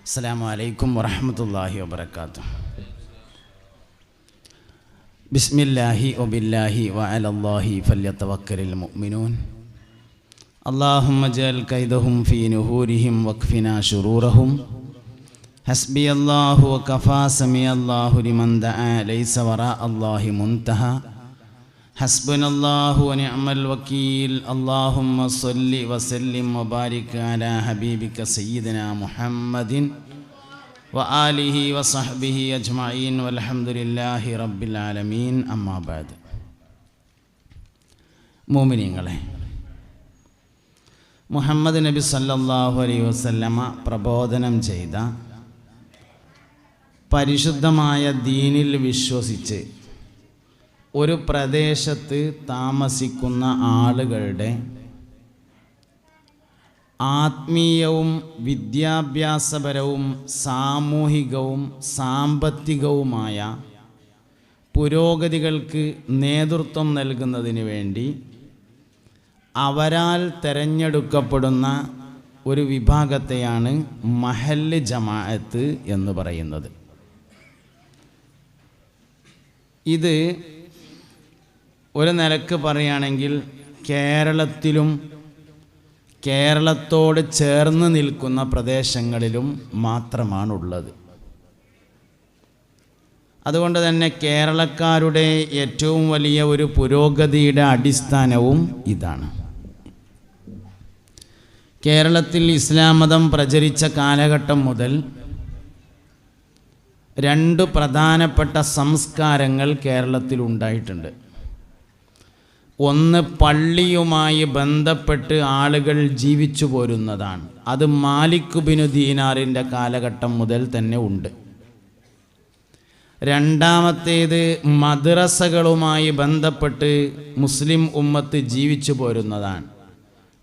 അസ്സലാമു അലൈക്കും വറഹ്മത്തുള്ളാഹി വബറകാതുഹു. ബിസ്മില്ലാഹി വബില്ലാഹി വഅലല്ലാഹി ഫല്യതവക്കലിൽ മുഅ്മിനൂൻ. അല്ലാഹുമ്മ ജഅൽ കൈദഹും ഫീ നുഹൂരിഹിം വക്ഫിനാ ശുറൂറഹും. ഹസ്ബിയല്ലാഹു വകഫാ സമിയല്ലാഹു ലിമൻ ദഅ ലൈസ വറാഅല്ലാഹി മുൻതഹാ. ഹസ്ബുനല്ലാഹു വനിഅമൽ വക്കീൽ. അല്ലാഹുമ്മ സ്വല്ലി വസല്ലിം വബാരിക് അലാ ഹബീബിക സയ്യിദിനാ മുഹമ്മദിൻ വആലിഹി വസഹ്ബിഹി അജ്മഈൻ വൽഹംദുലില്ലാഹി റബ്ബിൽ ആലമീൻ. അമ്മാ ബഅദ്. മുഅ്മിനീങ്ങളെ, മുഹമ്മദ് നബി സല്ലല്ലാഹു അലൈഹി വസല്ലമ പ്രബോധനം ചെയ്ത പരിശുദ്ധമായ ദീനിൽ വിശ്വസിച്ച് ഒരു പ്രദേശത്ത് താമസിക്കുന്ന ആളുകളുടെ ആത്മീയവും വിദ്യാഭ്യാസപരവും സാമൂഹികവും സാമ്പത്തികവുമായ പുരോഗതികൾക്ക് നേതൃത്വം നൽകുന്നതിന് വേണ്ടി അവരാൽ തിരഞ്ഞെടുക്കപ്പെടുന്ന ഒരു വിഭാഗത്തെയാണ് മഹല്ല് ജമാഅത്ത് എന്ന് പറയുന്നത്. ഇത് ഒരു നിലക്ക് പറയുകയാണെങ്കിൽ കേരളത്തിലും കേരളത്തോട് ചേർന്ന് നിൽക്കുന്ന പ്രദേശങ്ങളിലും മാത്രമാണുള്ളത്. അതുകൊണ്ട് തന്നെ കേരളക്കാരുടെ ഏറ്റവും വലിയ ഒരു പുരോഗതിയുടെ അടിസ്ഥാനവും ഇതാണ്. കേരളത്തിൽ ഇസ്ലാം മതം പ്രചരിച്ച കാലഘട്ടം മുതൽ രണ്ട് പ്രധാനപ്പെട്ട സംസ്കാരങ്ങൾ കേരളത്തിൽ ഉണ്ടായിട്ടുണ്ട്. ഒന്ന് പള്ളിയുമായി ബന്ധപ്പെട്ട് ആളുകൾ ജീവിച്ചു പോരുന്നതാണ്. അത് മാലിക് ബിനു ദീനാറിൻ്റെ കാലഘട്ടം മുതൽ തന്നെ ഉണ്ട്. രണ്ടാമത്തേത് മദ്രസകളുമായി ബന്ധപ്പെട്ട് മുസ്ലിം ഉമ്മത്ത് ജീവിച്ചു പോരുന്നതാണ്.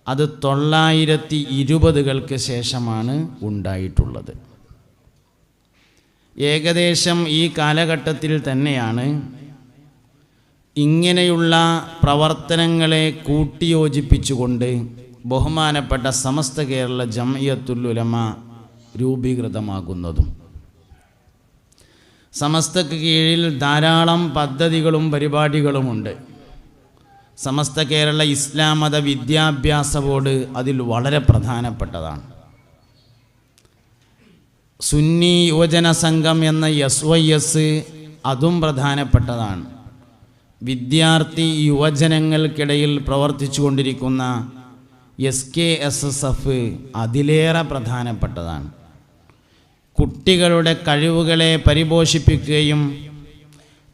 അത് 920-കൾക്ക് ശേഷമാണ് ഉണ്ടായിട്ടുള്ളത്. ഏകദേശം ഈ കാലഘട്ടത്തിൽ തന്നെയാണ് ഇങ്ങനെയുള്ള പ്രവർത്തനങ്ങളെ കൂട്ടിയോജിപ്പിച്ചുകൊണ്ട് ബഹുമാനപ്പെട്ട സമസ്ത കേരള ജംഇയ്യത്തുൽ ഉലമ രൂപീകൃതമാകുന്നതും. സമസ്തക്ക് കീഴിൽ ധാരാളം പദ്ധതികളും പരിപാടികളുമുണ്ട്. സമസ്ത കേരള ഇസ്ലാം മത വിദ്യാഭ്യാസ ബോർഡ് അതിൽ വളരെ പ്രധാനപ്പെട്ടതാണ്. സുന്നി യുവജന സംഘം എന്ന SYS അതും പ്രധാനപ്പെട്ടതാണ്. വിദ്യാർത്ഥി യുവജനങ്ങൾക്കിടയിൽ പ്രവർത്തിച്ചു കൊണ്ടിരിക്കുന്ന SKSSF അതിലേറെ പ്രധാനപ്പെട്ടതാണ്. കുട്ടികളുടെ കഴിവുകളെ പരിപോഷിപ്പിക്കുകയും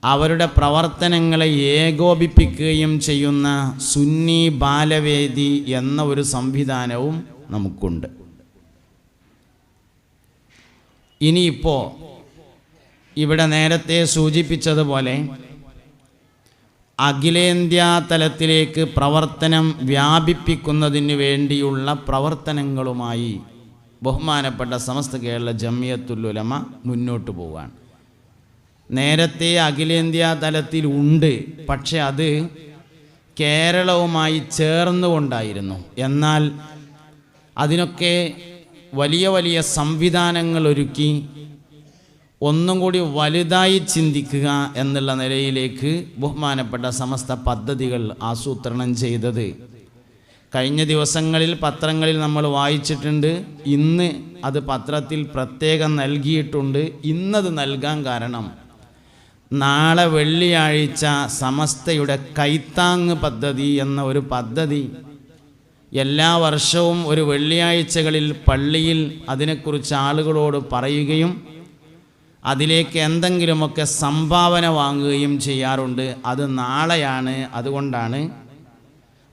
അവരുടെ പ്രവർത്തനങ്ങളെ ഏകോപിപ്പിക്കുകയും ചെയ്യുന്ന സുന്നി ബാലവേദി എന്ന ഒരു സംവിധാനവും നമുക്കുണ്ട്. ഇനിയിപ്പോൾ ഇവിടെ നേരത്തെ സൂചിപ്പിച്ചതുപോലെ അഖിലേന്ത്യാ തലത്തിലേക്ക് പ്രവർത്തനം വ്യാപിപ്പിക്കുന്നതിന് വേണ്ടിയുള്ള പ്രവർത്തനങ്ങളുമായി ബഹുമാനപ്പെട്ട സമസ്ത കേരള ജംഇയ്യത്തുൽ ഉലമ മുന്നോട്ട് പോവുകയാണ്. നേരത്തെ അഖിലേന്ത്യാ തലത്തിൽ ഉണ്ട്, പക്ഷെ അത് കേരളവുമായി ചേർന്നുകൊണ്ടായിരുന്നു. എന്നാൽ അതിനൊക്കെ വലിയ വലിയ സംവിധാനങ്ങൾ ഒരുക്കി ഒന്നും കൂടി വലുതായി ചിന്തിക്കുക എന്നുള്ള നിലയിലേക്ക് ബഹുമാനപ്പെട്ട സമസ്ത പദ്ധതികൾ ആസൂത്രണം ചെയ്തത് കഴിഞ്ഞ ദിവസങ്ങളിൽ പത്രങ്ങളിൽ നമ്മൾ വായിച്ചിട്ടുണ്ട്. ഇന്ന് അത് പത്രത്തിൽ പ്രത്യേകം നൽകിയിട്ടുണ്ട്. ഇന്നത് നൽകാൻ കാരണം നാളെ വെള്ളിയാഴ്ച സമസ്തയുടെ കൈത്താങ് പദ്ധതി എന്ന ഒരു പദ്ധതി എല്ലാ വർഷവും ഒരു വെള്ളിയാഴ്ചകളിൽ പള്ളിയിൽ അതിനെക്കുറിച്ച് ആളുകളോട് പറയുകയും അതിലേക്ക് എന്തെങ്കിലുമൊക്കെ സംഭാവന വാങ്ങുകയും ചെയ്യാറുണ്ട്. അത് നാളെയാണ്. അതുകൊണ്ടാണ്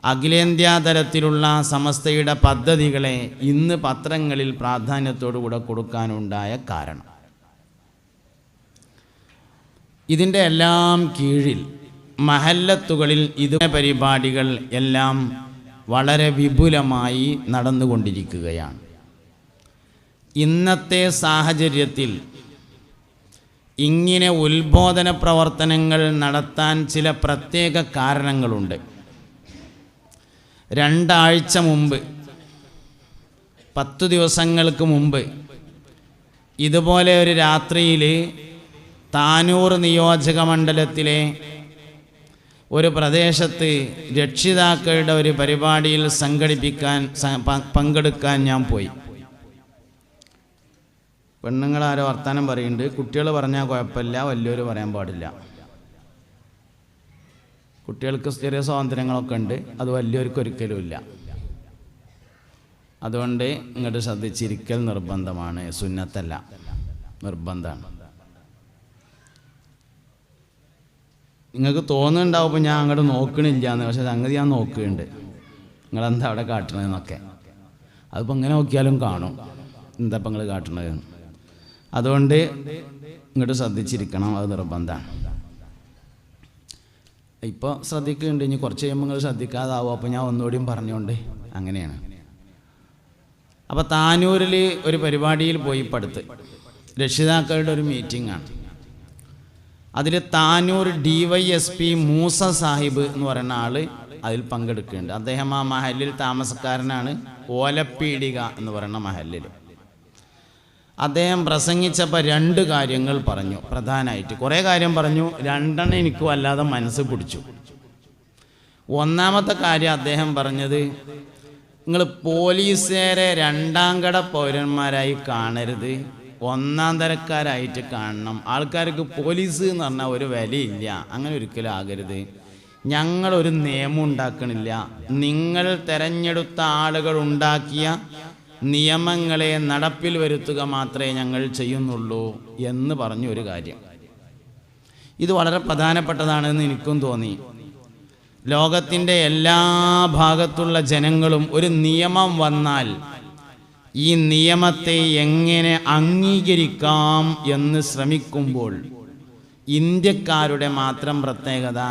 അഖിലേന്ത്യാ തലത്തിലുള്ള സമസ്തയുടെ പദ്ധതികളെ ഇന്ന് പത്രങ്ങളിൽ പ്രാധാന്യത്തോടുകൂടെ കൊടുക്കാനുണ്ടായ കാരണം. ഇതിൻ്റെ എല്ലാം കീഴിൽ മഹല്ലത്തുകളിൽ ഇതുപോലുള്ള പരിപാടികൾ എല്ലാം വളരെ വിപുലമായി നടന്നുകൊണ്ടിരിക്കുകയാണ്. ഇന്നത്തെ സാഹചര്യത്തിൽ ഇങ്ങനെ ഉത്ബോധന പ്രവർത്തനങ്ങൾ നടത്താൻ ചില പ്രത്യേക കാരണങ്ങളുണ്ട്. 2 ആഴ്ച മുമ്പ് 10 ദിവസങ്ങൾക്ക് മുമ്പ് ഇതുപോലെ ഒരു രാത്രിയിൽ താനൂർ നിയോജക മണ്ഡലത്തിലെ ഒരു പ്രദേശത്ത് രക്ഷിതാക്കളുടെ ഒരു പരിപാടിയിൽ പങ്കെടുക്കാൻ ഞാൻ പോയി. പെണ്ണുങ്ങളാരോ വർത്താനം പറയുന്നുണ്ട്. കുട്ടികൾ പറഞ്ഞാൽ കുഴപ്പമില്ല, വലിയവർ പറയാൻ പാടില്ല. കുട്ടികൾക്ക് ചെറിയ സ്വാതന്ത്ര്യങ്ങളൊക്കെ ഉണ്ട്, അത് വലിയവർക്ക് ഒരിക്കലും ഇല്ല. അതുകൊണ്ട് ഇങ്ങോട്ട് ശ്രദ്ധിച്ചിരിക്കൽ നിർബന്ധമാണ്, സുന്നത്തല്ല, നിർബന്ധമാണ്. നിങ്ങൾക്ക് തോന്നുന്നുണ്ടാവും ഞാൻ അങ്ങോട്ട് നോക്കണില്ല എന്ന്, പക്ഷെ സംഗതി ഞാൻ നോക്കുന്നുണ്ട്, നിങ്ങളെന്താ അവിടെ കാട്ടണതെന്നൊക്കെ. അതിപ്പോൾ ഇങ്ങനെ നോക്കിയാലും കാണും എന്താ ഇപ്പം നിങ്ങൾ കാട്ടണത്. അതുകൊണ്ട് ഇങ്ങോട്ട് ശ്രദ്ധിച്ചിരിക്കണം, അത് നിർബന്ധമാണ്. ഇപ്പോൾ ശ്രദ്ധിക്കുന്നുണ്ട്, ഇനി കുറച്ച് കഴിയുമ്പോൾ നിങ്ങൾ ശ്രദ്ധിക്കാതാവും. അപ്പോൾ ഞാൻ ഒന്നുകൂടിയും പറഞ്ഞുകൊണ്ട് അങ്ങനെയാണ്. അപ്പോൾ താനൂരിൽ ഒരു പരിപാടിയിൽ പോയി പടുത്ത് രക്ഷിതാക്കളുടെ ഒരു മീറ്റിംഗാണ്. അതിൽ താനൂർ DYSP മൂസ സാഹിബ് എന്ന് പറയുന്ന ആൾ അതിൽ പങ്കെടുക്കുന്നുണ്ട്. അദ്ദേഹം ആ മഹലിൽ താമസക്കാരനാണ്, ഓലപ്പീടിക എന്ന് പറയുന്ന മഹലിൽ. അദ്ദേഹം പ്രസംഗിച്ചപ്പോൾ 2 കാര്യങ്ങൾ പറഞ്ഞു. പ്രധാനമായിട്ട് കുറേ കാര്യം പറഞ്ഞു, 2 എനിക്ക് വല്ലാതെ മനസ്സ് പിടിച്ചു. ഒന്നാമത്തെ കാര്യം അദ്ദേഹം പറഞ്ഞത്, നിങ്ങൾ പോലീസുകാരെ 2ാം കട പൗരന്മാരായി കാണരുത്, 1ാം തരക്കാരായിട്ട് കാണണം. ആൾക്കാർക്ക് പോലീസ് എന്ന് പറഞ്ഞാൽ ഒരു വിലയില്ല, അങ്ങനെ ഒരിക്കലും ആകരുത്. ഞങ്ങളൊരു നിയമം ഉണ്ടാക്കണില്ല, നിങ്ങൾ തിരഞ്ഞെടുത്ത ആളുകൾ ഉണ്ടാക്കിയ നിയമങ്ങളെ നടപ്പിൽ വരുത്തുക മാത്രമേ ഞങ്ങൾ ചെയ്യുന്നുള്ളൂ എന്ന് പറഞ്ഞ ഒരു കാര്യം. ഇത് വളരെ പ്രധാനപ്പെട്ടതാണെന്ന് എനിക്കും തോന്നി. ലോകത്തിൻ്റെ എല്ലാ ഭാഗത്തുള്ള ജനങ്ങളും ഒരു നിയമം വന്നാൽ ഈ നിയമത്തെ എങ്ങനെ അംഗീകരിക്കാം എന്ന് ശ്രമിക്കുമ്പോൾ, ഇന്ത്യക്കാരുടെ മാത്രം പ്രത്യേകത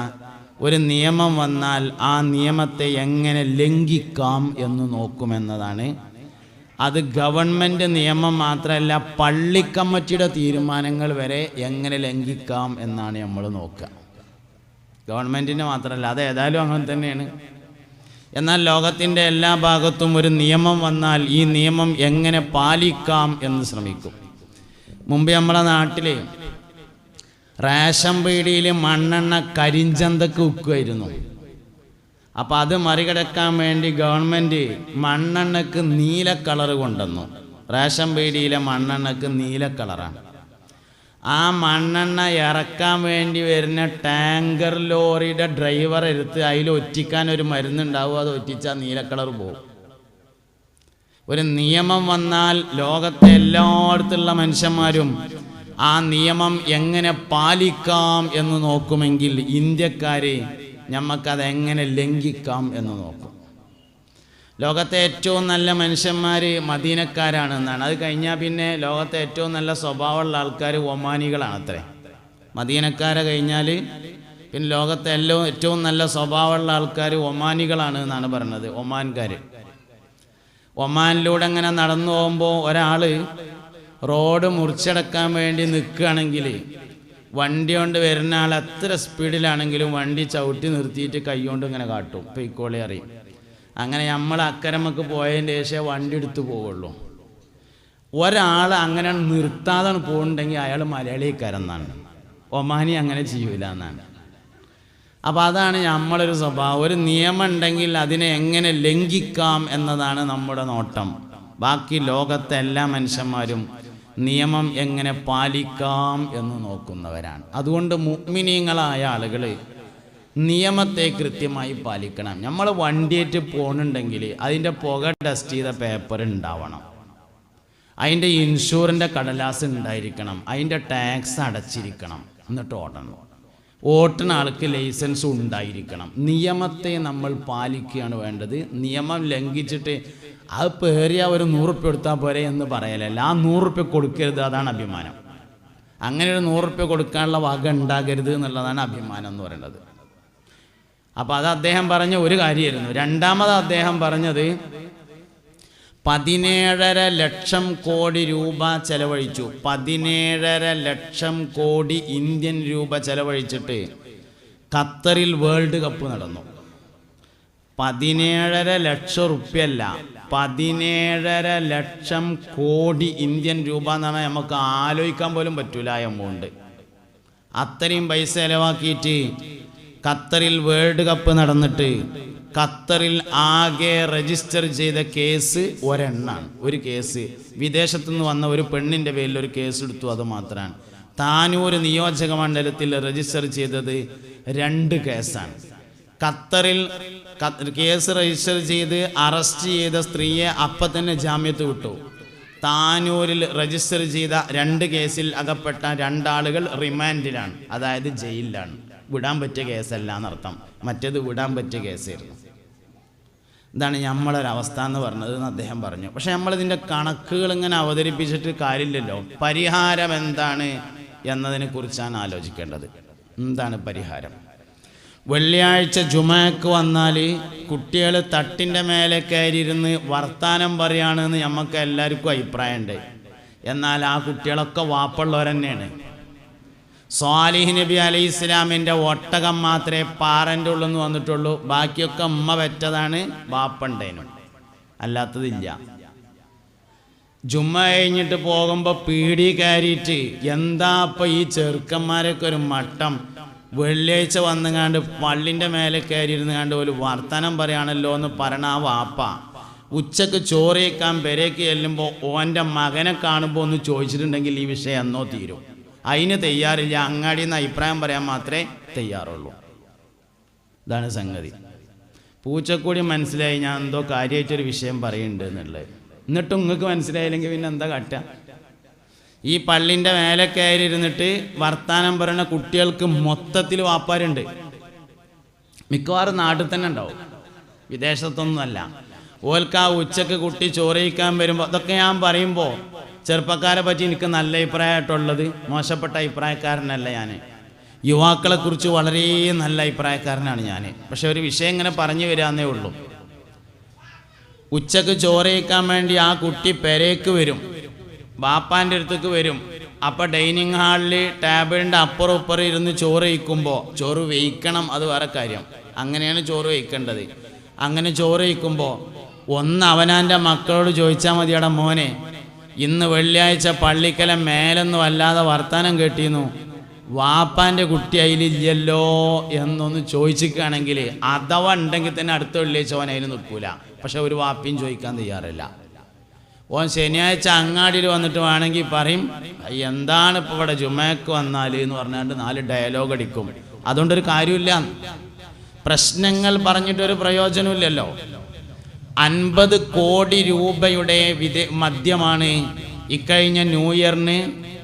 ഒരു നിയമം വന്നാൽ ആ നിയമത്തെ എങ്ങനെ ലംഘിക്കാം എന്ന് നോക്കുമെന്നതാണ്. അത് ഗവൺമെൻറ് നിയമം മാത്രമല്ല, പള്ളിക്കമ്മിറ്റിയുടെ തീരുമാനങ്ങൾ വരെ എങ്ങനെ ലംഘിക്കാം എന്നാണ് നമ്മൾ നോക്കുക. ഗവൺമെൻറ്റിൻ്റെ മാത്രമല്ല, അത് ഏതായാലും അങ്ങനെ തന്നെയാണ്. എന്നാൽ ലോകത്തിൻ്റെ എല്ലാ ഭാഗത്തും ഒരു നിയമം വന്നാൽ ഈ നിയമം എങ്ങനെ പാലിക്കാം എന്ന് ശ്രമിക്കും. മുമ്പ് നമ്മളെ നാട്ടിൽ റേഷൻ പീടിയിൽ മണ്ണെണ്ണ കരിഞ്ചന്തക്ക് വിൽക്കുമായിരുന്നു. അപ്പോൾ അത് മറികടക്കാൻ വേണ്ടി ഗവൺമെൻറ് മണ്ണെണ്ണക്ക് നീല കളർ കൊണ്ടുവന്നു. റേഷൻ പീടിയിലെ മണ്ണെണ്ണക്ക് നീല കളറാണ്. ആ മണ്ണെണ്ണ ഇറക്കാൻ വേണ്ടി വരുന്ന ടാങ്കർ ലോറിയുടെ ഡ്രൈവർ എടുത്ത് അതിൽ ഒറ്റിക്കാൻ ഒരു മരുന്നുണ്ടാവും, അത് ഒറ്റിച്ചാൽ നീല കളർ പോകും. ഒരു നിയമം വന്നാൽ ലോകത്തെ എല്ലായിടത്തുള്ള മനുഷ്യന്മാരും ആ നിയമം എങ്ങനെ പാലിക്കാം എന്ന് നോക്കുമെങ്കിൽ ഇന്ത്യക്കാർ നമുക്കതെങ്ങനെ ലംഘിക്കാം എന്ന് നോക്കും. ലോകത്തെ ഏറ്റവും നല്ല മനുഷ്യന്മാർ മദീനക്കാരാണെന്നാണ്. അത് കഴിഞ്ഞാൽ പിന്നെ ലോകത്തെ ഏറ്റവും നല്ല സ്വഭാവമുള്ള ആൾക്കാർ ഒമാനികളാണത്രേ. മദീനക്കാരെ കഴിഞ്ഞാൽ പിന്നെ ലോകത്തെ ഏറ്റവും നല്ല സ്വഭാവമുള്ള ആൾക്കാർ ഒമാനികളാണ് എന്നാണ് പറഞ്ഞത്. ഒമാൻകാർ. ഒമാനിലൂടെ അങ്ങനെ നടന്നു പോകുമ്പോൾ ഒരാൾ റോഡ് മുറിച്ചടക്കാൻ വേണ്ടി നിൽക്കുകയാണെങ്കിൽ വണ്ടി കൊണ്ട് വരുന്ന ആൾ എത്ര സ്പീഡിലാണെങ്കിലും വണ്ടി ചവിട്ടി നിർത്തിയിട്ട് കൈകൊണ്ട് ഇങ്ങനെ കാട്ടും, പൊയ്ക്കോളി അറിയും. അങ്ങനെ നമ്മൾ അക്കരമൊക്കെ പോയതിൻ്റെ ശേഷം വണ്ടി എടുത്തു പോവുള്ളൂ. ഒരാൾ അങ്ങനെ നിർത്താതെ പോകുന്നുണ്ടെങ്കിൽ അയാൾ മലയാളിക്കാരെന്നാണ്. ഒമാനി അങ്ങനെ ചെയ്യൂല എന്നാണ്. അപ്പോൾ അതാണ് നമ്മളൊരു സ്വഭാവം. ഒരു നിയമം ഉണ്ടെങ്കിൽ അതിനെ എങ്ങനെ ലംഘിക്കാം എന്നതാണ് നമ്മുടെ നോട്ടം. ബാക്കി ലോകത്തെ എല്ലാ മനുഷ്യന്മാരും നിയമം എങ്ങനെ പാലിക്കാം എന്ന് നോക്കുന്നവരാണ്. അതുകൊണ്ട് മുഅ്മിനീങ്ങളായ ആളുകൾ നിയമത്തെ കൃത്യമായി പാലിക്കണം. നമ്മൾ വണ്ടിയേറ്റ് പോകുന്നുണ്ടെങ്കിൽ അതിൻ്റെ പുക ടെസ്റ്റ് ചെയ്ത പേപ്പർ ഉണ്ടാവണം, അതിൻ്റെ ഇൻഷുറിൻ്റെ കടലാസ് ഉണ്ടായിരിക്കണം, അതിൻ്റെ ടാക്സ് അടച്ചിരിക്കണം, എന്നിട്ട് ഓടണം. ഓട്ടുന്ന ആൾക്ക് ലൈസൻസ് ഉണ്ടായിരിക്കണം. നിയമത്തെ നമ്മൾ പാലിക്കുകയാണ് വേണ്ടത്. നിയമം ലംഘിച്ചിട്ട് അത് പേറിയ ഒരു 100 ഉറുപ്പ്യ കൊടുത്താൽ പോരെ എന്ന് പറയലല്ല. ആ 100 ഉറുപ്പ്യ കൊടുക്കരുത്, അതാണ് അഭിമാനം. അങ്ങനെ ഒരു 100 ഉറുപ്പ്യ കൊടുക്കാനുള്ള വക ഉണ്ടാകരുത് എന്നുള്ളതാണ് അഭിമാനം എന്ന് പറയുന്നത്. അപ്പോൾ അത് അദ്ദേഹം പറഞ്ഞ ഒരു കാര്യമായിരുന്നു. രണ്ടാമത് അദ്ദേഹം പറഞ്ഞത് 17.5 ലക്ഷം കോടി രൂപ ചെലവഴിച്ചു. 17.5 ലക്ഷം കോടി ഇന്ത്യൻ രൂപ ചെലവഴിച്ചിട്ട് ഖത്തറിൽ വേൾഡ് കപ്പ് നടന്നു. 17.5 ലക്ഷം റുപ്യല്ല, 17.5 ലക്ഷം കോടി ഇന്ത്യൻ രൂപ എന്നാണ് നമുക്ക് ആലോചിക്കാൻ പോലും പറ്റൂല ആ എമൗണ്ട്. അത്രയും പൈസ ചിലവാക്കിയിട്ട് ഖത്തറിൽ വേൾഡ് കപ്പ് നടന്നിട്ട് ഖത്തറിൽ ആകെ രജിസ്റ്റർ ചെയ്ത കേസ് ഒരെണ്ണാണ്. ഒരു കേസ് വിദേശത്തു നിന്ന് വന്ന ഒരു പെണ്ണിൻ്റെ പേരിൽ ഒരു കേസ് എടുത്തു, അത് മാത്രമാണ്. താനൂർ നിയോജക മണ്ഡലത്തിൽ രജിസ്റ്റർ ചെയ്തത് 2 കേസാണ്. ഖത്തറിൽ കേസ് രജിസ്റ്റർ ചെയ്ത് അറസ്റ്റ് ചെയ്ത സ്ത്രീയെ അപ്പം തന്നെ ജാമ്യത്ത് വിട്ടു. താനൂരിൽ രജിസ്റ്റർ ചെയ്ത 2 കേസിൽ അകപ്പെട്ട 2 ആളുകൾ റിമാൻഡിലാണ്, അതായത് ജയിലിലാണ്. വിടാൻ പറ്റിയ കേസല്ല എന്നർത്ഥം, മറ്റേത് വിടാൻ പറ്റിയ കേസായിരുന്നു. ഇതാണ് നമ്മളൊരവസ്ഥ എന്ന് പറഞ്ഞത് എന്ന് അദ്ദേഹം പറഞ്ഞു. പക്ഷെ നമ്മളിതിൻ്റെ കണക്കുകൾ ഇങ്ങനെ അവതരിപ്പിച്ചിട്ട് കാര്യമില്ലല്ലോ. പരിഹാരം എന്താണ് എന്നതിനെ കുറിച്ചാണ് ആലോചിക്കേണ്ടത്. എന്താണ് പരിഹാരം? വെള്ളിയാഴ്ച ജുമയ്ക്ക് വന്നാൽ കുട്ടികൾ തട്ടിൻ്റെ മേലെ കയറിയിരുന്ന് വർത്താനം പറയുകയാണെന്ന് നമുക്ക് എല്ലാവർക്കും അഭിപ്രായമുണ്ട്. എന്നാൽ ആ കുട്ടികളൊക്കെ വാപ്പുള്ളവർ തന്നെയാണ്. സ്വാലിഹ് നബി അലൈഹി ഇസ്ലാമിൻ്റെ ഒട്ടകം മാത്രമേ പാറൻ്റെ ഉള്ളിൽ നിന്ന് വന്നിട്ടുള്ളൂ, ബാക്കിയൊക്കെ ഉമ്മ വെറ്റതാണ്, വാപ്പണ്ടേനും, അല്ലാത്തതില്ല. ജുമ്മ കഴിഞ്ഞിട്ട് പോകുമ്പോൾ പീടി കയറിയിട്ട് എന്താ ഇപ്പം ഈ ചെറുക്കന്മാരൊക്കെ ഒരു മട്ടം, വെള്ളിയാഴ്ച വന്നുകാണ്ട് പള്ളിൻ്റെ മേലെ കയറിയിരുന്നുകാണ്ട് ഒരു വർത്തമാനം പറയുകയാണല്ലോ എന്ന് പറയണ ആ വാപ്പ ഉച്ചക്ക് ചോറ് കഴിക്കാൻ പെരേക്ക് ചെല്ലുമ്പോൾ ഓൻ്റെ മകനെ കാണുമ്പോൾ ഒന്ന് ചോദിച്ചിട്ടുണ്ടെങ്കിൽ ഈ വിഷയം എന്നോ തീരും. അതിന് തയ്യാറില്ല, അങ്ങാടിയിൽ നിന്ന് അഭിപ്രായം പറയാൻ മാത്രമേ തയ്യാറുള്ളൂ. ഇതാണ് സംഗതി. പൂച്ചക്കൂടി മനസ്സിലായി ഞാൻ എന്തോ കാര്യമായിട്ടൊരു വിഷയം പറയുന്നുണ്ട് എന്നുള്ളത്. എന്നിട്ടും നിങ്ങൾക്ക് മനസ്സിലായില്ലെങ്കിൽ പിന്നെ എന്താ കാട്ടുക? ഈ പള്ളിൻ്റെ മേലെ കയറി ഇരുന്നിട്ട് വർത്താനം പറയുന്ന കുട്ടികൾക്ക് മൊത്തത്തിൽ വാപ്പാരുണ്ട്. മിക്കവാറും നാട്ടിൽ തന്നെ ഉണ്ടാവും, വിദേശത്തൊന്നുമല്ല. ഓൽക്ക് ആ ഉച്ചക്ക് കുട്ടി ചോറ് കഴിക്കാൻ വരുമ്പോൾ അതൊക്കെ ഞാൻ പറയുമ്പോൾ ചെറുപ്പക്കാരെ പറ്റി എനിക്ക് നല്ല അഭിപ്രായമായിട്ടുള്ളത്, മോശപ്പെട്ട അഭിപ്രായക്കാരനല്ല ഞാൻ. യുവാക്കളെക്കുറിച്ച് വളരെ നല്ല അഭിപ്രായക്കാരനാണ് ഞാൻ. പക്ഷെ ഒരു വിഷയം ഇങ്ങനെ പറഞ്ഞു വരാന്നേ ഉള്ളൂ. ഉച്ചക്ക് ചോറ് കഴിക്കാൻ വേണ്ടി ആ കുട്ടി പെരേക്ക് വരും, ബാപ്പാൻ്റെ അടുത്തേക്ക് വരും. അപ്പം ഡൈനിങ് ഹാളിൽ ടേബിളിൻ്റെ അപ്പുറം ഇപ്പുറം ഇരുന്ന് ചോറ് കഴിക്കുമ്പോൾ, ചോറ് വേയിക്കണം, അത് വേറെ കാര്യം, അങ്ങനെയാണ് ചോറ് വേയിക്കേണ്ടത്. അങ്ങനെ ചോറ് കഴിക്കുമ്പോൾ ഒന്ന് അവനാൻ്റെ മക്കളോട് ചോദിച്ചാൽ മതിയടാ മോനെ, ഇന്ന് വെള്ളിയാഴ്ച പള്ളിക്കല മേലൊന്നും വല്ലാതെ വർത്താനം കേട്ടിരുന്നു, വാപ്പാൻ്റെ കുട്ടി അതിലില്ലല്ലോ എന്നൊന്ന് ചോദിച്ചിരിക്കുകയാണെങ്കിൽ അഥവാ ഉണ്ടെങ്കിൽ തന്നെ അടുത്ത വെള്ളിയാഴ്ച ഓൻ അതിൽ നിൽക്കൂല. പക്ഷെ ഒരു വാപ്പിയും ചോദിക്കാൻ തയ്യാറില്ല. ഓൻ ശനിയാഴ്ച അങ്ങാടിയിൽ വന്നിട്ട് വേണമെങ്കിൽ പറയും എന്താണ് ഇപ്പോൾ ഇവിടെ ജുമയ്ക്ക് വന്നാൽ എന്ന് പറഞ്ഞുകൊണ്ട് 4 ഡയലോഗ് അടിക്കും. അതുകൊണ്ടൊരു കാര്യമില്ല. പ്രശ്നങ്ങൾ പറഞ്ഞിട്ടൊരു പ്രയോജനമില്ലല്ലോ. 50 കോടി രൂപയുടെ മദ്യമാണ് ഇക്കഴിഞ്ഞ ന്യൂ ഇയറിന്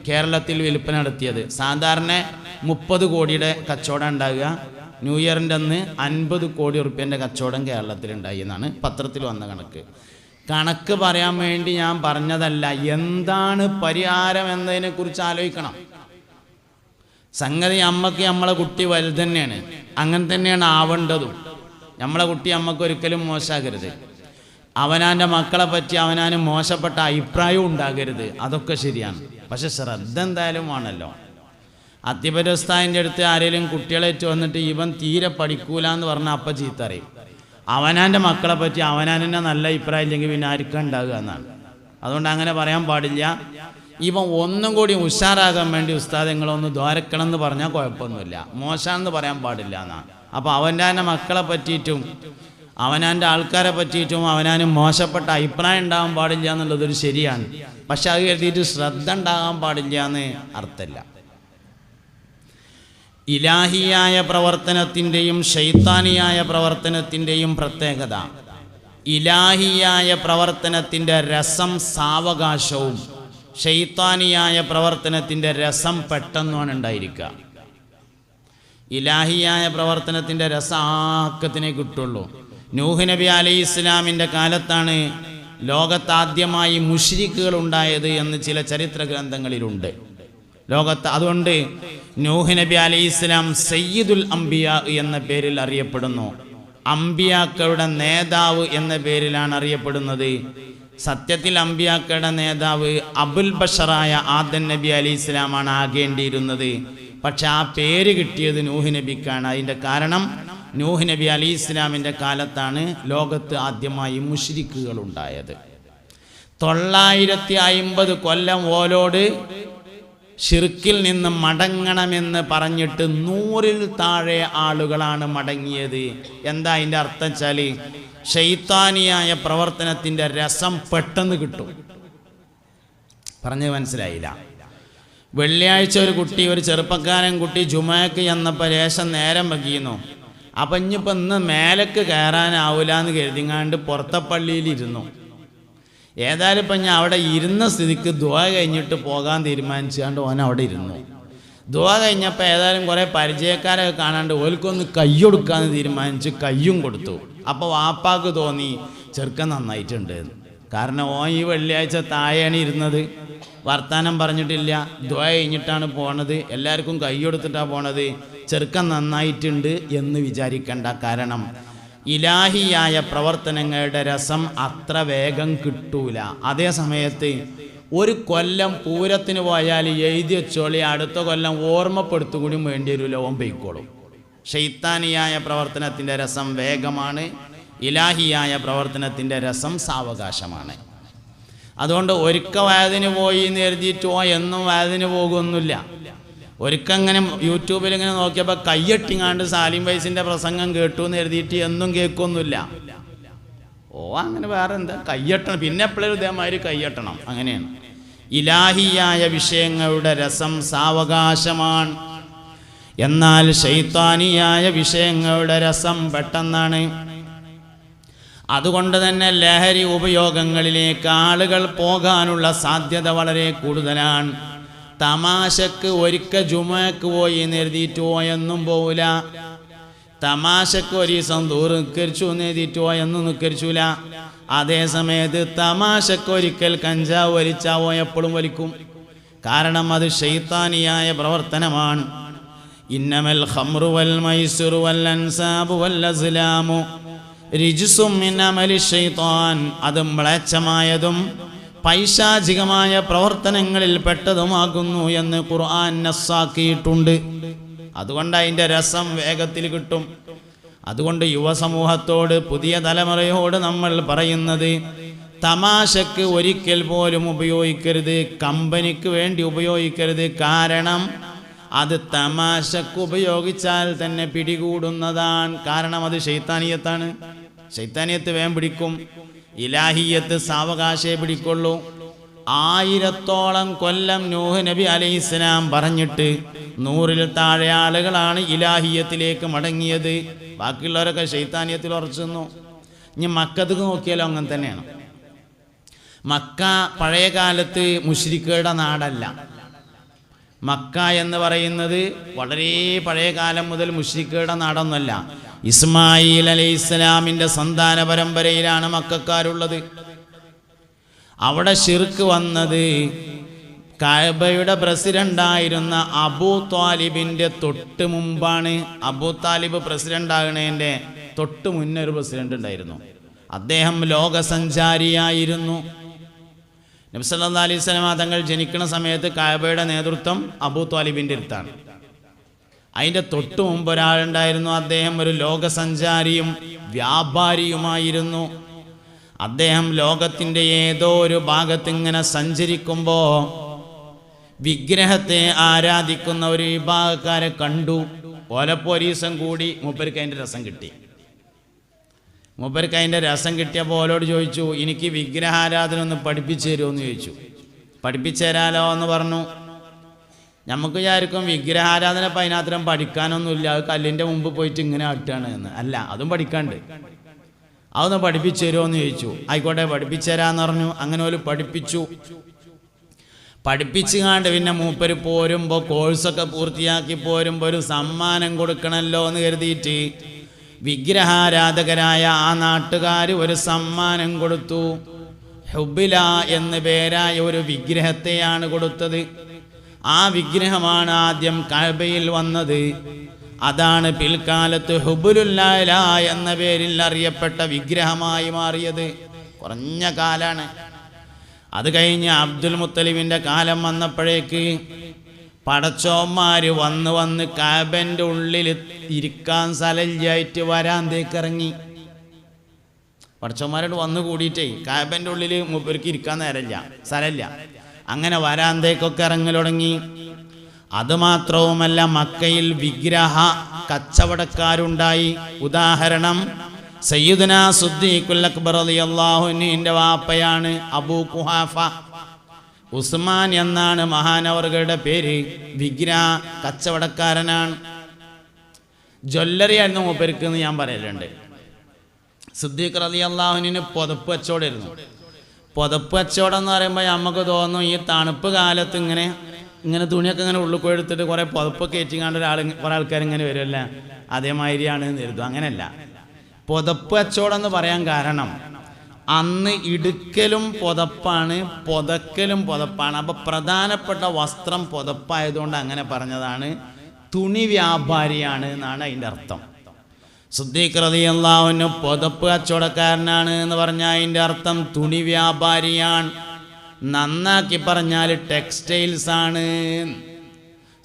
കേരളത്തിൽ വിൽപ്പന നടത്തിയത്. സാധാരണ 30 കോടിയുടെ കച്ചവടം ഉണ്ടാകുക, ന്യൂ ഇയറിൻ്റെ അന്ന് 50 കോടി റുപ്യൻ്റെ കച്ചവടം കേരളത്തിലുണ്ടായി എന്നാണ് പത്രത്തിൽ വന്ന കണക്ക്. കണക്ക് പറയാൻ വേണ്ടി ഞാൻ പറഞ്ഞതല്ല, എന്താണ് പരിഹാരം എന്നതിനെക്കുറിച്ച് ആലോചിക്കണം. സംഗതി അമ്മക്ക് നമ്മളെ കുട്ടി വലുത് തന്നെയാണ്, അങ്ങനെ തന്നെയാണ് ആവേണ്ടതും. നമ്മളെ കുട്ടി അമ്മക്ക് ഒരിക്കലും മോശമാകരുത്. അവനാൻ്റെ മക്കളെ പറ്റി അവനാന് മോശപ്പെട്ട അഭിപ്രായവും ഉണ്ടാകരുത്, അതൊക്കെ ശരിയാണ്. പക്ഷെ ശ്രദ്ധ എന്തായാലും വേണമല്ലോ. അത്തിപരസ്ഥാൻ്റെ അടുത്ത് ആരെങ്കിലും കുട്ടികളേറ്റ് വന്നിട്ട് ഇവൻ തീരെ പഠിക്കൂല എന്ന് പറഞ്ഞാൽ അപ്പം ചീത്തറിയും. അവനാൻ്റെ മക്കളെ പറ്റി അവനാനെ നല്ല അഭിപ്രായം ഇല്ലെങ്കിൽ പിന്നെ ആർക്കും ഉണ്ടാകുക എന്നാണ്. അതുകൊണ്ട് അങ്ങനെ പറയാൻ പാടില്ല. ഇവൻ ഒന്നും കൂടി ഉഷാറാകാൻ വേണ്ടി ഉസ്താദ് നിങ്ങളൊന്ന് ദ്വാരക്കണം എന്ന് പറഞ്ഞാൽ കുഴപ്പമൊന്നുമില്ല, മോശമാണെന്ന് പറയാൻ പാടില്ല എന്നാണ്. അപ്പോൾ അവൻ്റെ മക്കളെ പറ്റിയിട്ടും അവനാൻ്റെ ആൾക്കാരെ പറ്റിയിട്ടും അവനാനും മോശപ്പെട്ട അഭിപ്രായം ഉണ്ടാകാൻ പാടില്ല എന്നുള്ളതൊരു ശരിയാണ്. പക്ഷെ അത് കരുതിയിട്ട് ശ്രദ്ധ ഉണ്ടാകാൻ പാടില്ല എന്ന് അർത്ഥമില്ല. ഇലാഹിയായ പ്രവർത്തനത്തിൻ്റെയും ശൈത്താനിയായ പ്രവർത്തനത്തിൻ്റെയും പ്രത്യേകത, ഇലാഹിയായ പ്രവർത്തനത്തിൻ്റെ രസം സാവകാശവും ശൈത്താനിയായ പ്രവർത്തനത്തിൻ്റെ രസം പെട്ടെന്നാണ് ഉണ്ടായിരിക്കുക. ഇലാഹിയായ പ്രവർത്തനത്തിൻ്റെ രസം ആക്കത്തിനെ കിട്ടുള്ളൂ. നൂഹ് നബി അലൈഹി ഇസ്ലാമിൻ്റെ കാലത്താണ് ലോകത്താദ്യമായി മുശ്രിക്കുകൾ ഉണ്ടായത് എന്ന് ചില ചരിത്ര ഗ്രന്ഥങ്ങളിലുണ്ട് ലോകത്ത്. അതുകൊണ്ട് നൂഹ് നബി അലൈഹി ഇസ്ലാം സയ്യിദുൽ അംബിയ എന്ന പേരിൽ അറിയപ്പെടുന്നു. അംബിയാക്കളുടെ നേതാവ് എന്ന പേരിലാണ് അറിയപ്പെടുന്നത്. സത്യത്തിൽ അംബിയാക്കളുടെ നേതാവ് അബുൽ ബഷറായ ആദം നബി അലൈഹി ഇസ്ലാമാണ് ആകേണ്ടിയിരുന്നത്. പക്ഷെ ആ പേര് കിട്ടിയത് നൂഹ് നബിക്കാണ്. അതിൻ്റെ കാരണം നൂഹ് നബി അലൈഹി ഇസ്ലാമിൻ്റെ കാലത്താണ് ലോകത്ത് ആദ്യമായി മുശ്രിക്കുകൾ ഉണ്ടായത്. 950 കൊല്ലം ഓലോട് ശിർക്കിൽ നിന്ന് മടങ്ങണമെന്ന് പറഞ്ഞിട്ട് 100-ൽ താഴെ ആളുകളാണ് മടങ്ങിയത്. എന്താ അതിൻ്റെ അർത്ഥം വെച്ചാൽ ശൈത്താനിയായ പ്രവർത്തനത്തിൻ്റെ രസം പെട്ടെന്ന് കിട്ടും. പറഞ്ഞത് മനസ്സിലായില്ല? വെള്ളിയാഴ്ച ഒരു ചെറുപ്പക്കാരൻ കുട്ടി ജുമാക്ക് ചെന്നപ്പോൾ ലേശം നേരം വയ്ക്കുന്നു. അപ്പം ഇനിയിപ്പോൾ ഇന്ന് മേലക്ക് കയറാനാവില്ല എന്ന് കരുതിങ്ങാണ്ട് പുറത്തെ പള്ളിയിലിരുന്നു. ഏതായാലും ഇപ്പം ഞാൻ അവിടെ ഇരുന്ന സ്ഥിതിക്ക് ദുആ കഴിഞ്ഞിട്ട് പോകാൻ തീരുമാനിച്ചുകൊണ്ട് ഓൻ അവിടെ ഇരുന്നു. ദുആ കഴിഞ്ഞപ്പോൾ ഏതായാലും കുറേ പരിചയക്കാരൊക്കെ കാണാണ്ട് ഓൽക്കൊന്ന് കയ്യൊടുക്കാമെന്ന് തീരുമാനിച്ച് കയ്യും കൊടുത്തു. അപ്പോൾ വാപ്പാക്ക് തോന്നി ചെറുക്കൻ നന്നായിട്ടുണ്ട്. കാരണം ഓൻ ഈ വെള്ളിയാഴ്ച താഴെയാണ് ഇരുന്നത്, വർത്താനം പറഞ്ഞിട്ടില്ല, ദുആ കഴിഞ്ഞിട്ടാണ് പോണത്, എല്ലാവർക്കും കയ്യൊടുത്തിട്ടാണ് പോണത്, ചെറുക്കൻ നന്നായിട്ടുണ്ട് എന്ന് വിചാരിക്കേണ്ട. കാരണം ഇലാഹിയായ പ്രവർത്തനങ്ങളുടെ രസം അത്ര വേഗം കിട്ടൂല. അതേ സമയത്ത് ഒരു കൊല്ലം പൂരത്തിന് പോയാൽ എഴുതി വെച്ചോളി, അടുത്ത കൊല്ലം ഓർമ്മപ്പെടുത്തുകൂടി വേണ്ടി വരില്ല, ഓൻ പൊയ്ക്കോളും. ശൈത്താനിയായ പ്രവർത്തനത്തിൻ്റെ രസം വേഗമാണ്, ഇലാഹിയായ പ്രവർത്തനത്തിൻ്റെ രസം സാവകാശമാണ്. അതുകൊണ്ട് ഒരുക്ക വയതിന് പോയി എന്ന് എഴുതിയിട്ടോ എന്നും വയതിന് പോകുമൊന്നുമില്ല. ഒരിക്കങ്ങനെ യൂട്യൂബിൽ ഇങ്ങനെ നോക്കിയപ്പോൾ കയ്യെട്ടിങ്ങാണ്ട് സാലിം വൈസിൻ്റെ പ്രസംഗം കേട്ടു എന്ന് എഴുതിയിട്ട് എന്നും കേൾക്കൊന്നുമില്ല. അങ്ങനെ വേറെ എന്താ കയ്യെട്ടണം, പിന്നെ എപ്പോഴും ഇതേമാതിരി കയ്യെട്ടണം. അങ്ങനെയാണ്. ഇലാഹിയായ വിഷയങ്ങളുടെ രസം സാവകാശമാണ്. എന്നാൽ ശൈത്താനിയായ വിഷയങ്ങളുടെ രസം പെട്ടെന്നാണ്. അതുകൊണ്ട് തന്നെ ലഹരി ഉപയോഗങ്ങളിലേക്ക് ആളുകൾ പോകാനുള്ള സാധ്യത വളരെ കൂടുതലാണ്. തമാശക്ക് ഒരിക്കൽ ജുമക്ക് പോയി എഴുതിയിട്ട് പോയെന്നും പോവില്ല. തമാശക്ക് ഒരു ദിവസം ദൂരം നിൽക്കരിച്ചു എഴുതിയിട്ട് പോയെന്നും നിൽക്കരിച്ചില്ല. അതേ സമയത്ത് തമാശക്ക് ഒരിക്കൽ കഞ്ചാവ് വലിച്ചാവോ എപ്പോഴും വലിക്കും. കാരണം അത് ശൈത്താനിയായ പ്രവർത്തനമാണ്. ഇന്നമൽ ഖംറു വൽ മൈസിറു വൽ അൻസാബു വൽ അസ്ലാമു റിജ്സും മിൻ അമലി ശൈത്താൻ. അത് മ്ലേച്ഛമായതും പൈശാചികമായ പ്രവർത്തനങ്ങളിൽ പെട്ടതുമാകുന്നു എന്ന് ഖുർആൻ നസ്സാക്കിയിട്ടുണ്ട്. അതുകൊണ്ട് അതിൻ്റെ രസം വേഗത്തിൽ കിട്ടും. അതുകൊണ്ട് യുവസമൂഹത്തോട്, പുതിയ തലമുറയോട് നമ്മൾ പറയുന്നത്, തമാശക്ക് ഒരിക്കൽ പോലും ഉപയോഗിക്കരുത്, കമ്പനിക്ക് വേണ്ടി ഉപയോഗിക്കരുത്. കാരണം അത് തമാശക്ക് ഉപയോഗിച്ചാൽ തന്നെ പിടികൂടുന്നതാണ്. കാരണം അത് ശൈത്താനിയത്താണ്. ശൈത്താനിയത്ത് വേഗം പിടിക്കും, ഇലാഹിയത്ത് സാവകാശേ പിടിക്കുള്ളൂ. 1000-ഓളം കൊല്ലം നൂഹ് നബി അലൈഹിസ്സലാം പറഞ്ഞിട്ട് 100-ൽ താഴെ ആളുകളാണ് ഇലാഹിയത്തിലേക്ക് മടങ്ങിയത്. ബാക്കിയുള്ളവരൊക്കെ ശൈത്താനിയത്തിൽ ഉറച്ചു നിന്നു. ഇനി മക്കത്തേക്ക് നോക്കിയാലോ അങ്ങനെ തന്നെയാണ്. മക്ക പഴയ കാലത്ത് മുശ്രിക്കുകളുടെ നാടല്ല. മക്ക എന്ന് പറയുന്നത് വളരെ പഴയ കാലം മുതൽ മുശ്രിക്കുകളുടെ നാടൊന്നുമല്ല. ഇസ്മായിൽ അലൈഹിസ്സലാമിൻ്റെ സന്താന പരമ്പരയിലാണ് മക്കക്കാരുള്ളത്. അവിടെ ശിർക്ക് വന്നത് കഅബയുടെ പ്രസിഡന്റായിരുന്ന അബൂ ത്വാലിബിൻ്റെ തൊട്ട് മുമ്പാണ്. അബൂ താലിബ് പ്രസിഡന്റ് ആകുന്നതിൻ്റെ തൊട്ട് മുന്നേ ഒരു പ്രസിഡന്റ് ഉണ്ടായിരുന്നു. അദ്ദേഹം ലോകസഞ്ചാരിയായിരുന്നു. നബി സല്ലല്ലാഹു അലൈഹി വസല്ലം തങ്ങൾ ജനിക്കുന്ന സമയത്ത് കഅബയുടെ നേതൃത്വം അബൂ ത്വാലിബിൻ്റെ അടുത്താണ്. അതിൻ്റെ തൊട്ട് മുമ്പ് ഒരാളുണ്ടായിരുന്നു. അദ്ദേഹം ഒരു ലോകസഞ്ചാരിയും വ്യാപാരിയുമായിരുന്നു. അദ്ദേഹം ലോകത്തിൻ്റെ ഏതോ ഒരു ഭാഗത്ത് ഇങ്ങനെ സഞ്ചരിക്കുമ്പോൾ വിഗ്രഹത്തെ ആരാധിക്കുന്ന ഒരു വിഭാഗക്കാരെ കണ്ടു. ഓലപ്പോരീസം കൂടി മൂപ്പർക്ക് അതിൻ്റെ രസം കിട്ടി. മൂപ്പർക്ക് അതിൻ്റെ രസം കിട്ടിയപ്പോൾ ഓലോട് ചോദിച്ചു, എനിക്ക് വിഗ്രഹാരാധന ഒന്ന് പഠിപ്പിച്ചു തരുമോ എന്ന് ചോദിച്ചു. പഠിപ്പിച്ചു തരാലോ എന്ന് പറഞ്ഞു. നമുക്ക് വിചാരിക്കും വിഗ്രഹാരാധന ഇപ്പം അതിനകത്തരം പഠിക്കാനൊന്നുമില്ല, അത് കല്ലിൻ്റെ മുമ്പ് പോയിട്ട് ഇങ്ങനെ ആട്ടുകയാണ് എന്ന്. അല്ല, അതും പഠിക്കാണ്ട്. അതൊന്ന് പഠിപ്പിച്ചു തരുമോ എന്ന് ചോദിച്ചു. ആയിക്കോട്ടെ പഠിപ്പിച്ചു തരാമെന്ന് പറഞ്ഞു. അങ്ങനെ ഒരു പഠിപ്പിച്ചു. പഠിപ്പിച്ചുകാണ്ട് പിന്നെ മൂപ്പര് പോരുമ്പോൾ, കോഴ്സൊക്കെ പൂർത്തിയാക്കി പോരുമ്പോൾ ഒരു സമ്മാനം കൊടുക്കണമല്ലോ എന്ന് കരുതിയിട്ട് വിഗ്രഹാരാധകരായ ആ നാട്ടുകാർ ഒരു സമ്മാനം കൊടുത്തു. ഹുബില എന്ന പേരായ ഒരു വിഗ്രഹത്തെയാണ് കൊടുത്തത്. ആ വിഗ്രഹമാണ് ആദ്യം കഅബയിൽ വന്നത്. അതാണ് പിൽക്കാലത്ത് ഹുബുലുല്ലാല എന്ന പേരിൽ അറിയപ്പെട്ട വിഗ്രഹമായി മാറിയത്. കുറഞ്ഞ കാലാണ്. അത് കഴിഞ്ഞ് അബ്ദുൽ മുത്തലിബിൻ്റെ കാലം വന്നപ്പോഴേക്ക് പടച്ചോന്മാര് വന്ന് കാബന്റെ ഉള്ളിൽ ഇരിക്കാൻ സ്ഥലമില്ലായിട്ട് വരാന്തേക്ക് ഇറങ്ങി. പടച്ചോന്മാരോട് വന്നു കൂടിയിട്ടേ കാബന്റെ ഉള്ളിൽ മൂപ്പർക്ക് ഇരിക്കാൻ നേരമില്ല, സ്ഥലമില്ല. അങ്ങനെ വരാന്തേക്കൊക്കെ ഇറങ്ങൽ തുടങ്ങി. അതുമാത്രവുമല്ല, മക്കയിൽ വിഗ്രഹ കച്ചവടക്കാരുണ്ടായി. ഉദാഹരണം, സയ്യിദുനാ സിദ്ദീഖുൽ അക്ബർ റളിയല്ലാഹു അൻഹുവിന്റെ വാപ്പയാണ് അബൂ ഖുഹാഫ. ഉസ്മാൻ എന്നാണ് മഹാനവറുകളുടെ പേര്. വിഗ്രഹ കച്ചവടക്കാരനാണ്. ജ്വല്ലറി ആയിരുന്നു മൂപ്പർക്ക് എന്ന് ഞാൻ പറയലുണ്ട്. സിദ്ദീഖ് റളിയല്ലാഹു അൻഹുവിന് പുതപ്പ് കച്ചവടമായിരുന്നു. പുതപ്പ് കച്ചവടം എന്ന് പറയുമ്പോൾ നമുക്ക് തോന്നും ഈ തണുപ്പ് കാലത്ത് ഇങ്ങനെ തുണിയൊക്കെ ഇങ്ങനെ ഉള്ളിൽ എടുത്തിട്ട് കുറേ പുതപ്പൊക്കെ ഏറ്റിക്കാണ്ട് കുറേ ആൾക്കാർ ഇങ്ങനെ വരുമല്ല, അതേമാതിരിയാണ് എന്ന് കരുതും. അങ്ങനെയല്ല. പുതപ്പ് കച്ചവടം എന്ന് പറയാൻ കാരണം അന്ന് ഇടുക്കലും പുതപ്പാണ്, പുതക്കലും പുതപ്പാണ്. അപ്പോൾ പ്രധാനപ്പെട്ട വസ്ത്രം പുതപ്പായതുകൊണ്ട് അങ്ങനെ പറഞ്ഞതാണ്. തുണി വ്യാപാരിയാണ് എന്നാണ് അതിൻ്റെ അർത്ഥം. സിദ്ദീഖ് റളിയല്ലാഹു അൻഹു പുതപ്പ് കച്ചവടക്കാരനാണ് എന്ന് പറഞ്ഞാൽ അതിൻ്റെ അർത്ഥം തുണി വ്യാപാരിയാണ്. നന്നാക്കി പറഞ്ഞാൽ ടെക്സ്റ്റൈൽസ് ആണ്.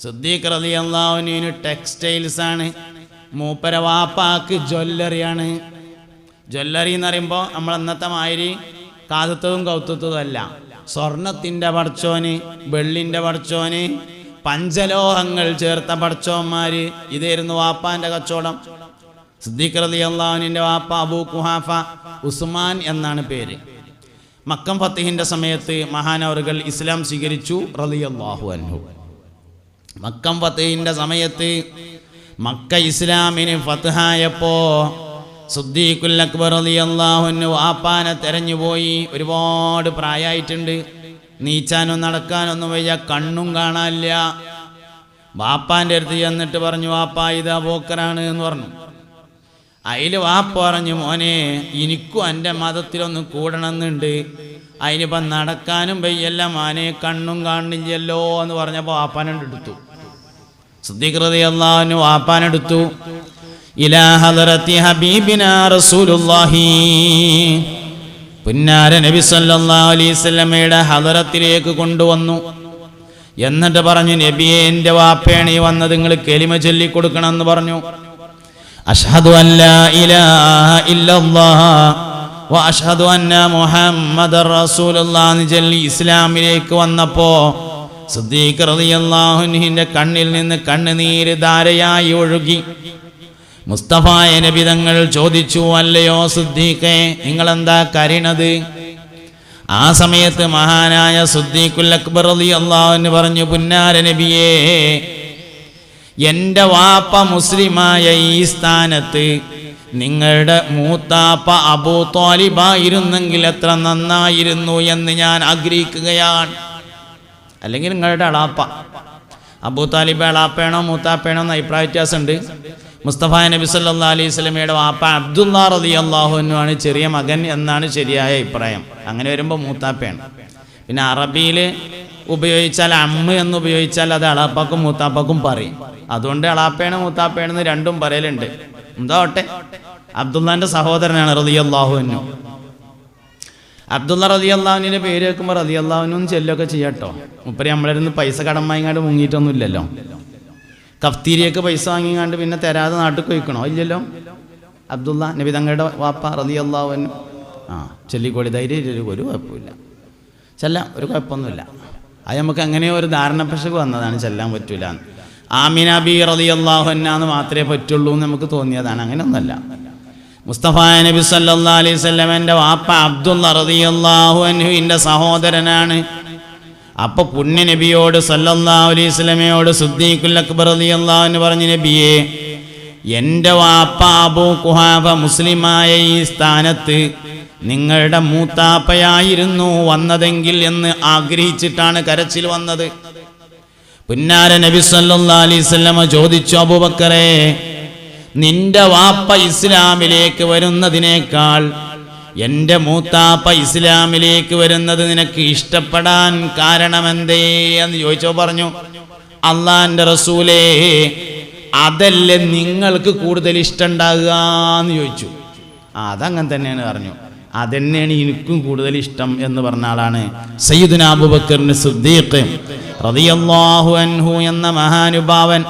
സിദ്ദീഖ് റളിയല്ലാഹു അൻഹുവിന് ടെക്സ്റ്റൈൽസ് ആണ്. മൂപ്പര വാപ്പാക്ക് ജ്വല്ലറിയാണ്. ജ്വല്ലറി എന്ന് പറയുമ്പോൾ നമ്മൾ അന്നത്തെ മാതിരി കാതത്തതും കൗത്തത്തതും അല്ല. സ്വർണത്തിൻ്റെ പടച്ചോന്, വെള്ളിൻ്റെ പടച്ചോന്, പഞ്ചലോഹങ്ങൾ ചേർത്ത പടച്ചോന്മാർ, ഇതായിരുന്നു വാപ്പാൻ്റെ കച്ചവടം. സിദ്ദീഖ് റളിയല്ലാഹു അൻഹുവിൻ്റെ വാപ്പ അബൂ ഖുഹാഫ, ഉസ്മാൻ എന്നാണ് പേര്. മക്കം ഫത്തഹിൻ്റെ സമയത്ത് മഹാനവറുകൾ ഇസ്ലാം സ്വീകരിച്ചു റളിയല്ലാഹു അൻഹു. മക്കം ഫത്തഹിൻ്റെ സമയത്ത് മക്ക ഇസ്ലാമിന് ഫത്ഹായപ്പോൾ സിദ്ദീഖുൽ അക്ബർ റളിയല്ലാഹു അൻഹു വാപ്പാനെ തെരഞ്ഞുപോയി. ഒരുപാട് പ്രായമായിട്ടുണ്ട്, നീച്ചാനോ നടക്കാനൊന്നും വയ്യ, കണ്ണും കാണാനില്ല. വാപ്പാൻ്റെ അടുത്ത് ചെന്നിട്ട് പറഞ്ഞു, വാപ്പാ ഇത് അബൂബക്കറാണ് എന്ന് പറഞ്ഞു. അതിൽ വാപ്പ പറഞ്ഞു, മോനെ എനിക്കും എൻ്റെ മതത്തിലൊന്ന് കൂടണമെന്നുണ്ട്, അതിനിപ്പം നടക്കാനും വയ്യല്ല മോനെ, കണ്ണും കാണില്ലല്ലോ എന്ന് പറഞ്ഞപ്പോൾ വാപ്പാനെടുത്തു. സിദ്ദീഖ് റളിയല്ലാഹു അൻഹു വാപ്പാനെടുത്തു. ഇലാ ഹദറത്തി ഹബീബിനാ റസൂലുള്ളാഹി, പുന്നാര നബി സല്ലല്ലാഹു അലൈഹി വസല്ലമയുടെ ഹദറത്തിലേക്ക് കൊണ്ടുവന്നു. എന്നിട്ട് പറഞ്ഞു, നബിയെ എൻ്റെ വാപ്പയാണ് ഈ വന്നത്, നിങ്ങൾ കലിമ ചൊല്ലിക്കൊടുക്കണം എന്ന് പറഞ്ഞു. അഷ്ഹദു അല്ലാ ഇലാഹ ഇല്ലല്ലാഹ് വ അഷ്ഹദു അന്ന മുഹമ്മദർ റസൂലുള്ളാഹി എന്ന് ചൊല്ലി ഇസ്ലാമിലേക്ക് വന്നപ്പോൾ സിദ്ദീഖ് റളിയല്ലാഹു അൻഹുവിന്റെ കണ്ണിൽ നിന്ന് കണ്ണുനീര് ധാരയായി ഒഴുകി. മുസ്തഫായ നബി തങ്ങൾ ചോദിച്ചു, അല്ലയോ സിദ്ദീഖേ, നിങ്ങളെന്താ കരയണത്? ആ സമയത്ത് മഹാനായ സിദ്ദീഖുൽ അക്ബർ റളിയല്ലാഹു അൻഹു പറഞ്ഞു, പുന്നാര നബിയേ, എൻ്റെ വാപ്പ മുസ്ലിമായ ഈ സ്ഥാനത്ത് നിങ്ങളുടെ മൂത്താപ്പ അബൂ ത്വാലിബായിരുന്നെങ്കിൽ എത്ര നന്നായിരുന്നു എന്ന് ഞാൻ ആഗ്രഹിക്കുകയാണ്. അല്ലെങ്കിൽ നിങ്ങളുടെ അളാപ്പ അബൂ താലിബ് അളാപ്പയാണോ മൂത്താപ്പയാണോ എന്ന് അഭിപ്രായ വ്യത്യാസമുണ്ട്. മുസ്തഫ നബി സല്ലല്ലാഹു അലൈഹി വസല്ലമയുടെ വാപ്പ അബ്ദുല്ലാ റളിയല്ലാഹു അൻഹു ആണ് ചെറിയ മകൻ എന്നാണ് ശരിയായ അഭിപ്രായം. അങ്ങനെ വരുമ്പോൾ മൂത്താപ്പയാണ്. പിന്നെ അറബിയിൽ ഉപയോഗിച്ചാൽ അമ്മ എന്ന് ഉപയോഗിച്ചാൽ അത് അളാപ്പാക്കും മൂത്താപ്പാക്കും പറയും. അതുകൊണ്ട് അളാപ്പയാണ് മൂത്താപ്പയാണെന്ന് രണ്ടും പറയലുണ്ട്. എന്താവട്ടെ, അബ്ദുല്ലാന്റെ സഹോദരനാണ് റളിയല്ലാഹു അൻഹു. അബ്ദുള്ള റളിയല്ലാഹു അൻഹുവിന്റെ പേര് കേൾക്കുമ്പോൾ റളിയല്ലാഹു അൻഹു ചെല്ലൊക്കെ ചെയ്യാട്ടോ. മുപ്പര് നമ്മളിരുന്ന് പൈസ കടം വാങ്ങിക്കാണ്ട് മുങ്ങിയിട്ടൊന്നും ഇല്ലല്ലോ. കഫ്തീരിയൊക്കെ പൈസ വാങ്ങിക്കാണ്ട് പിന്നെ തരാതെ നാട്ടിൽ പോയിക്കണോ? ഇല്ലല്ലോ. അബ്ദുള്ള നബി തങ്ങളുടെ വാപ്പ റളിയല്ലാഹു അൻഹു. ചൊല്ലിക്കോളി, ധൈര്യം ഒരു കുഴപ്പമില്ല, ചെല്ലാം, ഒരു കുഴപ്പമൊന്നുമില്ല. അത് നമുക്ക് അങ്ങനെ ഒരു ധാരണപ്പശക് വന്നതാണ്, ചെല്ലാൻ പറ്റൂല. ആമിന ബി റളിയല്ലാഹു അൻഹ എന്ന് മാത്രമേ പറ്റുള്ളൂ എന്ന് നമുക്ക് തോന്നിയതാണ്. അങ്ങനെയൊന്നുമല്ല. മുസ്തഫ നബി സല്ലല്ലാഹു അലൈഹി വസല്ലമയുടെ വാപ്പ അബ്ദുള്ള റളിയല്ലാഹു അൻഹുവിന്റെ സഹോദരനാണ്. അപ്പൊ പുണ്യ നബിയോട് സല്ലല്ലാഹു അലൈഹി വസല്ലമയോട് സിദ്ദീഖുൽ അക്ബർ റളിയല്ലാഹു അൻഹു പറഞ്ഞു, നബിയെ, എൻ്റെ വാപ്പ അബൂ ഖുഹാഫ മുസ്ലിമായ ഈ സ്ഥാനത്ത് നിങ്ങളുടെ മൂത്താപ്പയായിരുന്നു വന്നതെങ്കിൽ എന്ന് ആഗ്രഹിച്ചിട്ടാണ് കരച്ചിൽ വന്നത്. പുന്നാര നബി സല്ലല്ലാഹു അലൈഹി വസല്ലമ ചോദിച്ചു, അബൂബക്കറേ, നിന്റെ വാപ്പ ഇസ്ലാമിലേക്ക് വരുന്നതിനേക്കാൾ എൻ്റെ മൂത്താപ്പ ഇസ്ലാമിലേക്ക് വരുന്നത് നിനക്ക് ഇഷ്ടപ്പെടാൻ കാരണമെന്തേ എന്ന് ചോദിച്ചോ. പറഞ്ഞു, അള്ളാന്റെ റസൂലേ, അതല്ലേ നിങ്ങൾക്ക് കൂടുതൽ ഇഷ്ടമുണ്ടാകുക എന്ന് ചോദിച്ചു. അതങ്ങനെ തന്നെയാണ് പറഞ്ഞു. അതന്നെയാണ് എനിക്കും കൂടുതൽ ഇഷ്ടം എന്ന് പറഞ്ഞ ആളാണ് സയ്യിദുനാ അബൂബക്കർ സിദ്ദീഖ് റളിയല്ലാഹു അൻഹു എന്ന മഹാനുഭാവൻ.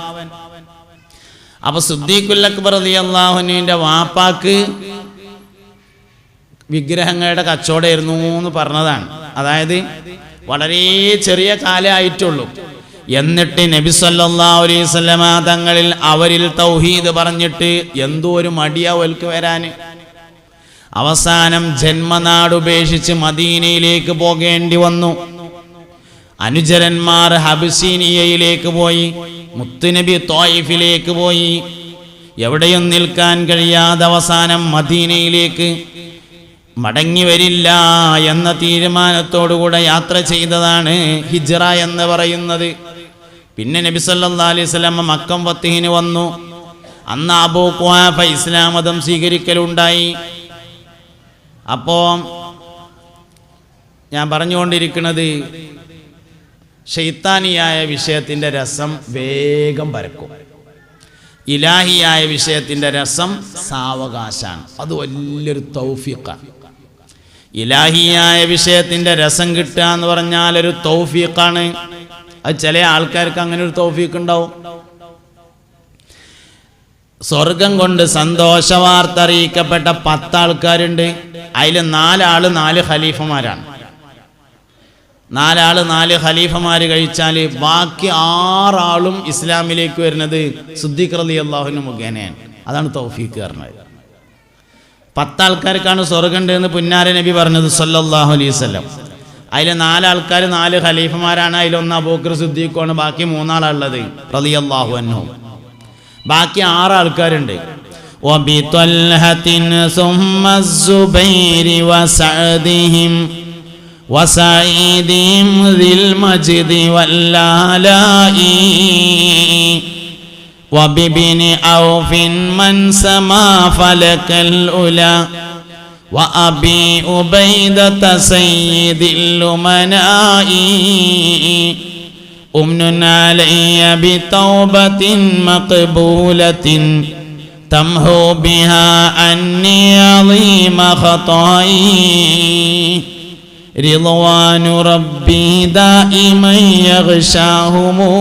അപ്പൊ സിദ്ദീഖുൽ അക്ബർ റളിയല്ലാഹു അൻഹുവിന്റെ വാപ്പാക്ക് വിഗ്രഹങ്ങളുടെ കച്ചവടമായിരുന്നു എന്ന് പറഞ്ഞതാണ്. അതായത് വളരെ ചെറിയ കാലമായിട്ടുള്ളൂ. എന്നിട്ട് നബി സല്ലല്ലാഹു അലൈഹി വസല്ലമ തങ്ങളിൽ അവരിൽ തൗഹീദ് പറഞ്ഞിട്ട് എന്തോ ഒരു മടിയാ ഓൽക്ക് വരാൻ. അവസാനം ജന്മനാടുപേക്ഷിച്ച് മദീനയിലേക്ക് പോകേണ്ടി വന്നു. അനുചരന്മാർ ഹബസീനിയയിലേക്ക് പോയി, മുത്തുനബി ത്വായിഫിലേക്ക് പോയി. എവിടെയും നിൽക്കാൻ കഴിയാതെ അവസാനം മദീനയിലേക്ക് മടങ്ങി വരില്ല എന്ന തീരുമാനത്തോടുകൂടെ യാത്ര ചെയ്തതാണ് ഹിജ്റ എന്ന് പറയുന്നത്. പിന്നെ നബി സല്ലല്ലാഹു അലൈഹി വസല്ലം മക്കം ഫത്ഹിന് വന്നു. അന്ന് അബൂ ഖുഹാഫ ഇസ്ലാം മതം സ്വീകരിക്കലുണ്ടായി. അപ്പോൾ ഞാൻ പറഞ്ഞുകൊണ്ടിരിക്കുന്നത് ശൈത്താനിയായ വിഷയത്തിൻ്റെ രസം വേഗം പരക്കും, ഇലാഹിയായ വിഷയത്തിൻ്റെ രസം സാവകാശാണ്. അത് വലിയൊരു തൗഫീഖാണ്. ഇലാഹിയായ വിഷയത്തിൻ്റെ രസം കിട്ടുക എന്ന് പറഞ്ഞാൽ ഒരു തൗഫീഖാണ്. അത് ചില ആൾക്കാർക്ക് അങ്ങനെ ഒരു തൗഫീഖ് ഉണ്ടാവും. സ്വർഗം കൊണ്ട് സന്തോഷ വാർത്ത അറിയിക്കപ്പെട്ട 10 ആൾക്കാരുണ്ട്. അതിൽ 4 ആള് 4 ഖലീഫമാരാണ്. 4 ആള് 4 ഖലീഫമാര് കഴിച്ചാൽ ബാക്കി 6 ആളും ഇസ്ലാമിലേക്ക് വരുന്നത് സിദ്ദീഖ് റളിയല്ലാഹു അൻഹു മുഖേനയാണ്. അതാണ് തൗഫീഖ് പറഞ്ഞത്. 10 ആൾക്കാർക്കാണ് സ്വർഗം എന്ന് പുന്നാര നബി പറഞ്ഞത് സല്ലല്ലാഹു അലൈഹി വസല്ലം. അതിൽ 4 ആൾക്കാർ 4 ഖലീഫമാരാണ്. അതിലൊന്ന് അബൂബക്കർ സിദ്ദീഖാണ്. ബാക്കി 3 ആളുള്ളത് റളിയല്ലാഹു അൻഹു. ബാക്കി 6 ആൾക്കാരുണ്ട്. വബിത്വൽഹത്തിൻ സുമ്മ സുബൈരി വസഅദിഹിം വസഈദിഹിം ദിൽ മജ്ദി വല്ലാലായി വബിബിനി ഔഫിൻ മൻ സമാ ഫലകൽ ഉലാ വഅബി ഉബൈദത സയ്യിദിൽ ഉമനായി ഉംനുൻ അലയ്യ ബിതൗബത്തിൻ മഖ്ബൂലത്തിൻ തംഹു ബിഹാ അന്നി അളീമ ഖതായി റിളവാനു റബ്ബി ദായിമൻ യഗ്ശാഹുമു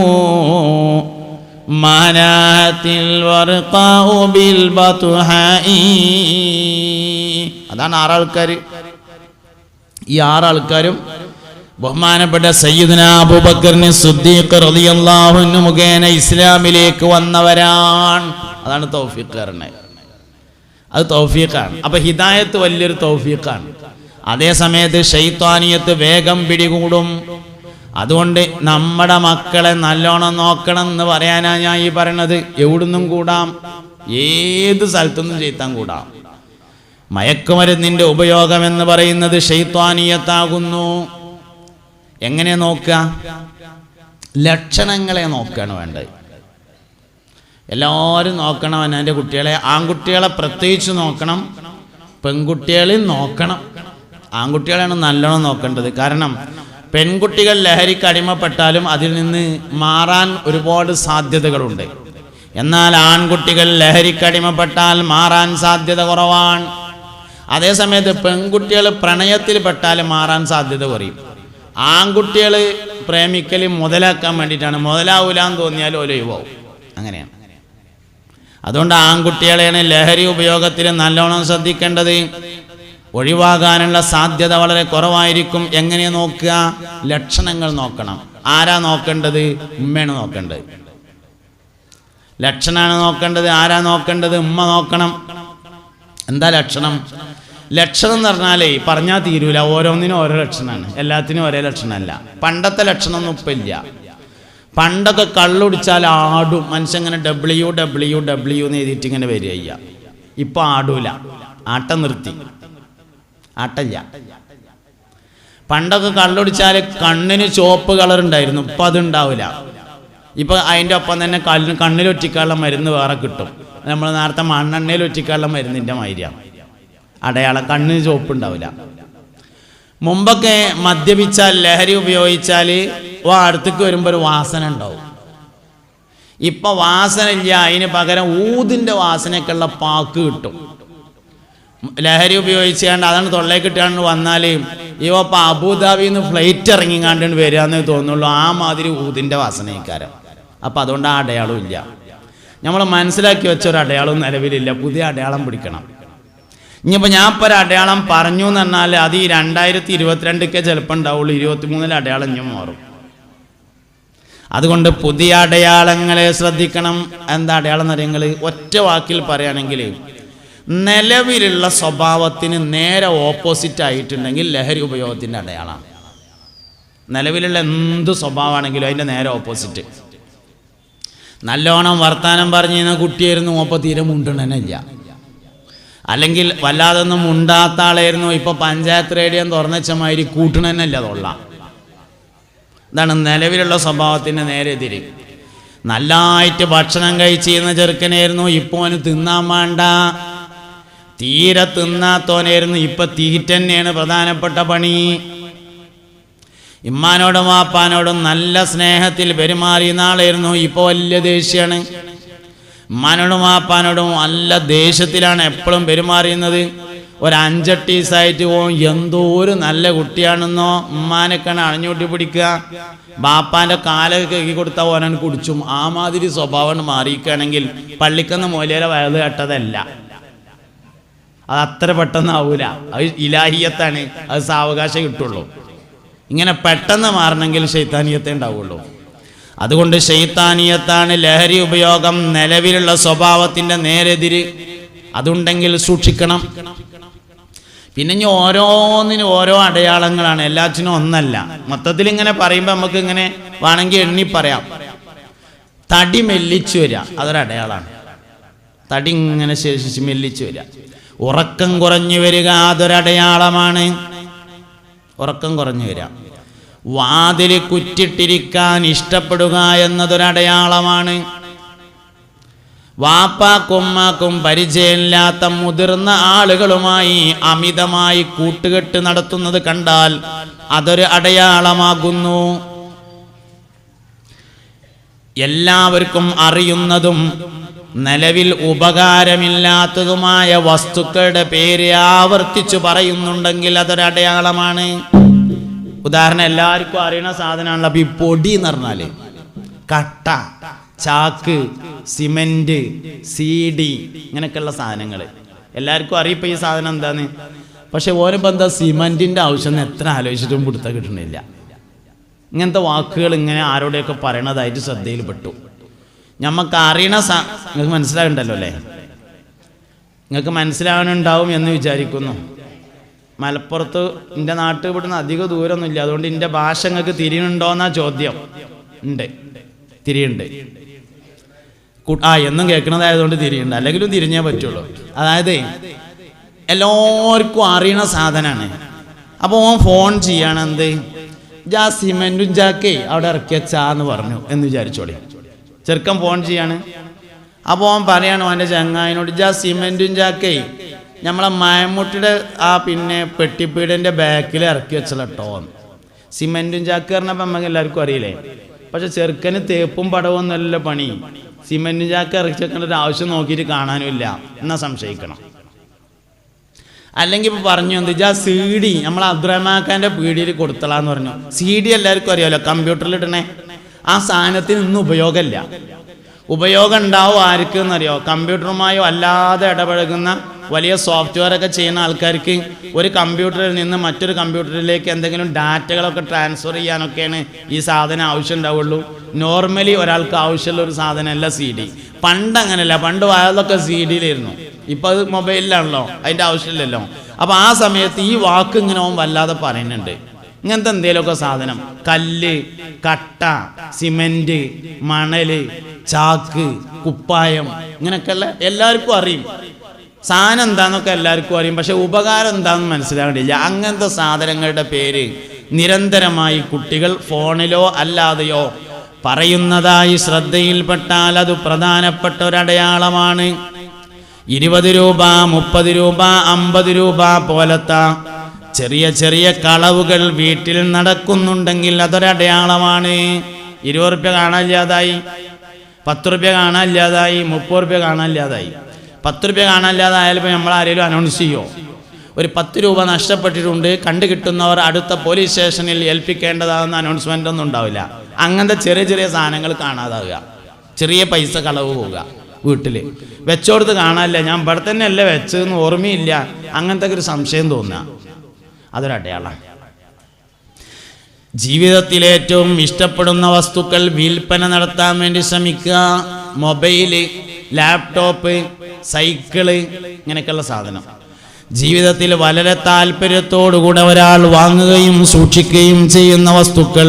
മാനാത്തിൽ വർഖാഉ ബിൽ ബത്ഹായി. അതാണ് 6 ആൾക്കാർ. ഈ 6 ആൾക്കാരും ബഹുമാനപ്പെട്ട സയ്യിദുനാ അബൂബക്കറിന് സിദ്ദീഖ് റളിയല്ലാഹു അൻഹു മുഖേന ഇസ്ലാമിലേക്ക് വന്നവരാണ്. അതാണ് തൗഫീഖ് പറഞ്ഞത്. അത് തൗഫീഖാണ്. അപ്പൊ ഹിദായത്ത് വലിയൊരു തൗഫീഖാണ്. അതേ സമയത്ത് ശൈത്വാനിയത്ത് വേഗം പിടികൂടും. അതുകൊണ്ട് നമ്മുടെ മക്കളെ നല്ലോണം നോക്കണം എന്ന് പറയാനാണ് ഞാൻ ഈ പറയണത്. എവിടുന്നും കൂടാം, ഏത് സ്ഥലത്തുനിന്നും ചെയ്ത്താൻ കൂടാം. മയക്കുമരുന്നിൻ്റെ ഉപയോഗം എന്ന് പറയുന്നത് ശൈത്വാനിയത്താകുന്നു. എങ്ങനെ നോക്കുക? ലക്ഷണങ്ങളെ നോക്കുകയാണ് വേണ്ടത്. എല്ലാവരും നോക്കണം. അവനവൻ്റെ കുട്ടികളെ, ആൺകുട്ടികളെ പ്രത്യേകിച്ച് നോക്കണം, പെൺകുട്ടികളിൽ നോക്കണം. ആൺകുട്ടികളെയാണ് നല്ലോണം നോക്കേണ്ടത്. കാരണം പെൺകുട്ടികൾ ലഹരിക്ക് അടിമപ്പെട്ടാലും അതിൽ നിന്ന് മാറാൻ ഒരുപാട് സാധ്യതകളുണ്ട്. എന്നാൽ ആൺകുട്ടികൾ ലഹരിക്ക് അടിമപ്പെട്ടാൽ മാറാൻ സാധ്യത കുറവാണ്. അതേസമയത്ത് പെൺകുട്ടികൾ പ്രണയത്തിൽ പെട്ടാൽ മാറാൻ സാധ്യത കുറയും. ആൺകുട്ടികൾ പ്രേമിക്കൽ മുതലാക്കാൻ വേണ്ടിയിട്ടാണ്. മുതലാവൂലാന്ന് തോന്നിയാൽ ഒലയുവാവും. അങ്ങനെയാണ്. അതുകൊണ്ട് ആൺകുട്ടികളെയാണ് ലഹരി ഉപയോഗത്തിൽ നല്ലോണം ശ്രദ്ധിക്കേണ്ടത്. ഒഴിവാകാനുള്ള സാധ്യത വളരെ കുറവായിരിക്കും. എങ്ങനെ നോക്കുക? ലക്ഷണങ്ങൾ നോക്കണം. ആരാ നോക്കേണ്ടത്? ഉമ്മയാണ് നോക്കേണ്ടത്. ലക്ഷണമാണ് നോക്കേണ്ടത്. ആരാ നോക്കേണ്ടത്? ഉമ്മ നോക്കണം. എന്താ ലക്ഷണം? ലക്ഷണം എന്ന് പറഞ്ഞാലേ പറഞ്ഞാൽ തീരൂല. ഓരോന്നിനും ഓരോ ലക്ഷണമാണ്. എല്ലാത്തിനും ഒരേ ലക്ഷണമല്ല. പണ്ടത്തെ ലക്ഷണമൊന്നും ഇപ്പം ഇല്ല. പണ്ടൊക്കെ കള്ളുടിച്ചാൽ ആടും. മനുഷ്യൻ ഇങ്ങനെ WWW എന്ന് എഴുതിയിട്ട് ഇങ്ങനെ വരിക. ഇപ്പം ആടൂല. ആട്ടം നിർത്തി. ആട്ടല്ല. പണ്ടൊക്കെ കള്ളുടിച്ചാൽ കണ്ണിന് ചുവപ്പ് കളർ ഉണ്ടായിരുന്നു. ഇപ്പം അതുണ്ടാവില്ല. ഇപ്പം അതിൻ്റെ ഒപ്പം തന്നെ കണ്ണിലൊറ്റിക്കാനുള്ള മരുന്ന് വേറെ കിട്ടും. നമ്മൾ നേരത്തെ മണ്ണെണ്ണയിൽ ഒറ്റിക്കാനുള്ള മരുന്നിൻ്റെ മാതിരിയാണ്. അടയാളം കണ്ണിന് ചുവപ്പ് ഉണ്ടാവില്ല. മുമ്പൊക്കെ മദ്യപിച്ചാൽ, ലഹരി ഉപയോഗിച്ചാൽ അടുത്തേക്ക് വരുമ്പോൾ ഒരു വാസന ഉണ്ടാവും. ഇപ്പം വാസന ഇല്ല. അതിന് പകരം ഊതിൻ്റെ വാസനയൊക്കെയുള്ള പാക്ക് കിട്ടും. ലഹരി ഉപയോഗിച്ചാണ്ട് അതാണ് തൊള്ളേക്ക് ഇട്ടാണ്ട് വന്നാൽ ഇവ ഇപ്പം അബുദാബിന്ന് ഫ്ലൈറ്റ് ഇറങ്ങിക്കാണ്ട് വരികയെന്ന് തോന്നുള്ളൂ. ആ മാതിരി ഊതിൻ്റെ വാസനയിക്കാരം. അപ്പം അതുകൊണ്ട് ആ അടയാളം ഇല്ല. നമ്മൾ മനസ്സിലാക്കി വെച്ച ഒരു അടയാളവും നിലവിലില്ല. പുതിയ അടയാളം പിടിക്കണം. ഇനിയിപ്പോൾ ഞാൻ ഇപ്പോൾ ഒരു അടയാളം പറഞ്ഞു എന്ന് പറഞ്ഞാൽ അത് ഈ 2022 ചിലപ്പോൾ ഉണ്ടാവുള്ളൂ. 23 അടയാളം ഇനി മാറും. അതുകൊണ്ട് പുതിയ അടയാളങ്ങളെ ശ്രദ്ധിക്കണം. എന്താ അടയാളം എന്ന് അറിയുന്നത്? ഒറ്റ വാക്കിൽ പറയുകയാണെങ്കിൽ നിലവിലുള്ള സ്വഭാവത്തിന് നേരെ ഓപ്പോസിറ്റ് ആയിട്ടുണ്ടെങ്കിൽ ലഹരി ഉപയോഗത്തിൻ്റെ അടയാളമാണ്. നിലവിലുള്ള എന്ത് സ്വഭാവമാണെങ്കിലും അതിൻ്റെ നേരെ ഓപ്പോസിറ്റ്. നല്ലോണം വർത്താനം പറഞ്ഞിരുന്ന കുട്ടിയായിരുന്നു, അപ്പോൾ തീരെ മുണ്ടണനില്ല. അല്ലെങ്കിൽ വല്ലാതൊന്നും മുണ്ടാത്ത ആളായിരുന്നു, ഇപ്പോൾ പഞ്ചായത്ത് റേഡിയോ തുറന്നച്ച മാതിരി കൂട്ടണനല്ല തൊള്ള. ഇതാണ് നിലവിലുള്ള സ്വഭാവത്തിൻ്റെ നേരെ എതിര്. നല്ലതായിട്ട് ഭക്ഷണം കഴിച്ചിരുന്ന ചെറുക്കനായിരുന്നു, ഇപ്പോൾ അവന് തിന്നാൻ വേണ്ട. തീരെ തിന്നാത്തോനായിരുന്നു, ഇപ്പം തീറ്റ തന്നെയാണ് പ്രധാനപ്പെട്ട പണി. ഇമ്മാനോടും വാപ്പാനോടും നല്ല സ്നേഹത്തിൽ പെരുമാറിയ ആളായിരുന്നു, ഇപ്പോൾ വലിയ ദേഷ്യമാണ്. ഉമ്മാനോടും വാപ്പാനോടും നല്ല ദേഷ്യത്തിലാണ് എപ്പോഴും പെരുമാറിയുന്നത്. ഒരു 5-8 ദിവസമായിട്ട് എന്തോ ഒരു നല്ല കുട്ടിയാണെന്നോ ഉമ്മാനൊക്കെയാണ് അണിഞ്ഞൂട്ടി പിടിക്കുക. ബാപ്പാൻ്റെ കാലൊക്കെ കഴുകി കൊടുത്താൽ ഓനാൻ കുടിച്ചും. ആ മാതിരി സ്വഭാവം മാറിയിരിക്കുകയാണെങ്കിൽ പള്ളിക്കന്ന് മൂലയിലെ വയത് കേട്ടതല്ല. അത് അത്ര പെട്ടെന്നാവൂല. അത് ഇലാഹിയത്താണ്. അത് സാവകാശം കിട്ടുള്ളൂ. ഇങ്ങനെ പെട്ടെന്ന് മാറണമെങ്കിൽ ശൈത്താനിയത്തെ ഉണ്ടാവുള്ളൂ. അതുകൊണ്ട് ശൈത്താനിയത്താണ് ലഹരി ഉപയോഗം, നിലവിലുള്ള സ്വഭാവത്തിൻ്റെ നേരെതിര്. അതുണ്ടെങ്കിൽ സൂക്ഷിക്കണം. പിന്നെ ഇനി ഓരോന്നിനും ഓരോ അടയാളങ്ങളാണ്, എല്ലാറ്റിനും ഒന്നല്ല. മൊത്തത്തിൽ ഇങ്ങനെ പറയുമ്പോൾ നമുക്ക് ഇങ്ങനെ വേണമെങ്കിൽ എണ്ണി പറയാം. തടി മെല്ലിച്ചു വരിക അതൊരടയാളമാണ്. തടി ഇങ്ങനെ ശേഷിച്ച് മെല്ലിച്ചു വരിക. ഉറക്കം കുറഞ്ഞു വരിക അതൊരടയാളമാണ്. ഉറക്കം കുറഞ്ഞു വരിക. വാതിൽ കുറ്റിട്ടിരിക്കാൻ ഇഷ്ടപ്പെടുക എന്നതൊരടയാളമാണ്. വാപ്പാക്കുമ്മാക്കും പരിചയമില്ലാത്ത മുതിർന്ന ആളുകളുമായി അമിതമായി കൂട്ടുകെട്ട് നടത്തുന്നത് കണ്ടാൽ അതൊരു അടയാളമാകുന്നു. എല്ലാവർക്കും അറിയുന്നതും നിലവിൽ ഉപകാരമില്ലാത്തതുമായ വസ്തുക്കളുടെ പേര് ആവർത്തിച്ചു പറയുന്നുണ്ടെങ്കിൽ അതൊരടയാളമാണ്. ഉദാഹരണം എല്ലാവർക്കും അറിയുന്ന സാധനമാണല്ലോ ഈ പൊടി എന്ന് പറഞ്ഞാല്. കട്ട, ചാക്ക്, സിമെന്റ്, CD ഇങ്ങനെയൊക്കെയുള്ള സാധനങ്ങൾ എല്ലാവർക്കും അറിയിപ്പോൾ ഈ സാധനം എന്താന്ന്. പക്ഷെ ഓരോ എന്താ സിമെന്റിന്റെ ആവശ്യം എത്ര ആലോചിച്ചിട്ടും പിടുത്തം കിട്ടണില്ല. ഇങ്ങനത്തെ വാക്കുകൾ ഇങ്ങനെ ആരോടെയൊക്കെ പറയണതായിട്ട് ശ്രദ്ധയിൽപ്പെട്ടു. നമുക്ക് അറിയണ നിങ്ങൾക്ക് മനസ്സിലാകണ്ടല്ലോ അല്ലേ? നിങ്ങൾക്ക് മനസ്സിലാവാനുണ്ടാവും എന്ന് വിചാരിക്കുന്നു. മലപ്പുറത്ത് എൻ്റെ നാട്ടിൽ ഇവിടുന്ന് അധികം ദൂരമൊന്നുമില്ല. അതുകൊണ്ട് എൻ്റെ ഭാഷ നിങ്ങൾക്ക് തിരിയുന്നുണ്ടോയെന്നാ ചോദ്യം. ഉണ്ട്, തിരിയുണ്ട്. എന്നും കേൾക്കണതായതുകൊണ്ട് തിരിയുണ്ട്, അല്ലെങ്കിലും തിരിഞ്ഞേ പറ്റുള്ളൂ. അതായത് എല്ലാവർക്കും അറിയണ സാധനമാണ്. അപ്പോൾ ഓൻ ഫോൺ ചെയ്യാണ്, എന്ത് സിമെന്റും ചാക്കേ അവിടെ ഇറക്കി വെച്ചാന്ന് പറഞ്ഞു എന്ന് വിചാരിച്ചോളി. ചെറുക്കൻ ഫോൺ ചെയ്യാണ്. അപ്പോൾ ഓൻ പറയാണ് ഓൻ്റെ ചങ്ങായിനോട്, സിമെന്റും ചാക്കേ നമ്മളെ മയമുട്ടിയുടെ പിന്നെ പെട്ടിപ്പീടിൻ്റെ ബാക്കിൽ ഇറക്കി വെച്ചല്ലോ. സിമെന്റും ചാക്ക് പറഞ്ഞപ്പോൾ നമുക്ക് എല്ലാവർക്കും അറിയില്ലേ. പക്ഷെ ചെറുക്കന് തേപ്പും പടവും നല്ല പണി. സിമെന്റും ചാക്ക് ഇറക്കി വെക്കേണ്ട ഒരു ആവശ്യം നോക്കിയിട്ട് കാണാനുമില്ല. എന്നാൽ സംശയിക്കണം. അല്ലെങ്കിൽ ഇപ്പോൾ പറഞ്ഞു എന്ത് CD നമ്മൾ അബ്ദുറഹ്മാൻ്റെ പീടിയിൽ കൊടുത്തളാന്ന് പറഞ്ഞു. CD എല്ലാവർക്കും അറിയാമല്ലോ, കമ്പ്യൂട്ടറിൽ ഇടണേ. ആ സാധനത്തിന് ഇന്നും ഉപയോഗമില്ല. ഉപയോഗം ഉണ്ടാവും ആർക്ക് എന്നറിയോ? കമ്പ്യൂട്ടറുമായോ അല്ലാതെ ഇടപഴകുന്ന വലിയ സോഫ്റ്റ്വെയറൊക്കെ ചെയ്യുന്ന ആൾക്കാർക്ക് ഒരു കമ്പ്യൂട്ടറിൽ നിന്ന് മറ്റൊരു കമ്പ്യൂട്ടറിലേക്ക് എന്തെങ്കിലും ഡാറ്റകളൊക്കെ ട്രാൻസ്ഫർ ചെയ്യാനൊക്കെയാണ് ഈ സാധനം ആവശ്യം ഉണ്ടാവുള്ളൂ. നോർമലി ഒരാൾക്ക് ആവശ്യമുള്ള ഒരു സാധനമല്ല CD. പണ്ട് അങ്ങനെയല്ല. പണ്ട് അതൊക്കെ CD-യിലായിരുന്നു. ഇപ്പം അത് മൊബൈലിലാണല്ലോ, അതിൻ്റെ ആവശ്യമില്ലല്ലോ. അപ്പോൾ ആ സമയത്ത് ഈ വാക്ക് ഇങ്ങനെ വല്ലാതെ പറയുന്നുണ്ട്. ഇങ്ങനത്തെ എന്തെങ്കിലുമൊക്കെ സാധനം, കല്ല്, കട്ട, സിമെന്റ്, മണല്, ചാക്ക്, കുപ്പായം, ഇങ്ങനെയൊക്കെയുള്ള എല്ലാവർക്കും അറിയും. സാധനം എന്താണെന്നൊക്കെ എല്ലാവർക്കും അറിയും. പക്ഷെ ഉപകാരം എന്താണെന്ന് മനസ്സിലാകണ്ടില്ല. അങ്ങനത്തെ സാധനങ്ങളുടെ പേര് നിരന്തരമായി കുട്ടികൾ ഫോണിലോ അല്ലാതെയോ പറയുന്നതായി ശ്രദ്ധയിൽപ്പെട്ടാൽ അത് പ്രധാനപ്പെട്ട ഒരടയാളമാണ്. 20 രൂപ, 30 രൂപ, 50 രൂപ പോലത്തെ ചെറിയ ചെറിയ കളവുകൾ വീട്ടിൽ നടക്കുന്നുണ്ടെങ്കിൽ അതൊരടയാളമാണ്. 20 റുപ്യ കാണാനില്ലാതായി, 10 റുപ്യ കാണാനില്ലാതായി, 30 റുപ്യ കാണാനില്ലാതായി. 10 രൂപ കാണാനില്ലാതായാലും ഇപ്പോൾ നമ്മൾ ആരെങ്കിലും അനൗൺസ് ചെയ്യുമോ? ഒരു 10 രൂപ നഷ്ടപ്പെട്ടിട്ടുണ്ട്, കണ്ടു കിട്ടുന്നവർ അടുത്ത പോലീസ് സ്റ്റേഷനിൽ ഏൽപ്പിക്കേണ്ടതാകുന്ന അനൗൺസ്മെൻ്റ് ഒന്നും ഉണ്ടാവില്ല. അങ്ങനത്തെ ചെറിയ ചെറിയ സാധനങ്ങൾ കാണാതാവുക, ചെറിയ പൈസ കളവ് പോവുക. വീട്ടിൽ വെച്ചോടുത്ത് കാണാനില്ല, ഞാൻ ഇവിടെ തന്നെ അല്ലേ വെച്ചതെന്ന് ഓർമ്മയില്ല, അങ്ങനത്തെ ഒരു സംശയം തോന്നുക, അതൊരടയാളമാണ്. ജീവിതത്തിൽ ഏറ്റവും ഇഷ്ടപ്പെടുന്ന വസ്തുക്കൾ വിൽപ്പന നടത്താൻ വേണ്ടി ശ്രമിക്കുക. മൊബൈല്, ലാപ്ടോപ്പ്, സൈക്കിള്, ഇങ്ങനെയൊക്കെയുള്ള സാധനം ജീവിതത്തിൽ വളരെ താല്പര്യത്തോടുകൂടെ ഒരാൾ വാങ്ങുകയും സൂക്ഷിക്കുകയും ചെയ്യുന്ന വസ്തുക്കൾ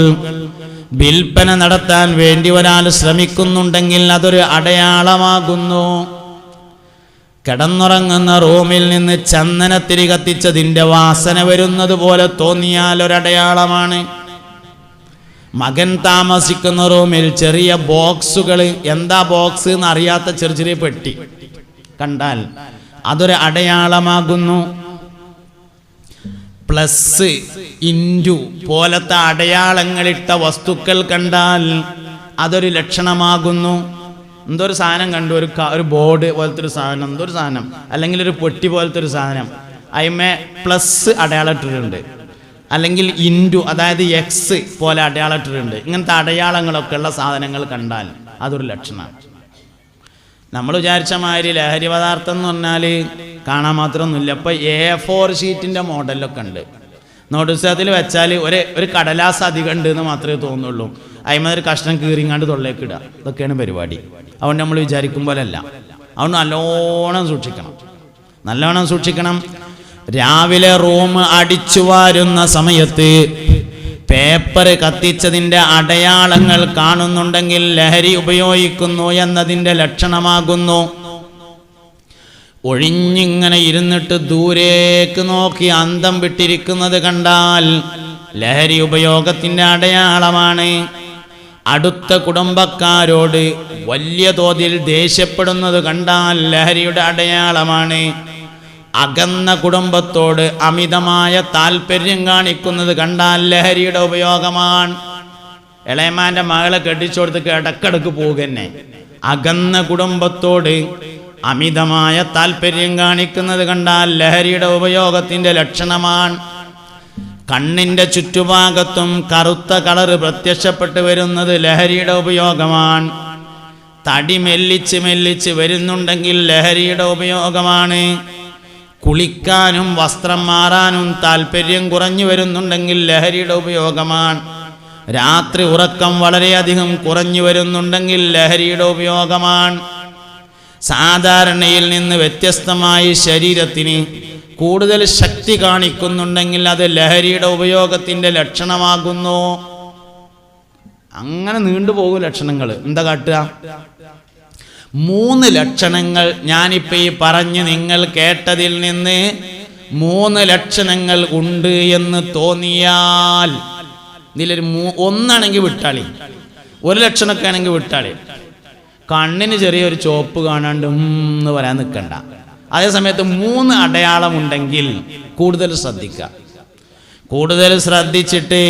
വിൽപ്പന നടത്താൻ വേണ്ടി ഒരാൾ ശ്രമിക്കുന്നുണ്ടെങ്കിൽ അതൊരു അടയാളമാകുന്നു. കിടന്നുറങ്ങുന്ന റൂമിൽ നിന്ന് ചന്ദനത്തിരി കത്തിച്ചതിൻ്റെ വാസന വരുന്നത് പോലെ തോന്നിയാൽ ഒരടയാളമാണ്. മകൻ താമസിക്കുന്ന റൂമിൽ ചെറിയ ബോക്സുകൾ, എന്താ ബോക്സ് എന്നറിയാത്ത ചെറിയ ചെറിയ പെട്ടി കണ്ടാൽ അതൊരു അടയാളമാകുന്നു. പ്ലസ്, ഇൻറ്റു പോലത്തെ അടയാളങ്ങളിട്ട വസ്തുക്കൾ കണ്ടാൽ അതൊരു ലക്ഷണമാകുന്നു. എന്തൊരു സാധനം കണ്ടു, ഒരു ബോർഡ് പോലത്തെ ഒരു സാധനം, എന്തൊരു സാധനം, അല്ലെങ്കിൽ ഒരു പൊട്ടി പോലത്തെ ഒരു സാധനം, അതിന്മേ പ്ലസ് അടയാളമിട്ടിട്ടുണ്ട്, അല്ലെങ്കിൽ ഇൻറ്റു അതായത് എക്സ് പോലെ അടയാളമിട്ടിട്ടുണ്ട്. ഇങ്ങനത്തെ അടയാളങ്ങളൊക്കെ ഉള്ള സാധനങ്ങൾ കണ്ടാൽ അതൊരു ലക്ഷണമാണ്. നമ്മൾ വിചാരിച്ച മാതിരി ലഹരി പദാർത്ഥം എന്ന് പറഞ്ഞാൽ കാണാൻ മാത്രമൊന്നുമില്ല. ഇപ്പോൾ A4 ഷീറ്റിൻ്റെ മോഡലൊക്കെ ഉണ്ട്. നോട്ടീസത്തിൽ വെച്ചാൽ ഒരു കടലാസ് അധികം ഉണ്ട് എന്ന് മാത്രമേ തോന്നുള്ളൂ. അതിന്മേൽ ഒരു കഷ്ണം കീറിങ്ങാണ്ട് തൊള്ളേക്ക് ഇടുക, ഇതൊക്കെയാണ് പരിപാടി. അതുകൊണ്ട് നമ്മൾ വിചാരിക്കും പോലെയല്ല. അതുകൊണ്ട് നല്ലോണം സൂക്ഷിക്കണം. രാവിലെ റൂം അടിച്ചു വാരുന്ന സമയത്ത് പേപ്പർ കത്തിച്ചതിൻ്റെ അടയാളങ്ങൾ കാണുന്നുണ്ടെങ്കിൽ ലഹരി ഉപയോഗിക്കുന്നു എന്നതിൻ്റെ ലക്ഷണമാകുന്നു. ഒഴിഞ്ഞിങ്ങനെ ഇരുന്നിട്ട് ദൂരേക്ക് നോക്കി അന്തം വിട്ടിരിക്കുന്നത് കണ്ടാൽ ലഹരി ഉപയോഗത്തിൻ്റെ അടയാളമാണ്. അടുത്ത കുടുംബക്കാരോട് വലിയ തോതിൽ ദേഷ്യപ്പെടുന്നത് കണ്ടാൽ ലഹരിയുടെ അടയാളമാണ്. അകന്ന കുടുംബത്തോട് അമിതമായ താല്പര്യം കാണിക്കുന്നത് കണ്ടാൽ ലഹരിയുടെ ഉപയോഗമാണ്. ഇളയമാൻ്റെ മകളെ കെട്ടിച്ചു കൊടുത്ത് ഇടക്കിടക്ക് പോകുന്നെ. അകന്ന കുടുംബത്തോട് അമിതമായ താല്പര്യം കാണിക്കുന്നത് കണ്ടാൽ ലഹരിയുടെ ഉപയോഗത്തിൻ്റെ ലക്ഷണമാണ്. കണ്ണിൻ്റെ ചുറ്റുഭാഗത്തും കറുത്ത കളറ് പ്രത്യക്ഷപ്പെട്ട് വരുന്നത് ലഹരിയുടെ ഉപയോഗമാണ്. തടി മെല്ലിച്ച് വരുന്നുണ്ടെങ്കിൽ ലഹരിയുടെ ഉപയോഗമാണ്. കുളിക്കാനും വസ്ത്രം മാറാനും താല്പര്യം കുറഞ്ഞു വരുന്നുണ്ടെങ്കിൽ ലഹരിയുടെ ഉപയോഗമാണ്. രാത്രി ഉറക്കം വളരെയധികം കുറഞ്ഞു വരുന്നുണ്ടെങ്കിൽ ലഹരിയുടെ ഉപയോഗമാണ്. സാധാരണയിൽ നിന്ന് വ്യത്യസ്തമായി ശരീരത്തിന് കൂടുതൽ ശക്തി കാണിക്കുന്നുണ്ടെങ്കിൽ അത് ലഹരിയുടെ ഉപയോഗത്തിൻ്റെ ലക്ഷണമാകുന്നു. അങ്ങനെ നീണ്ടുപോകും ലക്ഷണങ്ങൾ. എന്താ കാട്ടുക? 3 ലക്ഷണങ്ങൾ ഞാനിപ്പോൾ ഈ പറഞ്ഞ് നിങ്ങൾ കേട്ടതിൽ നിന്ന് 3 ലക്ഷണങ്ങൾ ഉണ്ട് എന്ന് തോന്നിയാൽ ഇതിലൊരു ഒന്നാണെങ്കിൽ വിട്ടാളി, 1 ലക്ഷണമൊക്കെ ആണെങ്കിൽ വിട്ടാളി. കണ്ണിന് ചെറിയൊരു ചോപ്പ് കാണാണ്ട് എന്ന് പറയാൻ നിൽക്കണ്ട. അതേസമയത്ത് 3 അടയാളമുണ്ടെങ്കിൽ കൂടുതൽ ശ്രദ്ധിക്കുക. കൂടുതൽ ശ്രദ്ധിച്ചിട്ട്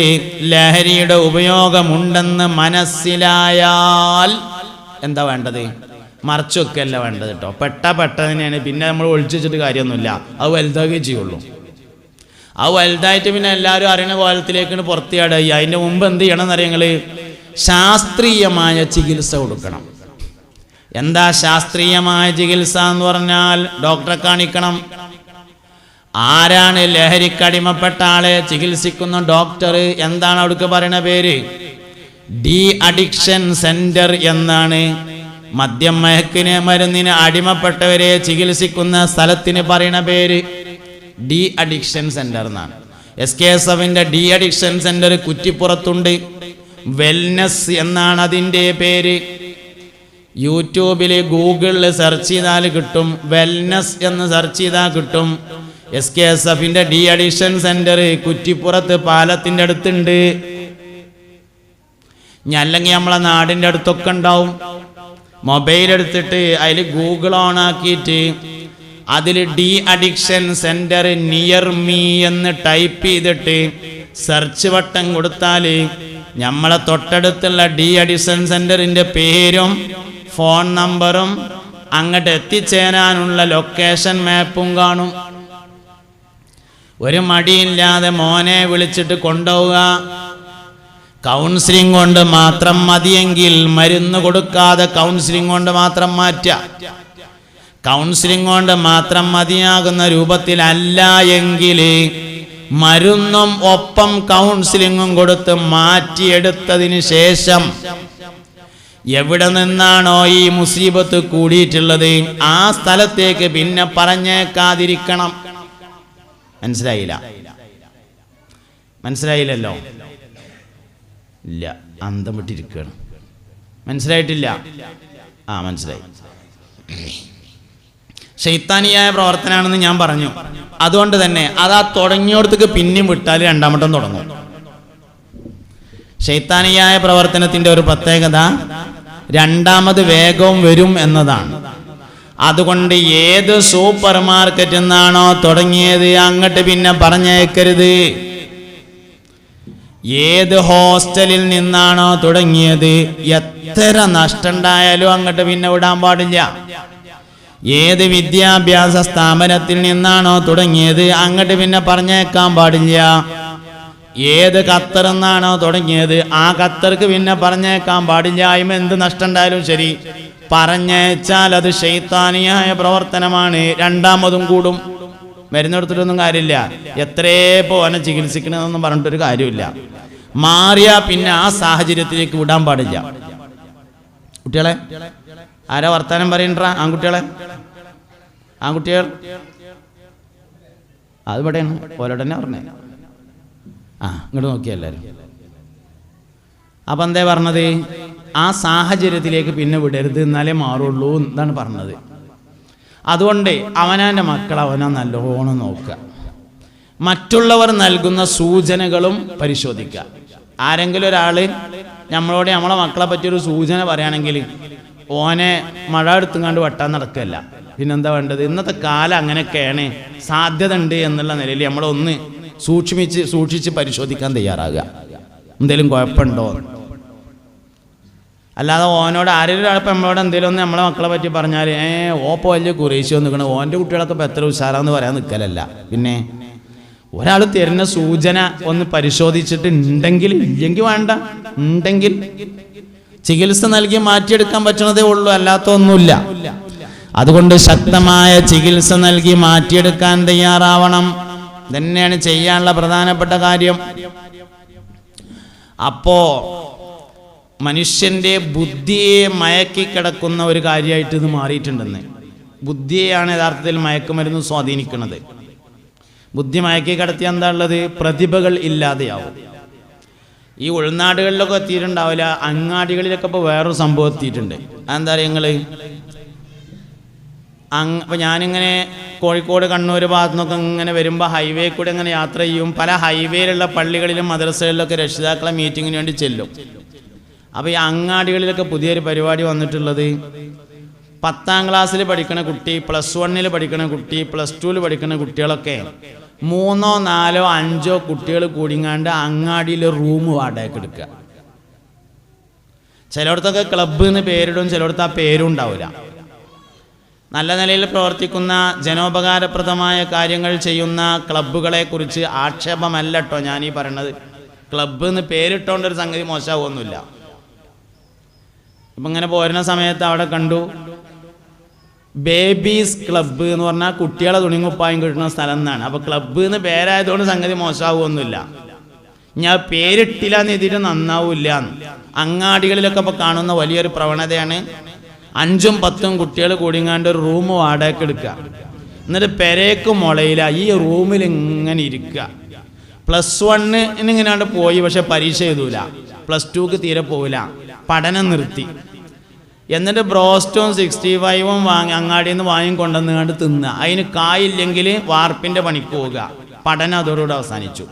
ലഹരിയുടെ ഉപയോഗമുണ്ടെന്ന് മനസ്സിലായാൽ എന്താ വേണ്ടത്? മറച്ചു വെക്കല്ല വേണ്ടത് കേട്ടോ. പെട്ടതിനെയാണ്. പിന്നെ നമ്മൾ ഒളിച്ചു വെച്ചിട്ട് കാര്യമൊന്നുമില്ല. അത് വലുതാകുകയും ചെയ്യുള്ളൂ. അത് വലുതായിട്ട് പിന്നെ എല്ലാവരും അറിയണ കോലത്തിലേക്കാണ് പുറത്തിയാടുക. അതിൻ്റെ മുമ്പ് എന്ത് ചെയ്യണം എന്നറിയങ്ങൾ? ശാസ്ത്രീയമായ ചികിത്സ കൊടുക്കണം. എന്താ ശാസ്ത്രീയമായ ചികിത്സ എന്ന് പറഞ്ഞാൽ? ഡോക്ടറെ കാണിക്കണം. ആരാണ് ലഹരിക്കടിമപ്പെട്ട ആളെ ചികിത്സിക്കുന്ന ഡോക്ടർ? എന്താണ് അവിടേക്ക് പറയുന്ന പേര്? ഡി അഡിക്ഷൻ സെന്റർ എന്നാണ്. മദ്യം മയക്കുമരുന്നിന് അടിമപ്പെട്ടവരെ ചികിത്സിക്കുന്ന സ്ഥലത്തിന് പറയുന്ന പേര് ഡി അഡിക്ഷൻ സെന്റർ എന്നാണ്. SKSFന്റെ ഡി അഡിക്ഷൻ സെന്റർ കുറ്റിപ്പുറത്തുണ്ട്. വെൽനസ് എന്നാണ് അതിൻ്റെ പേര്. യൂട്യൂബിൽ ഗൂഗിളിൽ സെർച്ച് ചെയ്താൽ കിട്ടും. വെൽനസ് എന്ന് സെർച്ച് ചെയ്താൽ കിട്ടും. SKSFന്റെ ഡി അഡിക്ഷൻ സെന്റർ കുറ്റിപ്പുറത്ത് പാലത്തിൻ്റെ അടുത്തുണ്ട്. അല്ലെങ്കിൽ നമ്മളെ നാടിൻ്റെ അടുത്തൊക്കെ ഉണ്ടാവും. മൊബൈൽ എടുത്തിട്ട് അതിൽ ഗൂഗിൾ ഓൺ ആക്കിയിട്ട് അതിൽ de addiction centre near me എന്ന് ടൈപ്പ് ചെയ്തിട്ട് സെർച്ച് ബട്ടൺ കൊടുത്താൽ നമ്മളെ തൊട്ടടുത്തുള്ള ഡി അഡിക്ഷൻ സെന്ററിൻ്റെ പേരും ഫോൺ നമ്പറും അങ്ങോട്ട് എത്തിച്ചേരാനുള്ള ലൊക്കേഷൻ മാപ്പും കാണും. ഒരു മടിയില്ലാതെ മോനെ വിളിച്ചിട്ട് കൊണ്ടുപോവുക. കൗൺസിലിംഗ് കൊണ്ട് മാത്രം മതിയെങ്കിൽ മരുന്ന് കൊടുക്കാതെ കൗൺസിലിംഗ് കൊണ്ട് മാത്രം മാറ്റുക. കൗൺസിലിംഗ് കൊണ്ട് മാത്രം മതിയാകുന്ന രൂപത്തിലല്ല എങ്കിൽ മരുന്നും ഒപ്പം കൗൺസിലിങ്ങും കൊടുത്ത് മാറ്റിയെടുത്തതിന് ശേഷം എവിടെ നിന്നാണോ ഈ മുസീബത്ത് കൂടിയിട്ടുള്ളത് ആ സ്ഥലത്തേക്ക് പിന്നെ പറഞ്ഞേക്കാതിരിക്കണം. മനസ്സിലായില്ലല്ലോ? ഇല്ല, അന്തം വിട്ടിരിക്കുകയാണ്. മനസ്സിലായിട്ടില്ല? മനസ്സിലായി. ശൈത്താനിയായ പ്രവർത്തനമാണെന്ന് ഞാൻ പറഞ്ഞു. അതുകൊണ്ട് തന്നെ അതാ തുടങ്ങിയോടത്തേക്ക് പിന്നെയും വിട്ടാൽ രണ്ടാമട്ടം തുടങ്ങും. ശൈത്താനിയായ പ്രവർത്തനത്തിന്റെ ഒരു പ്രത്യേകത രണ്ടാമത് വേഗവും വരും എന്നതാണ്. അതുകൊണ്ട് ഏത് സൂപ്പർ മാർക്കറ്റിൽ നിന്നാണോ തുടങ്ങിയത് അങ്ങോട്ട് പിന്നെ പറഞ്ഞേക്കരുത്. ഏത് ഹോസ്റ്റലിൽ നിന്നാണോ തുടങ്ങിയത് എത്ര നഷ്ടമുണ്ടായാലും അങ്ങോട്ട് പിന്നെ വിടാൻ പാടില്ല. ഏത് വിദ്യാഭ്യാസ സ്ഥാപനത്തിൽ നിന്നാണോ തുടങ്ങിയത് അങ്ങോട്ട് പിന്നെ പറഞ്ഞേക്കാൻ പാടില്ല. ഏത് ഖത്തറിൽ നിന്നാണോ തുടങ്ങിയത് ആ ഖത്തർക്ക് പിന്നെ പറഞ്ഞേക്കാൻ പാടില്ല. അതിന് എന്ത് നഷ്ടമുണ്ടായാലും ശരി, പറഞ്ഞേച്ചാൽ അത് ശൈത്താനിയായ പ്രവർത്തനമാണ്. രണ്ടാമതും കൂടും. മരുന്നെടുത്തിട്ടൊന്നും കാര്യമില്ല. എത്രയേ പോനെ ചികിത്സിക്കണമെന്നൊന്നും പറഞ്ഞിട്ടൊരു കാര്യമില്ല. മാറിയാ പിന്നെ ആ സാഹചര്യത്തിലേക്ക് വിടാൻ പാടില്ല. കുട്ടികളെ ആരാ വർത്താനം പറയണ്ടാ? ആൺകുട്ടികൾ അത് ഇവിടെയാണ്. ഓരോടെ തന്നെ പറഞ്ഞേ. ഇങ്ങോട്ട് നോക്കിയ എല്ലാവരും. അപ്പം എന്താ പറഞ്ഞത്? ആ സാഹചര്യത്തിലേക്ക് പിന്നെ വിടരുത്, എന്നാലേ മാറുള്ളൂ എന്നാണ് പറഞ്ഞത്. അതുകൊണ്ട് അവനവൻ്റെ മക്കൾ അവനോ നല്ലോണം നോക്കുക. മറ്റുള്ളവർ നൽകുന്ന സൂചനകളും പരിശോധിക്കുക. ആരെങ്കിലും ഒരാൾ നമ്മളോട് നമ്മളെ മക്കളെ പറ്റിയൊരു സൂചന പറയുകയാണെങ്കിൽ ഓനെ മഴ എടുത്തുകൊണ്ട് വെട്ടാൻ നടക്കുകയല്ല. പിന്നെന്താ വേണ്ടത്? ഇന്നത്തെ കാലം അങ്ങനെയൊക്കെയാണ്, സാധ്യത ഉണ്ട് എന്നുള്ള നിലയിൽ നമ്മളൊന്ന് സൂക്ഷിച്ച് പരിശോധിക്കാൻ തയ്യാറാകുക. എന്തെങ്കിലും കുഴപ്പമുണ്ടോ? അല്ലാതെ ഓനോട് ആരെങ്കിലും ഒരാളിപ്പോൾ നമ്മളോട് എന്തെങ്കിലും ഒന്ന് നമ്മളെ മക്കളെ പറ്റി പറഞ്ഞാൽ ഓപ്പോൾ വലിയ കുറേശ്ശോ നിൽക്കണം, ഓൻ്റെ കുട്ടികളൊക്കെ ഇപ്പോൾ എത്ര ഉഷാറാന്ന് പറയാൻ നിൽക്കലല്ല. പിന്നെ ഒരാൾ തരുന്ന സൂചന ഒന്ന് പരിശോധിച്ചിട്ട് ഉണ്ടെങ്കിൽ, ഇല്ലെങ്കിൽ വേണ്ട. ഉണ്ടെങ്കിൽ ചികിത്സ നൽകി മാറ്റിയെടുക്കാൻ പറ്റുന്നതേ ഉള്ളൂ, അല്ലാത്ത ഒന്നുമില്ല. അതുകൊണ്ട് ശക്തമായ ചികിത്സ നൽകി മാറ്റിയെടുക്കാൻ തയ്യാറാവണം. തന്നെയാണ് ചെയ്യാനുള്ള പ്രധാനപ്പെട്ട കാര്യം. അപ്പോ മനുഷ്യന്റെ ബുദ്ധിയെ മയക്കിക്കിടക്കുന്ന ഒരു കാര്യമായിട്ട് ഇത് മാറിയിട്ടുണ്ടെന്ന്. ബുദ്ധിയെയാണ് യഥാർത്ഥത്തിൽ മയക്കുമരുന്ന് സ്വാധീനിക്കുന്നത്. ബുദ്ധി മയക്കി കിടത്തിയ എന്താ ഉള്ളത്? പ്രതിഭകൾ ഇല്ലാതെയാവും. ഈ ഉൾനാടുകളിലൊക്കെ എത്തിയിട്ടുണ്ടാവില്ല, അങ്ങാടികളിലൊക്കെ ഇപ്പോൾ വേറൊരു സംഭവം എത്തിയിട്ടുണ്ട്. അതെന്താ പറയുക നിങ്ങൾ? അപ്പോൾ ഞാനിങ്ങനെ കോഴിക്കോട് കണ്ണൂർ ഭാഗത്തു നിന്നൊക്കെ ഇങ്ങനെ വരുമ്പോൾ ഹൈവേ കൂടെ ഇങ്ങനെ യാത്ര ചെയ്യും. പല ഹൈവേയിലുള്ള പള്ളികളിലും മദ്രസകളിലൊക്കെ രക്ഷിതാക്കളെ മീറ്റിങ്ങിന് വേണ്ടി ചെല്ലും. അപ്പോൾ ഈ അങ്ങാടികളിലൊക്കെ പുതിയൊരു പരിപാടി വന്നിട്ടുള്ളത്, 10ാം ക്ലാസ്സിൽ പഠിക്കുന്ന കുട്ടി, +1 പഠിക്കുന്ന കുട്ടി, +2 പഠിക്കുന്ന കുട്ടികളൊക്കെ 3, 4, 5 കുട്ടികൾ കൂടിങ്ങാണ്ട് അങ്ങാടിയിൽ റൂം വാടകയ്ക്ക് എടുക്കുക. ചിലയിടത്തൊക്കെ ക്ലബ്ബ് എന്ന് പേരിടും, ചിലയിടത്ത് ആ പേരും ഉണ്ടാവില്ല. നല്ല നിലയിൽ പ്രവർത്തിക്കുന്ന ജനോപകാരപ്രദമായ കാര്യങ്ങൾ ചെയ്യുന്ന ക്ലബ്ബുകളെ കുറിച്ച് ആക്ഷേപമല്ല കേട്ടോ ഞാനീ പറയണത്. ക്ലബ്ബ് എന്ന് പേരിട്ടോണ്ടൊരു സംഗതി മോശമാവൊന്നുമില്ല. ഇപ്പം ഇങ്ങനെ പോരുന്ന സമയത്ത് അവിടെ കണ്ടു ബേബീസ് ക്ലബ്ബ് എന്ന് പറഞ്ഞാൽ കുട്ടികളെ തുണിങ്ങുപ്പായും കിട്ടുന്ന സ്ഥലം എന്നാണ്. അപ്പോൾ ക്ലബ്ബ് എന്ന് പേരായതുകൊണ്ട് സംഗതി മോശമാവുമൊന്നുമില്ല. ഞാൻ പേരിട്ടില്ല എന്ന് എഴുതിയിട്ട് നന്നാവില്ല. അങ്ങാടികളിലൊക്കെ ഇപ്പോൾ കാണുന്ന വലിയൊരു പ്രവണതയാണ് 5ഉം 10ഉം കുട്ടികൾ കൂടിങ്ങാണ്ട് ഒരു റൂം വാടകയ്ക്ക് എടുക്കുക. എന്നിട്ട് പെരേക്ക് മുളയില്ല, ഈ റൂമിൽ ഇങ്ങനെ ഇരിക്കുക. +1 ഇങ്ങനെയാണ്ട് പോയി, പക്ഷെ പരീക്ഷ എഴുതൂല. +2ക്ക് തീരെ പോവില്ല, പഠനം നിർത്തി. എന്നിട്ട് ബ്രോസ്റ്റും 65ഉം അങ്ങാടിയിൽ നിന്ന് വാങ്ങിക്കൊണ്ടുവന്നുകൊണ്ട് തിന്നുക. അതിന് കായില്ലെങ്കിൽ വാർപ്പിൻ്റെ പണിക്ക് പോവുക. പഠനം അതോടുകൂടി അവസാനിച്ചു.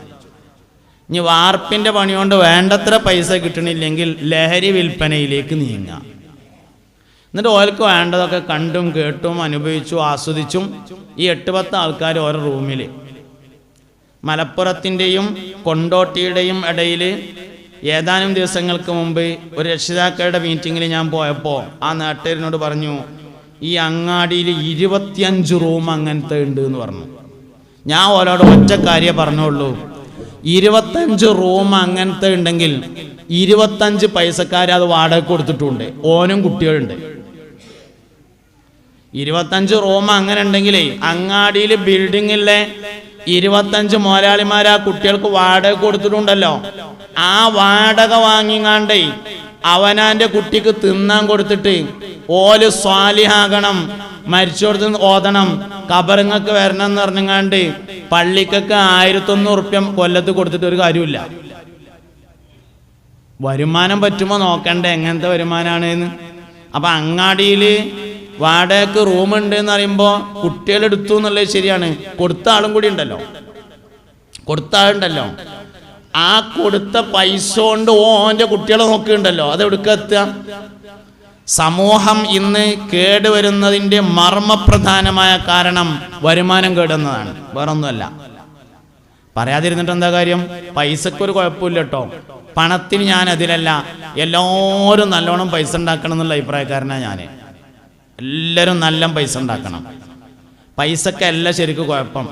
ഇനി വാർപ്പിൻ്റെ പണി കൊണ്ട് വേണ്ടത്ര പൈസ കിട്ടണില്ലെങ്കിൽ ലഹരി വിൽപ്പനയിലേക്ക് നീങ്ങുക. എന്നിട്ട് ഓർക്ക് വേണ്ടതൊക്കെ കണ്ടും കേട്ടും അനുഭവിച്ചും ആസ്വദിച്ചും ഈ 8-10 ആൾക്കാർ ഓരോ റൂമിൽ. മലപ്പുറത്തിൻ്റെയും കൊണ്ടോട്ടിയുടെയും ഇടയിൽ ഏതാനും ദിവസങ്ങൾക്ക് മുമ്പ് ഒരു രക്ഷിതാക്കളുടെ മീറ്റിങ്ങിൽ ഞാൻ പോയപ്പോൾ ആ നാട്ടുകാരനോട് പറഞ്ഞു, ഈ അങ്ങാടിയിൽ 25 റൂം അങ്ങനത്തെ ഉണ്ട് എന്ന് പറഞ്ഞു. ഞാൻ ഓരോട് ഒറ്റ കാര്യം പറഞ്ഞോളൂ, 25 റൂം അങ്ങനത്തെ ഉണ്ടെങ്കിൽ 25 പൈസക്കാർ അത് വാടക കൊടുത്തിട്ടുണ്ട്, ഓനും കുട്ടികളുണ്ട്. 25 റൂം അങ്ങനെ ഉണ്ടെങ്കിലേ അങ്ങാടിയിൽ ബിൽഡിങ്ങിലെ 25 മുതലാളിമാർ ആ കുട്ടികൾക്ക് വാടക കൊടുത്തിട്ടുണ്ടല്ലോ. ആ വാടക വാങ്ങിങ്ങാണ്ടേ അവനാന്റെ കുട്ടിക്ക് തിന്നാൻ കൊടുത്തിട്ട് ഓല് സ്വാലിഹാകണം, മരിച്ചോടത്ത് ഓതണം, കബറിങ്ങക്ക് വരണം എന്ന് പറഞ്ഞങ്ങാണ്ട് പള്ളിക്കൊക്കെ 1100 ഉറുപ്യ കൊല്ലത്ത് കൊടുത്തിട്ട് ഒരു കാര്യമില്ല. വരുമാനം പറ്റുമോ നോക്കണ്ടേ എങ്ങനത്തെ വരുമാനാണ്. അപ്പൊ അങ്ങാടിയിൽ വാടകയ്ക്ക് റൂമുണ്ട് എന്ന് പറയുമ്പോൾ കുട്ടികളെടുത്തു എന്നുള്ളത് ശരിയാണ്. കൊടുത്ത ആളും കൂടി ഉണ്ടല്ലോ, കൊടുത്ത ആളുണ്ടല്ലോ. ആ കൊടുത്ത പൈസ കൊണ്ട് ഓന്റെ കുട്ടികളെ നോക്കുന്നുണ്ടല്ലോ, അത് എവിടേക്ക് എത്തുക? സമൂഹം ഇന്ന് കേടുവരുന്നതിൻ്റെ മർമ്മപ്രധാനമായ കാരണം വരുമാനം കേടുന്നതാണ്, വേറൊന്നുമല്ല. പറയാതിരുന്നിട്ട് എന്താ കാര്യം? പൈസക്കൊരു കുഴപ്പമില്ല കേട്ടോ, പണത്തിന് ഞാൻ അതിലല്ല. എല്ലാവരും നല്ലോണം പൈസ ഉണ്ടാക്കണം എന്നുള്ള അഭിപ്രായക്കാരനാണ് ഞാൻ. എല്ലാവരും നല്ല പൈസ ഉണ്ടാക്കണം, പൈസക്കല്ല ശരിക്കും കുഴപ്പം.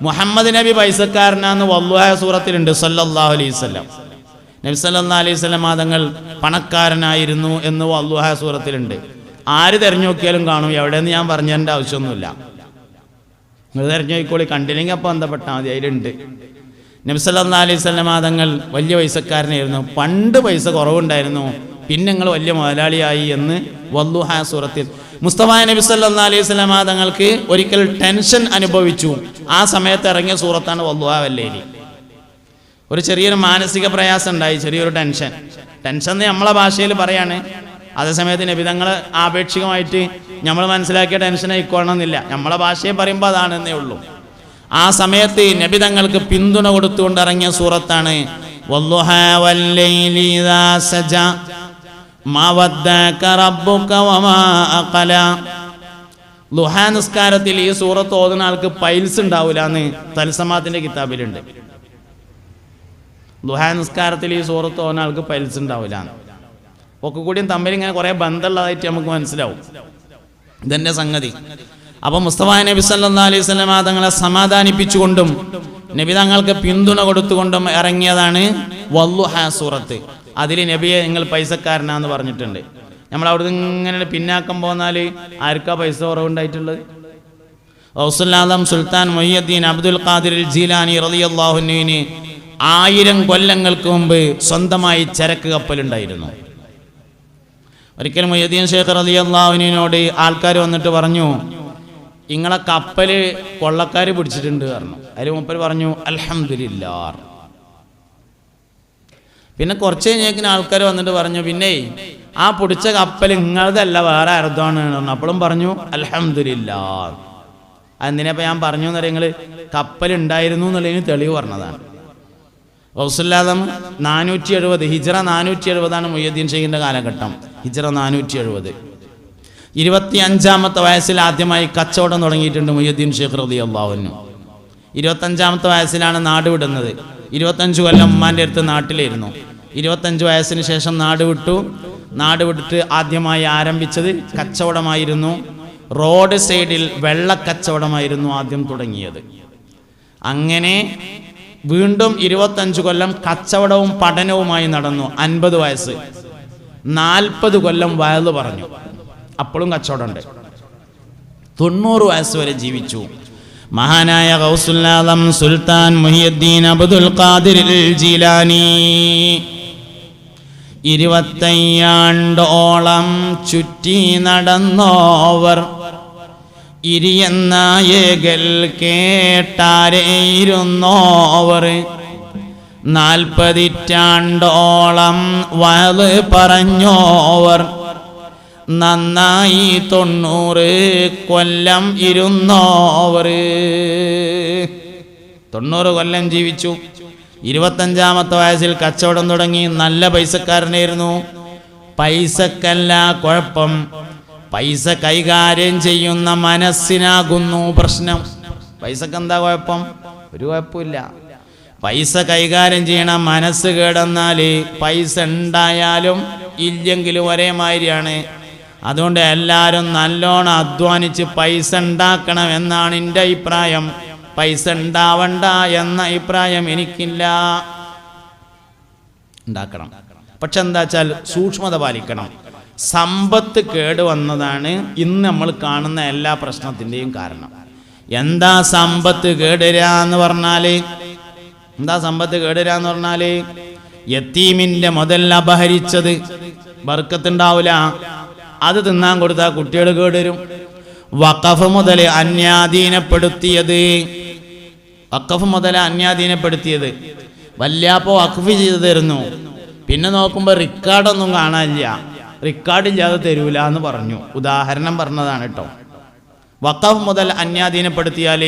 മുഹമ്മദ് നബി പൈസക്കാരനാന്ന് വല്ലുഹായ സൂറത്തിലുണ്ട് സല്ലല്ലാഹു അലൈഹി വസല്ലം. നബി സല്ലല്ലാഹു അലൈഹി വസല്ലം തങ്ങൾ പണക്കാരനായിരുന്നു എന്ന് വല്ലുഹായ സൂറത്തിലുണ്ട്. ആര് തിരഞ്ഞു നോക്കിയാലും കാണും, എവിടെയെന്ന് ഞാൻ പറഞ്ഞതിൻ്റെ ആവശ്യമൊന്നുമില്ല. നിങ്ങൾ തിരഞ്ഞു നോക്കിക്കോളി, കണ്ടില്ലെങ്കിൽ അപ്പോൾ ബന്ധപ്പെട്ടാൽ മതി, അതിലുണ്ട്. നബി സല്ലല്ലാഹു അലൈഹി വസല്ലം തങ്ങൾ വലിയ പൈസക്കാരനായിരുന്നു, പണ്ട് പൈസ കുറവുണ്ടായിരുന്നു, പിന്നെ നിങ്ങൾ വലിയ മുതലാളിയായി എന്ന് വല്ലുഹായ സൂറത്തിൽ. മുസ്തഫ നബി സല്ലല്ലാഹു അലൈഹി വസല്ലം തങ്ങൾക്ക് ഒരിക്കൽ ടെൻഷൻ അനുഭവിച്ചു. ആ സമയത്ത് ഇറങ്ങിയ സൂറത്താണ് വല്ലുഹാ വല്ലൈലി. ഒരു ചെറിയൊരു മാനസിക പ്രയാസം ഉണ്ടായി, ചെറിയൊരു ടെൻഷൻ. ടെൻഷൻ നമ്മളെ ഭാഷയിൽ പറയാണ്. അതേസമയത്ത് നബി തങ്ങൾ ആപേക്ഷികമായിട്ട് നമ്മൾ മനസ്സിലാക്കിയ ടെൻഷൻ ആയിക്കോണമെന്നില്ല, നമ്മളെ ഭാഷയിൽ പറയുമ്പോൾ അതാണെന്നേ ഉള്ളൂ. ആ സമയത്ത് നബി തങ്ങൾക്ക് പിന്തുണ കൊടുത്തുകൊണ്ട് ഇറങ്ങിയ സൂറത്താണ് വല്ലുഹാ വല്ലൈലി ഇദാ സജ മാ വദ്ദഅക റബ്ബുക വമാ അഖല. ളുഹാ നിസ്കാരത്തിൽ ഈ സൂറത്ത് ഓതുന്ന ആൾക്ക് പൈൽസ് ഉണ്ടാവില്ല എന്ന് തൽസമാത്തിന്റെ കിതാബിലുണ്ട്. ളുഹാ നിസ്കാരത്തിൽ ഈ സൂറത്ത് ഓതുന്ന ആൾക്ക് പൈൽസ് ഉണ്ടാവില്ല. ഒക്കെ കൂടിയും തമ്മിൽ ഇങ്ങനെ കുറെ ബന്ധമുള്ളതായിട്ട് നമുക്ക് മനസ്സിലാവും ഇതെന്റെ സംഗതി. അപ്പൊ മുസ്തഫ നബി സല്ലല്ലാഹു അലൈഹി വസല്ലം തങ്ങളെ സമാധാനിപ്പിച്ചുകൊണ്ടും നബി തങ്ങൾക്ക് പിന്തുണ കൊടുത്തുകൊണ്ടും ഇറങ്ങിയതാണ് വല്ലുഹാ സൂറത്ത്. അതിൽ നബിയെ നിങ്ങൾ പൈസക്കാരനാന്ന് പറഞ്ഞിട്ടുണ്ട്. നമ്മൾ അവിടുന്ന് ഇങ്ങനെ പിന്നാക്കം പോന്നാൽ ആർക്കാ പൈസ കുറവുണ്ടായിട്ടുള്ളത്? ഗൗസുൽ ആദം സുൽത്താൻ മുഹിയുദ്ദീൻ അബ്ദുൽ ഖാദിർ ജീലാനി റളിയല്ലാഹു അൻഹുവിന് 1000 കൊല്ലങ്ങൾക്ക് മുമ്പ് സ്വന്തമായി ചരക്ക് കപ്പലുണ്ടായിരുന്നു. ഒരിക്കൽ മുഹിയുദ്ദീൻ ശൈഖ് റളിയല്ലാഹു അൻഹുവിനോട് ആൾക്കാർ വന്നിട്ട് പറഞ്ഞു, നിങ്ങളെ കപ്പല് കൊള്ളക്കാർ പിടിച്ചിട്ടുണ്ട് പറഞ്ഞു. അതിൽ മൂപ്പർ പറഞ്ഞു അൽഹംദുലില്ലാഹ്. പിന്നെ കുറച്ച് കഴിഞ്ഞേക്കിന് ആൾക്കാർ വന്നിട്ട് പറഞ്ഞു, പിന്നെ ആ പിടിച്ച കപ്പൽ നിങ്ങളതല്ല വേറെ ആരതാണ് പറഞ്ഞു. അപ്പോഴും പറഞ്ഞു അൽഹംദുലില്ലാഹ്. അതെന്തിനപ്പോൾ ഞാൻ പറഞ്ഞു എന്നറിയാം, നിങ്ങൾ കപ്പൽ ഉണ്ടായിരുന്നു എന്നുള്ളതിന് തെളിവ് പറഞ്ഞതാണ്. ഗൗസുൽ ആദം 470 ഹിജ്റ 470 മുഹിയുദ്ദീൻ ഷെയ്ഖിന്റെ കാലഘട്ടം. ഹിജ്റ 470 25-ാമത്തെ വയസ്സിൽ ആദ്യമായി കച്ചവടം തുടങ്ങിയിട്ടുണ്ട് മുഹിയുദ്ദീൻ ഷെയ്ഖ് റളിയല്ലാഹു അൻഹു. 25-ാമത്തെ വയസ്സിലാണ് നാട് വിടുന്നത്. 25 കൊല്ലം ഉമ്മാൻ്റെ അടുത്ത് നാട്ടിലായിരുന്നു. 25 വയസ്സിന് ശേഷം നാട് വിട്ടു. നാട് വിട്ടിട്ട് ആദ്യമായി ആരംഭിച്ചത് കച്ചവടമായിരുന്നു. റോഡ് സൈഡിൽ വെള്ളക്കച്ചവടമായിരുന്നു ആദ്യം തുടങ്ങിയത്. അങ്ങനെ വീണ്ടും 25 കൊല്ലം കച്ചവടവും പഠനവുമായി നടന്നു. 50 വയസ്സ് 40 കൊല്ലം വയല് പറഞ്ഞു, അപ്പോഴും കച്ചവടമുണ്ട്. 90 വയസ്സ് വരെ ജീവിച്ചു. മഹാനായ ഗൗസുൽ ആദം സുൽത്താൻ മുഹിയുദ്ദീൻ അബ്ദുൽ ഖാദിർ ജീലാനി 25 ആണ്ടോളം ചുറ്റി നടന്നോവർ ഇരിയെന്നായകൽ കേട്ടാരേയിരുന്നോവർ 40 ആണ്ടോളം വയല് പറഞ്ഞോവർ നന്നായി 90 കൊല്ലം ഇരുന്നോവർ. 90 കൊല്ലം ജീവിച്ചു. 25-ാമത്തെ വയസ്സിൽ കച്ചവടം തുടങ്ങി. നല്ല പൈസക്കാരനായിരുന്നു. പൈസക്കല്ല കുഴപ്പം, പൈസ കൈകാര്യം ചെയ്യുന്ന മനസ്സിനാകുന്നു പ്രശ്നം. പൈസക്ക് എന്താ കുഴപ്പം? ഒരു കുഴപ്പമില്ല. പൈസ കൈകാര്യം ചെയ്യണ മനസ്സ് കേടന്നാൽ പൈസ ഉണ്ടായാലും ഇല്ലെങ്കിലും ഒരേ മാതിരിയാണ്. അതുകൊണ്ട് എല്ലാവരും നല്ലോണം അധ്വാനിച്ച് പൈസ ഉണ്ടാക്കണം എന്നാണ് എൻ്റെ അഭിപ്രായം. പൈസ ഉണ്ടാവണ്ട എന്ന അഭിപ്രായം എനിക്കില്ല. ഉണ്ടാക്കണം, പക്ഷെ എന്താ വെച്ചാൽ സൂക്ഷ്മത പാലിക്കണം. സമ്പത്ത് കേടുവന്നതാണ് ഇന്ന് നമ്മൾ കാണുന്ന എല്ലാ പ്രശ്നത്തിൻ്റെയും കാരണം. എന്താ സമ്പത്ത് കേടുവരാന്ന് പറഞ്ഞാൽ യത്തീമിൻ്റെ മുതൽ അപഹരിച്ചത് ബർക്കത്തുണ്ടാവില്ല. അത് തിന്നാൻ കൊടുത്താൽ കുട്ടികൾ കേടുവരും. വഖഫ് മുതൽ അന്യാധീനപ്പെടുത്തിയത് വല്യാപ്പോ വഖഫ് ചെയ്തു തരുന്നു. പിന്നെ നോക്കുമ്പോൾ റിക്കാർഡൊന്നും കാണാനില്ല. റിക്കാർഡില്ലാതെ തരൂല എന്ന് പറഞ്ഞു. ഉദാഹരണം പറഞ്ഞതാണ് കേട്ടോ. വഖഫ് മുതൽ അന്യാധീനപ്പെടുത്തിയാൽ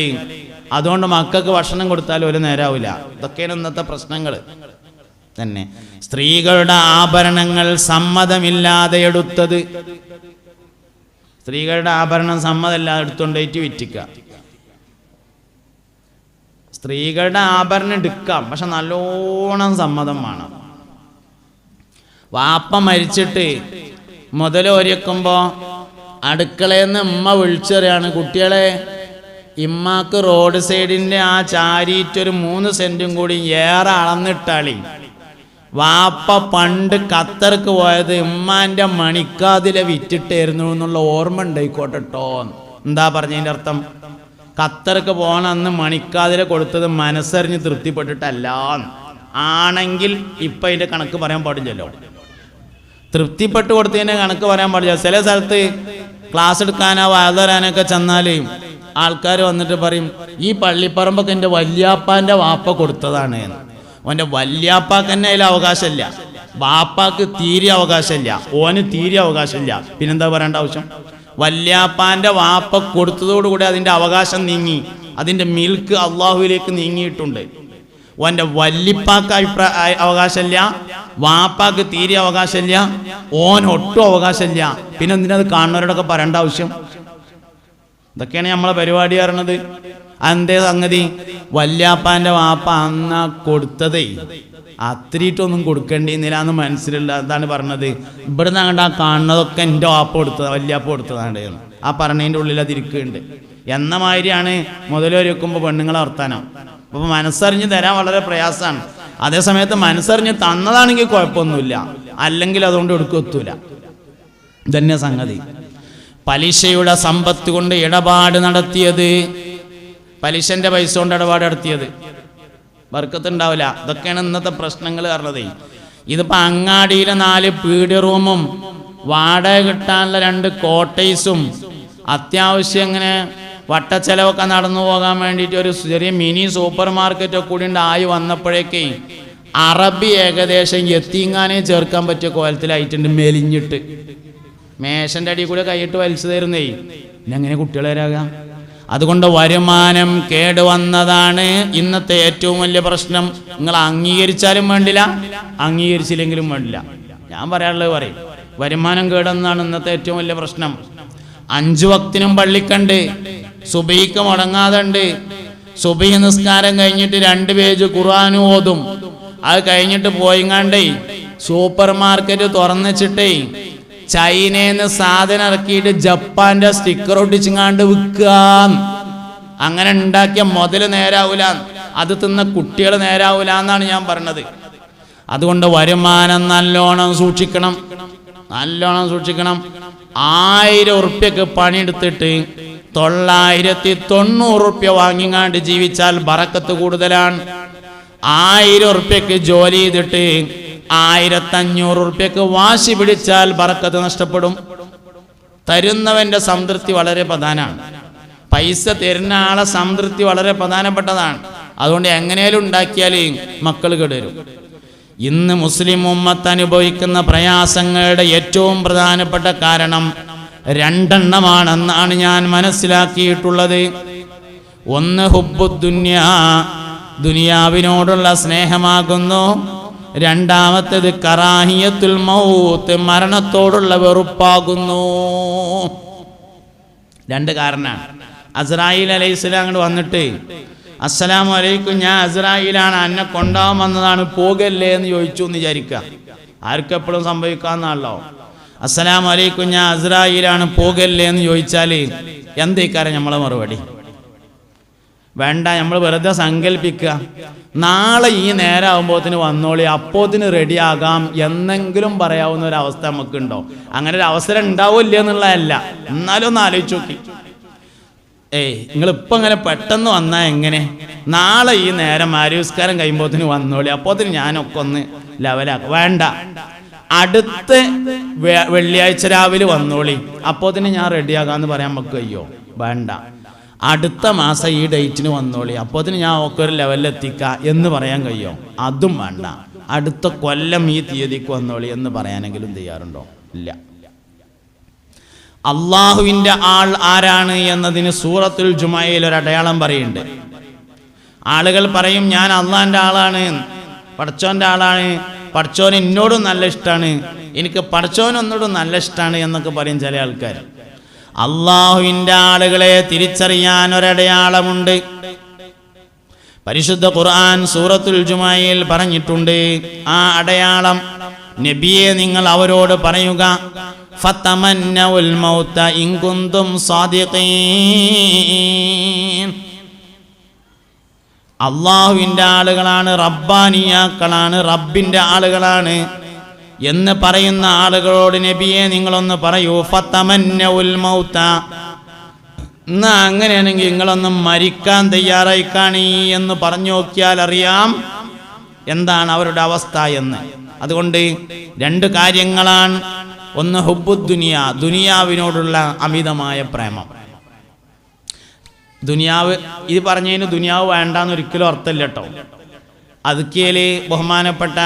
അതുകൊണ്ട് മക്കൾക്ക് ഭക്ഷണം കൊടുത്താൽ ഒരു നേരാവില്ല. ഇതൊക്കെയാണ് ഇന്നത്തെ പ്രശ്നങ്ങൾ തന്നെ. സ്ത്രീകളുടെ ആഭരണങ്ങൾ സമ്മതമില്ലാതെ എടുത്തത്, സ്ത്രീകളുടെ ആഭരണം സമ്മതമില്ലാതെ എടുത്തുകൊണ്ടേറ്റ് വിറ്റിക്കുക. സ്ത്രീകളുടെ ആഭരണം എടുക്കാം, പക്ഷെ നല്ലോണം സമ്മതം വേണം. വാപ്പ മരിച്ചിട്ട് മുതലോരിക്കുമ്പോൾ അടുക്കളയിൽ നിന്ന് ഉമ്മ വിളിച്ചറിയാണ്, കുട്ടികളെ ഇമ്മാക്ക് റോഡ് സൈഡിൻ്റെ ആ ചാരിയിട്ടൊരു 3 സെൻറ്റും കൂടി ഏറെ അളന്നിട്ടാളി. വാപ്പ പണ്ട് ഖത്തർക്ക് പോയത് ഉമ്മാൻ്റെ മണിക്കാതിലെ വിറ്റിട്ടായിരുന്നു എന്നുള്ള ഓർമ്മ ഉണ്ടായിക്കോട്ടെ കേട്ടോ. എന്താ പറഞ്ഞതിൻ്റെ അർത്ഥം? ഖത്തർക്ക് പോകണ അന്ന് മണിക്കാതിലെ കൊടുത്തത് മനസ്സറിഞ്ഞ് തൃപ്തിപ്പെട്ടിട്ടല്ല. ആണെങ്കിൽ ഇപ്പം അതിൻ്റെ കണക്ക് പറയാൻ പാടില്ലല്ലോ. തൃപ്തിപ്പെട്ട് കൊടുത്തതിൻ്റെ കണക്ക് പറയാൻ പാടില്ല. ചില സ്ഥലത്ത് ക്ലാസ് എടുക്കാനോ വാതരാനൊക്കെ ചെന്നാൽ ആൾക്കാർ വന്നിട്ട് പറയും, ഈ പള്ളിപ്പറമ്പൊക്കെ എൻ്റെ വല്യാപ്പാൻ്റെ വാപ്പ കൊടുത്തതാണ്. ഓൻ്റെ വല്യാപ്പാക്ക് തന്നെ അതിൽ അവകാശമില്ല, വാപ്പാക്ക് തീരെ അവകാശമില്ല, ഓന് തീരെ അവകാശമില്ല. പിന്നെന്താ പറയേണ്ട ആവശ്യം? വല്യാപ്പാൻ്റെ വാപ്പ കൊടുത്തതോടുകൂടി അതിൻ്റെ അവകാശം നീങ്ങി, അതിൻ്റെ മിൽക്ക് അള്ളാഹുവിലേക്ക് നീങ്ങിയിട്ടുണ്ട്. ഓൻ്റെ വല്യപ്പാക്ക് അവകാശമില്ല, വാപ്പാക്ക് തീരെ അവകാശമില്ല, ഓൻ ഒട്ടും അവകാശമില്ല. പിന്നെ എന്തിനത് കാണുന്നവരോടൊക്കെ പറയേണ്ട ആവശ്യം? ഇതൊക്കെയാണ് നമ്മളെ പരിപാടി പറഞ്ഞത്. അതെന്തേ സംഗതി? വല്യാപ്പാൻ്റെ വാപ്പ അന്ന് കൊടുത്തതേ അത്രയിട്ടൊന്നും കൊടുക്കേണ്ടിന്നില്ല എന്ന് മനസ്സിലുള്ള അതാണ് പറഞ്ഞത്. ഇവിടുന്ന് അങ്ങോട്ട് ആ കാണുന്നതൊക്കെ എൻ്റെ വാപ്പ കൊടുത്തത്, വല്യാപ്പ കൊടുത്തതാണ്. ആ പറഞ്ഞതിൻ്റെ ഉള്ളിൽ അതിരിക്കുന്നുണ്ട് എന്ന മാതിരിയാണ് മുതലൊരു വെക്കുമ്പോൾ പെണ്ണുങ്ങളെ വർത്താനം. അപ്പോൾ മനസ്സറിഞ്ഞ് തരാൻ വളരെ പ്രയാസമാണ്. അതേസമയത്ത് മനസ്സറിഞ്ഞ് തന്നതാണെങ്കിൽ കുഴപ്പമൊന്നുമില്ല, അല്ലെങ്കിൽ അതുകൊണ്ട് എടുക്കൊത്തൂല. ഇതന്നെ സംഗതി. പലിശയുടെ സമ്പത്ത് കൊണ്ട് ഇടപാട് നടത്തിയത്, പലിശൻ്റെ പൈസ കൊണ്ട് ഇടപാട് നടത്തിയത് ബർക്കത്തുണ്ടാവില്ല. ഇതൊക്കെയാണ് ഇന്നത്തെ പ്രശ്നങ്ങൾ പറഞ്ഞത്. ഇതിപ്പോൾ അങ്ങാടിയിലെ 4 പീഡിയ റൂമും വാടക കിട്ടാനുള്ള 2 കോട്ടേഴ്സും അത്യാവശ്യം ഇങ്ങനെ വട്ടച്ചെലവൊക്കെ നടന്നു പോകാൻ വേണ്ടിയിട്ട് ഒരു ചെറിയ മിനി സൂപ്പർ മാർക്കറ്റൊക്കെ കൂടി ആയി വന്നപ്പോഴേക്കേ അറബി ഏകദേശം എത്തിങ്ങാനേ ചേർക്കാൻ പറ്റിയ കോലത്തിലായിട്ടുണ്ട്. മെലിഞ്ഞിട്ട് മേശൻ്റെ അടിയിൽ കൂടെ കൈയിട്ട് വലിച്ചു തരുന്നേ. ഇങ്ങനെ കുട്ടികളെ വരാകാം. അതുകൊണ്ട് വരുമാനം കേടുവന്നതാണ് ഇന്നത്തെ ഏറ്റവും വലിയ പ്രശ്നം. നിങ്ങൾ അംഗീകരിച്ചാലും വേണ്ടില്ല, അംഗീകരിച്ചില്ലെങ്കിലും വേണ്ടില്ല. ഞാൻ പറയാനുള്ളത് പറയും. വരുമാനം കേടുവന്നതാണ് ഇന്നത്തെ ഏറ്റവും വലിയ പ്രശ്നം. 5 വക്തിനും പള്ളിക്കണ്ട്, സുബഹിക്ക് മുടങ്ങാതുണ്ട്. സുബഹി നിസ്കാരം കഴിഞ്ഞിട്ട് 2 പേജ് ഖുർആൻ ഓതും. അത് കഴിഞ്ഞിട്ട് പോയിങ്ങാണ്ടേ സൂപ്പർ മാർക്കറ്റ് തുറന്നിച്ചിട്ടേ ചൈനയിൽ സാധനം ഇറക്കിയിട്ട് ജപ്പാന്റെ സ്റ്റിക്കർ ഒട്ടിച്ചിങ്ങാണ്ട് വിൽക്കുക. അങ്ങനെ ഉണ്ടാക്കിയ മുതൽ നേരാവൂല, അത് തിന്ന കുട്ടികൾ നേരാവൂല എന്നാണ് ഞാൻ പറഞ്ഞത്. അതുകൊണ്ട് വരുമാനം നല്ലോണം സൂക്ഷിക്കണം, നല്ലോണം സൂക്ഷിക്കണം. 1000 ഉറുപ്യക്ക് പണിയെടുത്തിട്ട് 990 ഉറുപ്യ വാങ്ങിങ്ങാണ്ട് ജീവിച്ചാൽ ബറക്കത്ത് കൂടുതലാണ്. 1000 ഉറുപ്യക്ക് ജോലി ചെയ്തിട്ട് 1500 ഉറുപ്യക്ക് വാശി പിടിച്ചാൽ ബറക്കത്ത് നഷ്ടപ്പെടും. തരുന്നവന്റെ സംതൃപ്തി വളരെ പ്രധാനമാണ്. പൈസ തരുന്ന ആളെ സംതൃപ്തി വളരെ പ്രധാനപ്പെട്ടതാണ്. അതുകൊണ്ട് എങ്ങനെയാലും ഉണ്ടാക്കിയാൽ മക്കൾ കേടുവരും. ഇന്ന് മുസ്ലിം ഉമ്മത്ത് അനുഭവിക്കുന്ന പ്രയാസങ്ങളുടെ ഏറ്റവും പ്രധാനപ്പെട്ട കാരണം 2 എണ്ണമാണെന്നാണ് ഞാൻ മനസ്സിലാക്കിയിട്ടുള്ളത്. ഒന്ന് ഹുബ്ബുദ്ദുന്യ, ദുനിയാവിനോടുള്ള സ്നേഹമാകുന്നു. രണ്ടാമത്തേത് കറാഹിയത്തുൽ മൗത്ത്, മരണത്തോടുള്ള വെറുപ്പാകുന്നു. 2 കാരണമാണ്. അസ്രായീൽ അലൈഹിസ്സലാം അങ്ങോട്ട് വന്നിട്ട് അസ്സലാമു അലൈക്കും, ഞാൻ അസ്രായീലാണ്, എന്നെ കൊണ്ടുപോകാൻ വന്നതാണ്, പോകല്ലേ എന്ന് ചോദിച്ചു എന്ന് വിചാരിക്കുക. ആർക്കെപ്പോഴും സംഭവിക്കാമെന്നാണല്ലോ. അസ്സലാമു അലൈക്കും ഞാൻ അസ്രായിലാണ് പോകല്ലേ എന്ന് ചോദിച്ചാൽ എന്തേക്കാരം നമ്മളെ മറുപടി? വേണ്ട, നമ്മൾ വെറുതെ സങ്കല്പിക്കുക, നാളെ ഈ നേരമാകുമ്പോഴത്തിന് വന്നോളി, അപ്പോത്തിന് റെഡിയാകാം എന്നെങ്കിലും പറയാവുന്ന ഒരു അവസ്ഥ നമുക്കുണ്ടോ? അങ്ങനെ ഒരു അവസരം ഉണ്ടാവില്ല എന്നുള്ളതല്ല, എന്നാലും ഒന്ന് ആലോചിച്ച് നോക്കി. നിങ്ങളിപ്പോൾ അങ്ങനെ പെട്ടെന്ന് വന്നാൽ എങ്ങനെ? നാളെ ഈ നേരം ആര്യസ്കാരം കഴിയുമ്പോഴത്തിന് വന്നോളി, അപ്പോത്തിന് ഞാനൊക്കെ ഒന്ന് ലെവലാക്കാം. വേണ്ട, അടുത്ത വെള്ളിയാഴ്ച രാവിലെ വന്നോളി, അപ്പോത്തിന് ഞാൻ റെഡിയാകാമെന്ന് പറയാൻ നമുക്ക് കഴിയോ? വേണ്ട, അടുത്ത മാസം ഈ ഡേറ്റിന് വന്നോളി, അപ്പോത്തിന് ഞാൻ ഒക്കെ ഒരു ലെവലിലെത്തിക്കാം എന്ന് പറയാൻ കഴിയോ? അതും വേണ്ട, അടുത്ത കൊല്ലം ഈ തീയതിക്ക് വന്നോളി എന്ന് പറയാനെങ്കിലും തയ്യാറുണ്ടോ? ഇല്ല. അള്ളാഹുവിൻ്റെ ആൾ ആരാണ് എന്നതിന് സൂറത്തുൽ ജുമയിൽ ഒരു അടയാളം പറയുന്നുണ്ട്. ആളുകൾ പറയും ഞാൻ അള്ളാഹിൻ്റെ ആളാണ്, പടച്ചോൻ്റെ ആളാണ്, പടച്ചോൻ എന്നോടും നല്ല ഇഷ്ടമാണ്, എനിക്ക് പടച്ചോനൊന്നോടും നല്ല ഇഷ്ടമാണ് എന്നൊക്കെ പറയും ചില ആൾക്കാർ. അള്ളാഹുവിൻ്റെ ആളുകളെ തിരിച്ചറിയാൻ ഒരടയാളമുണ്ട്. പരിശുദ്ധ ഖുർആൻ സൂറത്തുൽ ജുമയിൽ പറഞ്ഞിട്ടുണ്ട്. ആ അടയാളം നബിയെ നിങ്ങൾ അവരോട് പറയുക, ഫതമന്നഉൽ മൗത ഇൻ കുന്തും സാദിഖീൻ. അള്ളാഹുവിൻ്റെ ആളുകളാണ്, റബ്ബാനിയാക്കളാണ്, റബ്ബിൻ്റെ ആളുകളാണ് എന്ന് പറയുന്ന ആളുകളോട് നബിയെ നിങ്ങളൊന്ന് പറയൂ, ഫതമന്നഉൽ മൗത, എന്നാ അങ്ങനെയാണെങ്കിൽ നിങ്ങളൊന്ന് മരിക്കാൻ തയ്യാറായി കാണി എന്ന് പറഞ്ഞു നോക്കിയാൽ അറിയാം എന്താണ് അവരുടെ അവസ്ഥ എന്ന്. അതുകൊണ്ട് രണ്ട് കാര്യങ്ങളാണ്. ഒന്ന് ഹുബ്ബുദ്ദുനിയ, ദുനിയാവിനോടുള്ള അമിതമായ പ്രേമം. ദുനിയാവ്, ഇത് പറഞ്ഞതിന് ദുനിയാവ് വേണ്ടാന്ന് ഒരിക്കലും അർത്ഥമില്ല കേട്ടോ. അതുക്കേല് ബഹുമാനപ്പെട്ട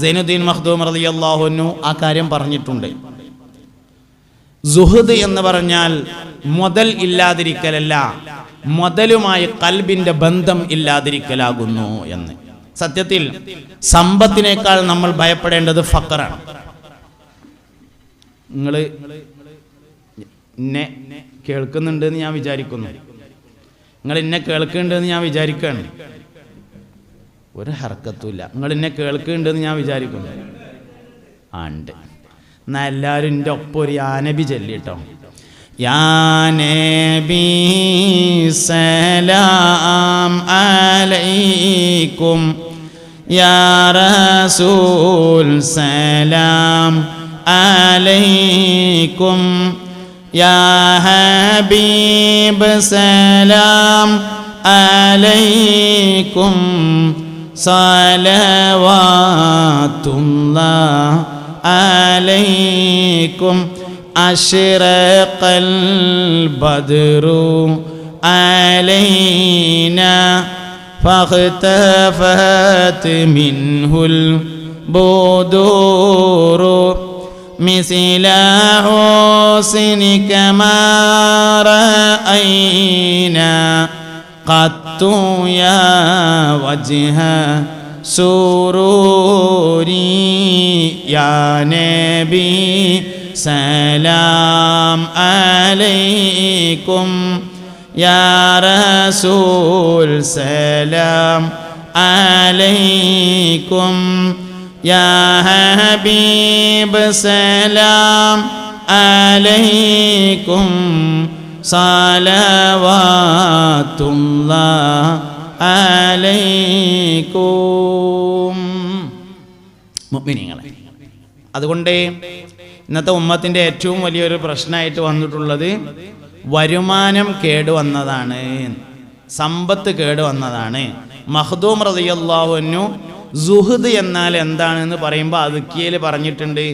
സൈനുദ്ദീൻ മഖ്ദൂം റളിയല്ലാഹു അൻഹു ആ കാര്യം പറഞ്ഞിട്ടുണ്ട്. സുഹദ് എന്ന് പറഞ്ഞാൽ മുതൽ ഇല്ലാതിരിക്കലല്ല, മുതലുമായി ഖൽബിന്റെ ബന്ധം ഇല്ലാതിരിക്കലാകുന്നു എന്ന്. സത്യത്തിൽ സമ്പത്തിനേക്കാൾ നമ്മൾ ഭയപ്പെടേണ്ടത് ഫഖറാണ്. നിങ്ങൾ എന്നെ കേൾക്കുന്നുണ്ടെന്ന് ഞാൻ വിചാരിക്കുന്നു, നിങ്ങൾ എന്നെ കേൾക്കുന്നുണ്ടെന്ന് ഞാൻ വിചാരിക്കുകയാണ്. ഒരു ഹർക്കത്തുമില്ല, നിങ്ങൾ എന്നെ കേൾക്കുന്നുണ്ടെന്ന് ഞാൻ വിചാരിക്കുന്നു. ഉണ്ട്. എന്നാ എല്ലാവരും എൻ്റെ ഒപ്പം ഒരു യാനബി ചൊല്ലിട്ടോ. യാനബി സലാം അലൈക്കും, യാ റസൂൽ സലാം അലൈക്കും, യാ ഹബീബ് സലാം അലൈക്കും, സലവാത്തുല്ലാഹ് അലൈക്കും, അശ്റഖൽ ബദ്റു അലൈനാ ഫഖ്തഫത് മിൻഹുൽ ബുദൂറു മിസ്ല ഹുസ്നിക മാ റഅയ്നാ ഖത്തു യാ വജ്ഹ സുറൂരി, യാ നബി സലാം അലൈക്കും, യാ റസൂൽ സലാം അലൈക്കും, യാ ഹബീബ് സലാം അലൈക്കും, സലവാത്തുല്ലാഹ് അലൈക്കും. മുഅ്മിനീങ്ങളെ, അതുകൊണ്ട് ഇന്നത്തെ ഉമ്മത്തിൻ്റെ ഏറ്റവും വലിയൊരു പ്രശ്നമായിട്ട് വന്നിട്ടുള്ളത് വരുമാനം കേടുവന്നതാണ്, സമ്പത്ത് കേടുവന്നതാണ്. മഖ്ദൂം റളിയല്ലാഹു അൻഹു സുഹദ് എന്നാൽ എന്താണെന്ന് പറയുമ്പോൾ അതുക്കിയൽ പറഞ്ഞിട്ടുണ്ട്,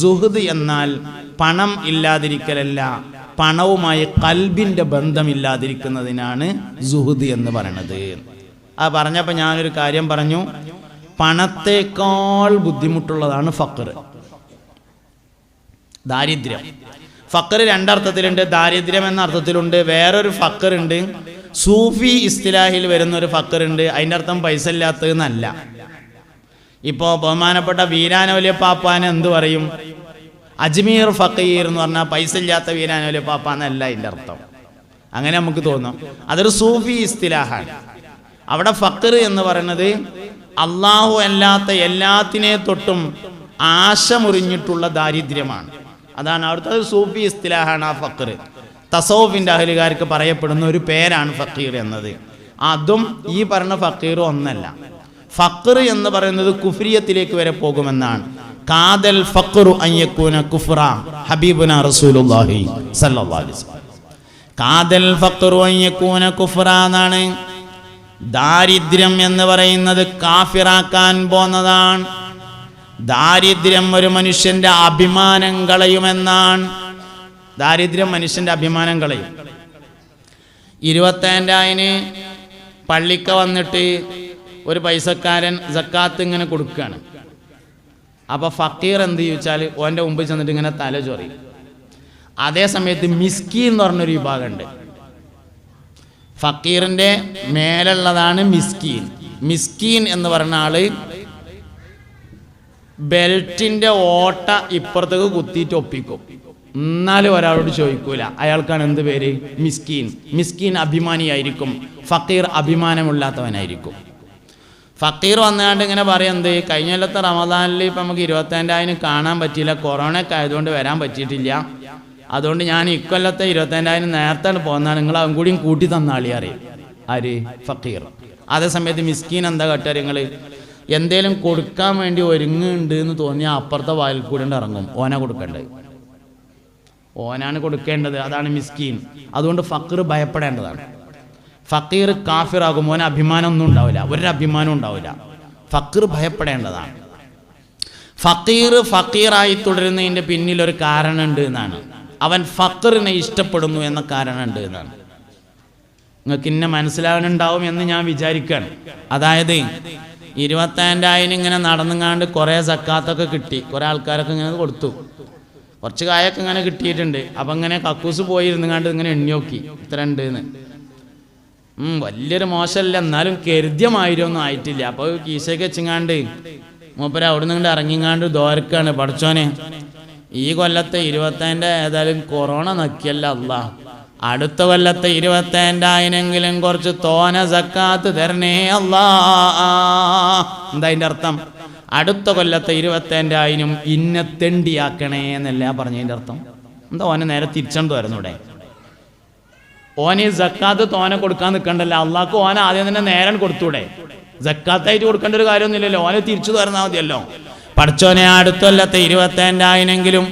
സുഹദ് എന്നാൽ പണം ഇല്ലാതിരിക്കലല്ല, പണവുമായി ഖൽബിൻ്റെ ബന്ധമില്ലാതിരിക്കുന്നതിനാണ് സുഹദ് എന്ന് പറയണത്. ആ പറഞ്ഞപ്പോൾ ഞാനൊരു കാര്യം പറഞ്ഞു, പണത്തേക്കാൾ ബുദ്ധിമുട്ടുള്ളതാണ് ഫഖർ, ദാരിദ്ര്യം. ഫഖർ രണ്ടർത്ഥത്തിലുണ്ട്, ദാരിദ്ര്യം എന്ന അർത്ഥത്തിലുണ്ട്. വേറൊരു ഫഖർ ഉണ്ട്, സൂഫി ഇസ്തിലാഹിൽ വരുന്നൊരു ഫഖർ ഉണ്ട്. അതിൻ്റെ അർത്ഥം പൈസ ഇല്ലാത്തതെന്നല്ല. ഇപ്പോൾ ബഹുമാനപ്പെട്ട വീരാനവലിയ പാപ്പാനെ എന്ത് പറയും? അജ്മീർ ഫഖീർ എന്ന് പറഞ്ഞാൽ പൈസ ഇല്ലാത്ത വീരാനവലിയ പാപ്പ എന്നല്ല അതിൻ്റെ അർത്ഥം. അങ്ങനെ നമുക്ക് തോന്നും. അതൊരു സൂഫി ഇസ്തിലാഹാണ്. അവിടെ ഫഖർ എന്ന് പറയുന്നത് അള്ളാഹു അല്ലാത്ത എല്ലാത്തിനെ തൊട്ടും ആശ മുറിഞ്ഞിട്ടുള്ള ദാരിദ്ര്യമാണ്. അതാണ് അവിടുത്തെ സൂഫി ഇസ്തിലാഹാണ് ആ ഫഖർ. തസൗഫിൻ്റെ അഹലുകാർക്ക് പറയപ്പെടുന്ന ഒരു പേരാണ് ഫക്കീർ എന്നത്. അതും ഈ പറഞ്ഞ ഫക്കീറും ഒന്നല്ല. ഫഖർ എന്ന് പറയുന്നത് കുഫ്രിയത്തിലേക്ക് വരെ പോകുമെന്നാണ്. കാദൽ ഫഖ്റു അൻ യകൂന കുഫ്റ ഹബീബുന റസൂലുള്ളാഹി സ്വല്ലല്ലാഹു അലൈഹി വസല്ലം. കാദൽ ഫഖ്റു അൻ യകൂന കുഫ്റ എന്നാണ്. ദാരിദ്ര്യം എന്ന് പറയുന്നത് കാഫിറാക്കാൻ പോന്നതാണ്. ദാരിദ്ര്യം ഒരു മനുഷ്യന്റെ അഭിമാനം കളയുമെന്നാണ്. ദാരിദ്ര്യം മനുഷ്യന്റെ അഭിമാനം കളയും. 25,000 പള്ളിക്ക വന്നിട്ട് ഒരു പൈസക്കാരൻ സക്കാത്ത് ഇങ്ങനെ കൊടുക്കുകയാണ്. അപ്പോൾ ഫക്കീർ എന്ത് ചോദിച്ചാൽ ഓൻ്റെ മുമ്പിൽ ചെന്നിട്ട് ഇങ്ങനെ തല ചൊറി. അതേ സമയത്ത് മിസ്കീൻ എന്ന് പറഞ്ഞൊരു വിഭാഗമുണ്ട്. ഫക്കീറിൻ്റെ മേലുള്ളതാണ് മിസ്കീൻ. മിസ്കീൻ എന്ന് പറഞ്ഞ ആള് ബെൽറ്റിൻ്റെ ഓട്ട ഇപ്പുറത്തേക്ക് കുത്തിയിട്ട് ഒപ്പിക്കും, എന്നാലും ഒരാളോട് ചോദിക്കൂല. അയാൾക്കാണ് എന്ത് പേര്? മിസ്കീൻ. മിസ്കീൻ അഭിമാനിയായിരിക്കും, ഫക്കീർ അഭിമാനമില്ലാത്തവനായിരിക്കും. ഫക്കീർ വന്നുകൊണ്ട് ഇങ്ങനെ പറയുന്നത്, കഴിഞ്ഞ കൊല്ലത്തെ റമദാനിൽ ഇപ്പം നമുക്ക് 25,000 കാണാൻ പറ്റിയില്ല, കൊറോണയൊക്കെ ആയതുകൊണ്ട് വരാൻ പറ്റിയിട്ടില്ല, അതുകൊണ്ട് ഞാൻ ഇക്കൊല്ലത്തെ 25,000 നേരത്തെ പോകുന്നതാണ്, നിങ്ങൾ അതും കൂടിയും കൂട്ടി തന്നാളി അറിയും. ആര്? ഫക്കീർ. അതേസമയത്ത് മിസ്കീൻ എന്താ കട്ടുക? നിങ്ങൾ എന്തേലും കൊടുക്കാൻ വേണ്ടി ഒരുങ്ങുന്നുണ്ട് എന്ന് തോന്നിയാൽ അപ്പുറത്തെ വായിൽ കൂടെ ഇറങ്ങും. ഓനാ കൊടുക്കേണ്ടത്, ഓനാണ് കൊടുക്കേണ്ടത്. അതാണ് മിസ്കീൻ. അതുകൊണ്ട് ഫക്കീർ ഭയപ്പെടേണ്ടതാണ്. ഫക്കീർ കാഫിറാകും, ഓന് അഭിമാനം ഒന്നും ഉണ്ടാവില്ല, ഒരു അഭിമാനം ഉണ്ടാവില്ല. ഫക്കീർ ഭയപ്പെടേണ്ടതാണ്. ഫക്കീറായി തുടരുന്നതിൻ്റെ പിന്നിൽ ഒരു കാരണമുണ്ട് എന്നാണ്. അവൻ ഫക്കറിനെ ഇഷ്ടപ്പെടുന്നു എന്ന കാരണമുണ്ട് എന്നാണ്. നിങ്ങൾക്ക് ഇന്നെ മനസ്സിലാകാനുണ്ടാവും എന്ന് ഞാൻ വിചാരിക്കുകയാണ്. അതായത് 25,000 ഇങ്ങനെ നടന്നുങ്ങാണ്ട് കുറേ സക്കാത്തൊക്കെ കിട്ടി, കുറേ ആൾക്കാരൊക്കെ ഇങ്ങനെ കൊടുത്തു, കുറച്ച് കായൊക്കെ ഇങ്ങനെ കിട്ടിയിട്ടുണ്ട്. അപ്പം ഇങ്ങനെ കക്കൂസ് പോയിരുന്നുങ്ങാണ്ട് ഇങ്ങനെ എണ്ണി നോക്കി ഇത്ര ഉണ്ട് എന്ന്. വലിയൊരു മോശമല്ല, എന്നാലും കരുദ്യമായിരൊന്നും ആയിട്ടില്ല. അപ്പോൾ കീശയൊക്കെ വെച്ചിങ്ങാണ്ട് മൂപ്പര അവിടെ നിന്ന് ഇറങ്ങിങ്ങാണ്ട് ദോരക്കാണ്, പഠിച്ചോനെ ഈ കൊല്ലത്തെ 25,000 ഏതായാലും കൊറോണ നക്കിയല്ല അല്ലാ, അടുത്ത കൊല്ലത്തെ 25,000 കുറച്ച് തോന സക്കാത്ത് തരണേ അല്ലാ. എന്താ അതിൻ്റെ അർത്ഥം? അടുത്ത കൊല്ലത്തെ 25,000 ഇന്നെ തെണ്ടിയാക്കണേ എന്നല്ല പറഞ്ഞതിൻ്റെ അർത്ഥം. എന്താ ഓനെ നേരെ തിരിച്ചണ്ട് വരുന്നൂടെ? ഓന് സക്കാത്ത് തോന കൊടുക്കാൻ നിൽക്കണ്ടല്ലോ, അള്ളാഹ്ക്ക് ഓന ആദ്യം തന്നെ നേരം കൊടുത്തൂടെ? സക്കാത്തായിട്ട് കൊടുക്കേണ്ട ഒരു കാര്യമൊന്നുമില്ലല്ലോ, ഓനെ തിരിച്ചു തരുന്നാൽ മതിയല്ലോ. പഠിച്ചോനെ അടുത്ത കൊല്ലത്തെ 25,000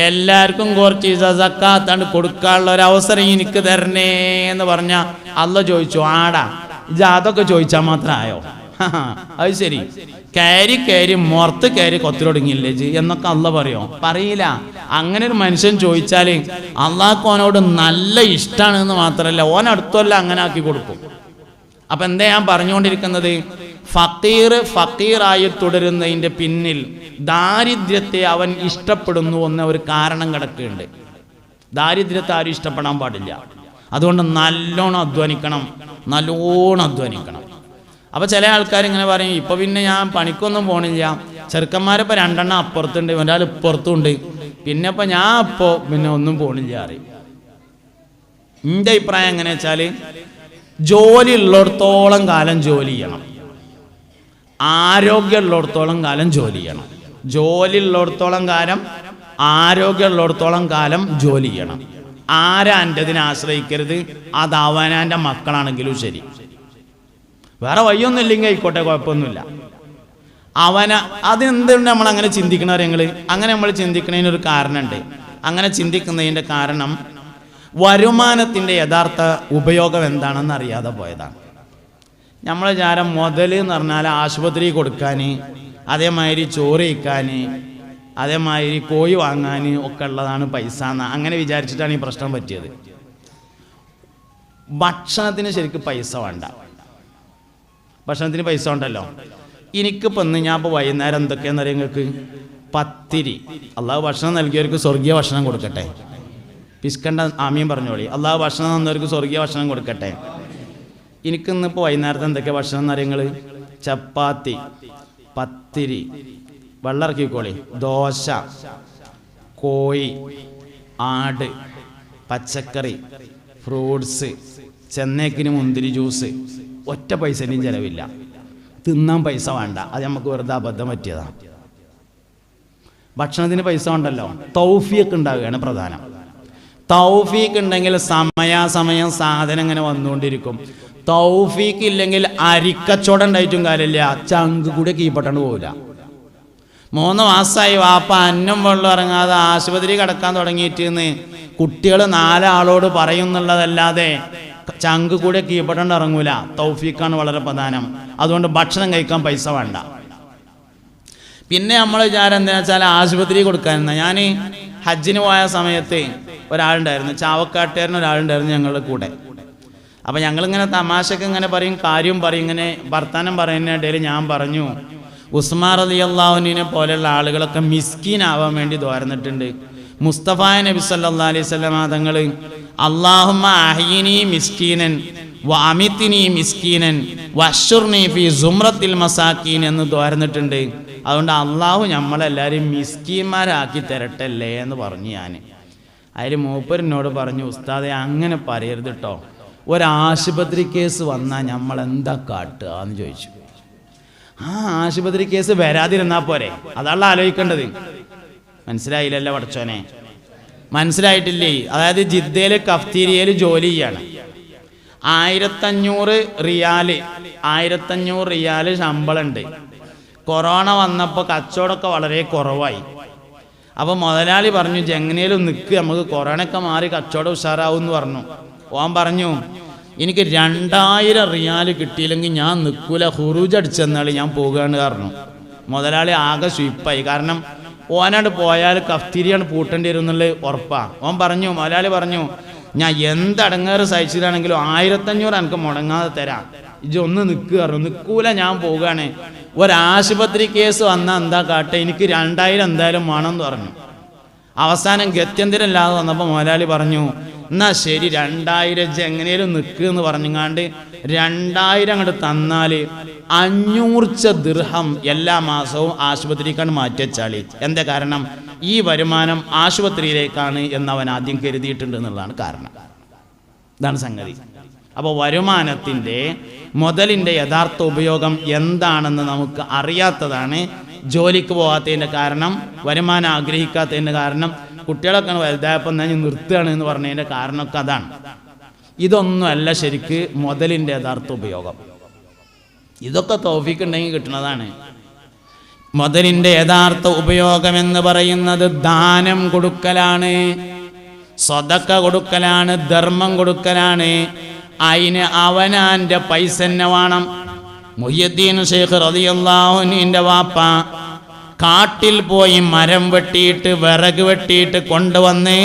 എല്ലാവർക്കും കുറച്ച് സക്കാത്താണ് കൊടുക്കാനുള്ള ഒരു അവസരം എനിക്ക് തരണേ എന്ന് പറഞ്ഞ അള്ള ചോദിച്ചു, ആടാ ഇത് അതൊക്കെ ചോദിച്ചാൽ മാത്രം ആയോ? അത് ശരി, കയറി മുറത്ത് കയറി കൊത്തിലൊടുങ്ങിയില്ലേ എന്നൊക്കെ അള്ള പറയോ? പറയില്ല. അങ്ങനെ ഒരു മനുഷ്യൻ ചോദിച്ചാൽ അള്ളാഹ്ക്ക് ഓനോട് നല്ല ഇഷ്ടമാണെന്ന് മാത്രമല്ല, ഓൻ അടുത്തല്ല അങ്ങനെ ആക്കി കൊടുക്കും. അപ്പം എന്താ ഞാൻ പറഞ്ഞുകൊണ്ടിരിക്കുന്നത്? ഫക്കീറായി തുടരുന്നതിൻ്റെ പിന്നിൽ ദാരിദ്ര്യത്തെ അവൻ ഇഷ്ടപ്പെടുന്നു എന്ന ഒരു കാരണം കിടക്കുന്നുണ്ട്. ദാരിദ്ര്യത്തെ ആരും ഇഷ്ടപ്പെടാൻ പാടില്ല. അതുകൊണ്ട് നല്ലോണം അധ്വാനിക്കണം. അപ്പോൾ ചില ആൾക്കാർ ഇങ്ങനെ പറയും, ഇപ്പോൾ പിന്നെ ഞാൻ പണിക്കൊന്നും പോണില്ല, ചെറുക്കന്മാരിപ്പോൾ 2 എണ്ണം അപ്പുറത്തുണ്ട്, ഒരാൾ ഇപ്പുറത്തുണ്ട്, പിന്നെ ഇപ്പോൾ ഞാൻ ഇപ്പോൾ പിന്നെ ഒന്നും പോണില്ല അറിയും. എൻ്റെ അഭിപ്രായം എങ്ങനെ വെച്ചാൽ, ജോലി ഉള്ളിടത്തോളം കാലം ജോലി ചെയ്യണം, ആരോഗ്യമുള്ളിടത്തോളം കാലം ജോലി ചെയ്യണം. ജോലി ഉള്ളിടത്തോളം കാലം, ആരോഗ്യമുള്ളിടത്തോളം കാലം ജോലി ചെയ്യണം. ആരാ എൻ്റെതിനെ ആശ്രയിക്കരുത്, അത് അവനാൻ്റെ മക്കളാണെങ്കിലും ശരി. വേറെ വയ്യൊന്നും ഇല്ലെങ്കിൽ ആയിക്കോട്ടെ, കുഴപ്പമൊന്നുമില്ല. അതെന്തുകൊണ്ട് നമ്മൾ അങ്ങനെ ചിന്തിക്കണവർ? അങ്ങനെ നമ്മൾ ചിന്തിക്കുന്നതിനൊരു കാരണമുണ്ട്. അങ്ങനെ ചിന്തിക്കുന്നതിൻ്റെ കാരണം വരുമാനത്തിൻ്റെ യഥാർത്ഥ ഉപയോഗം എന്താണെന്ന് അറിയാതെ പോയതാണ്. നമ്മൾ വിചാരം മുതൽ എന്ന് പറഞ്ഞാൽ ആശുപത്രി കൊടുക്കാൻ, അതേമാതിരി ചോറ് കഴിക്കാൻ, അതേമാതിരി കോഴി വാങ്ങാൻ ഒക്കെ ഉള്ളതാണ് പൈസ എന്ന് അങ്ങനെ വിചാരിച്ചിട്ടാണ് ഈ പ്രശ്നം പറ്റിയത്. ഭക്ഷണത്തിന് ശരിക്കും പൈസ വേണ്ട. ഭക്ഷണത്തിന് പൈസ ഉണ്ടല്ലോ. എനിക്കിപ്പോൾ ഞാൻ ഇപ്പോൾ വൈകുന്നേരം എന്തൊക്കെയാണെന്ന് അറിയാം നിങ്ങൾക്ക്? പത്തിരി. അള്ളാഹു ഭക്ഷണം നൽകിയവർക്ക് സ്വർഗീയ ഭക്ഷണം കൊടുക്കട്ടെ. പിസ്കണ്ട ആമീൻ പറഞ്ഞോളി. അള്ളാഹു ഭക്ഷണം തന്നവർക്ക് സ്വർഗീയ ഭക്ഷണം കൊടുക്കട്ടെ. എനിക്കിന്നിപ്പോൾ വൈകുന്നേരത്തെ എന്തൊക്കെയാണ് ഭക്ഷണം എന്നറിയങ്ങൾ? ചപ്പാത്തി, പത്തിരി, വെള്ളമിറക്കിക്കോളി, ദോശ, കോഴി, ആട്, പച്ചക്കറി, ഫ്രൂട്ട്സ്, ചെന്നേക്കിന് മുന്തിരി ജ്യൂസ്. ഒറ്റ പൈസൻ്റെയും ചിലവില്ല. തിന്നാൻ പൈസ വേണ്ട. അത് നമുക്ക് വെറുതെ അബദ്ധം പറ്റിയതാണ്. ഭക്ഷണത്തിന് പൈസ ഉണ്ടല്ലോ, തൗഫീഖ് ഉണ്ടാവുകയാണ് പ്രധാനം. തൗഫീഖ് ഉണ്ടെങ്കിൽ സമയാസമയം സാധനം ഇങ്ങനെ വന്നുകൊണ്ടിരിക്കും. തൗഫീഖ് ഇല്ലെങ്കിൽ അരിക്കച്ചവടം ഉണ്ടായിട്ടും കാര്യമില്ല, ചങ്ക് കൂടെ കീപ്പട്ടാണ്ട് പോവില്ല. 3 മാസമായി വാപ്പ അന്നം വെള്ളം ഇറങ്ങാതെ ആശുപത്രി കിടക്കാൻ തുടങ്ങിയിട്ട് കുട്ടികൾ 4 ആളോട് പറയുന്നുള്ളതല്ലാതെ ചങ്ക് കൂടെ കീപ്പട്ടാണ്ട് ഇറങ്ങൂല. തൗഫീഖാണ് വളരെ പ്രധാനം. അതുകൊണ്ട് ഭക്ഷണം കഴിക്കാൻ പൈസ വേണ്ട. പിന്നെ നമ്മൾ വിചാരം എന്താ വെച്ചാൽ ആശുപത്രി കൊടുക്കാനെന്നാ. ഞാൻ ഹജ്ജിന് പോയ സമയത്ത് ഒരാളുണ്ടായിരുന്നു, ചാവക്കാട്ടുകാരൻ ഒരാളുണ്ടായിരുന്നു ഞങ്ങളുടെ കൂടെ. അപ്പം ഞങ്ങളിങ്ങനെ തമാശക്ക് ഇങ്ങനെ പറയും, കാര്യം പറയും, ഇങ്ങനെ വർത്താനം പറയുന്നതിനിടയിൽ ഞാൻ പറഞ്ഞു, ഉസ്മാൻ റളിയല്ലാഹു അൻഹുവിനെ പോലെയുള്ള ആളുകളൊക്കെ മിസ്കീനാവാൻ വേണ്ടി ദ്വാരന്നിട്ടുണ്ട്. മുസ്തഫ നബി സല്ലല്ലാഹു അലൈഹി വസല്ലം തങ്ങൾ അല്ലാഹുമ്മ അഹ്യിനി മിസ്കീനൻ വഅമിത്നി മിസ്കീനൻ വഅശ്റുനി ഫീ സുംറത്തിൽ മസാക്കീൻ എന്ന് ദ്വാരന്നിട്ടുണ്ട്. അതുകൊണ്ട് അള്ളാഹു നമ്മളെല്ലാവരും മിസ്കീന്മാരാക്കി തരട്ടല്ലേ എന്ന് പറഞ്ഞു. ഞാൻ അതിൽ മൂപ്പരിനോട് പറഞ്ഞു, ഉസ്താദെ അങ്ങനെ പറയരുത് കേട്ടോ, ഒരാശുപത്രി കേസ് വന്നാൽ നമ്മൾ എന്താ കാട്ടുക എന്ന് ചോദിച്ചു. ആ ആശുപത്രി കേസ് വരാതിരുന്നാൽ പോരെ, അതാണല്ലോ ആലോചിക്കേണ്ടത്. മനസ്സിലായില്ലല്ലോ പടച്ചോനെ, മനസ്സിലായിട്ടില്ലേ? അതായത് ജിദ്ദയിൽ കഫ്തീരിയയിൽ ജോലി ചെയ്യാണ്. 1500 റിയാല് ശമ്പളം ഉണ്ട്. കൊറോണ വന്നപ്പോൾ കച്ചവടമൊക്കെ വളരെ കുറവായി. അപ്പോൾ മുതലാളി പറഞ്ഞു, ജെങ്ങനയിലും നിൽക്ക്, നമുക്ക് കൊറോണയൊക്കെ മാറി കച്ചവടം ഉഷാറാവും എന്ന് പറഞ്ഞു. ഓൻ പറഞ്ഞു, എനിക്ക് 2000 റിയാല് കിട്ടിയില്ലെങ്കിൽ ഞാൻ നിൽക്കൂല, ഹുറൂജ് അടിച്ചെന്നാൾ ഞാൻ പോകുകയാണ് പറഞ്ഞു. മുതലാളി ആകെ സ്വീപ്പായി. കാരണം ഓനാണ്ട് പോയാൽ കഫ്തീരിയാണ് പൂട്ടേണ്ടി വരും എന്നുള്ളത് ഉറപ്പാണ്. ഓൻ പറഞ്ഞു, മുതലാളി പറഞ്ഞു, ഞാൻ എന്തടങ്ങേറ് സഹിച്ചതാണെങ്കിലും 1500 എനിക്ക് മുടങ്ങാതെ തരാം, ഇജൊന്ന് നിൽക്കുക പറഞ്ഞു. നിൽക്കൂല, ഞാൻ പോവുകയാണ്. ഒരാശുപത്രി കേസ് വന്നാൽ എന്താ കാട്ടെ, എനിക്ക് 2000 എന്തായാലും വേണമെന്ന് പറഞ്ഞു. അവസാനം ഗത്യന്തരമില്ലാതെ വന്നപ്പോൾ മുതലാളി പറഞ്ഞു, എന്നാ ശരി 2000 എങ്ങനെയും നിൽക്കുക എന്ന് പറഞ്ഞുങ്ങാണ്ട് 2000 അങ്ങോട്ട് തന്നാൽ 500 ദിർഹം എല്ലാ മാസവും ആശുപത്രിക്കാണ് മാറ്റിവെച്ചാളി. എന്താ കാരണം? ഈ വരുമാനം ആശുപത്രിയിലേക്കാണ് എന്നവൻ ആദ്യം കരുതിയിട്ടുണ്ട് എന്നുള്ളതാണ് കാരണം. ഇതാണ് സംഗതി. അപ്പോൾ വരുമാനത്തിൻ്റെ മുതലിൻ്റെ യഥാർത്ഥ ഉപയോഗം എന്താണെന്ന് നമുക്ക് അറിയാത്തതാണ് ജോലിക്ക് പോകാത്തതിൻ്റെ കാരണം, വരുമാനം ആഗ്രഹിക്കാത്തതിൻ്റെ കാരണം, കുട്ടികളൊക്കെ വലുതായപ്പോൾ ഞാൻ നിർത്തുകയാണ് എന്ന് പറഞ്ഞതിൻ്റെ കാരണമൊക്കെ അതാണ്. ഇതൊന്നുമല്ല ശരിക്ക് മുതലിൻ്റെ യഥാർത്ഥ ഉപയോഗം. ഇതൊക്കെ തൗഫീഖ് ഉണ്ടെങ്കിൽ കിട്ടുന്നതാണ്. മുതലിൻ്റെ യഥാർത്ഥ ഉപയോഗം എന്ന് പറയുന്നത് ദാനം കൊടുക്കലാണ്, സദഖ കൊടുക്കലാണ്, ധർമ്മം കൊടുക്കലാണ്. അതിന് അവനാൻ്റെ പൈസ തന്നെ വേണം. മുഹ്യിദ്ദീൻ ശൈഖ് റളിയല്ലാഹു അൻഹുവിൻ്റെ വാപ്പ കാട്ടിൽ പോയി മരം വെട്ടിയിട്ട് വിറക് വെട്ടിയിട്ട് കൊണ്ടുവന്ന്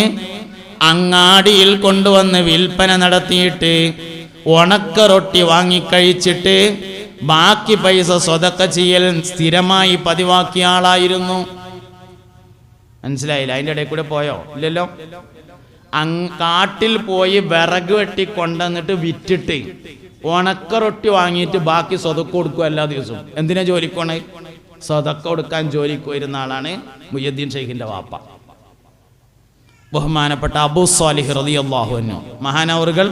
അങ്ങാടിയിൽ കൊണ്ടുവന്ന് വിൽപ്പന നടത്തിയിട്ട് ഉണക്ക റൊട്ടി വാങ്ങിക്കഴിച്ചിട്ട് ബാക്കി പൈസ സ്വതക്ക ചെയ്യൽ സ്ഥിരമായി പതിവാക്കിയ ആളായിരുന്നു. മനസ്സിലായില്ല? അതിൻ്റെ ഇടയിൽ കൂടെ പോയോ? ഇല്ലല്ലോ. കാട്ടിൽ പോയി വിറക് വെട്ടി കൊണ്ടുവന്നിട്ട് വിറ്റിട്ട് ഉണക്ക റൊട്ടി വാങ്ങിയിട്ട് ബാക്കി സ്വതക്ക കൊടുക്കുക എല്ലാ ദിവസവും. എന്തിനാ ജോലിക്കോണേ? സ്വതക്ക കൊടുക്കാൻ ജോലിക്ക് വരുന്ന ആളാണ് മുഹ്യിദ്ദീൻ ശൈഖിന്റെ വാപ്പ, ബഹുമാനപ്പെട്ട അബൂ സ്വാലിഹ് റളിയല്ലാഹു അൻഹു. മഹാനവറുകൾ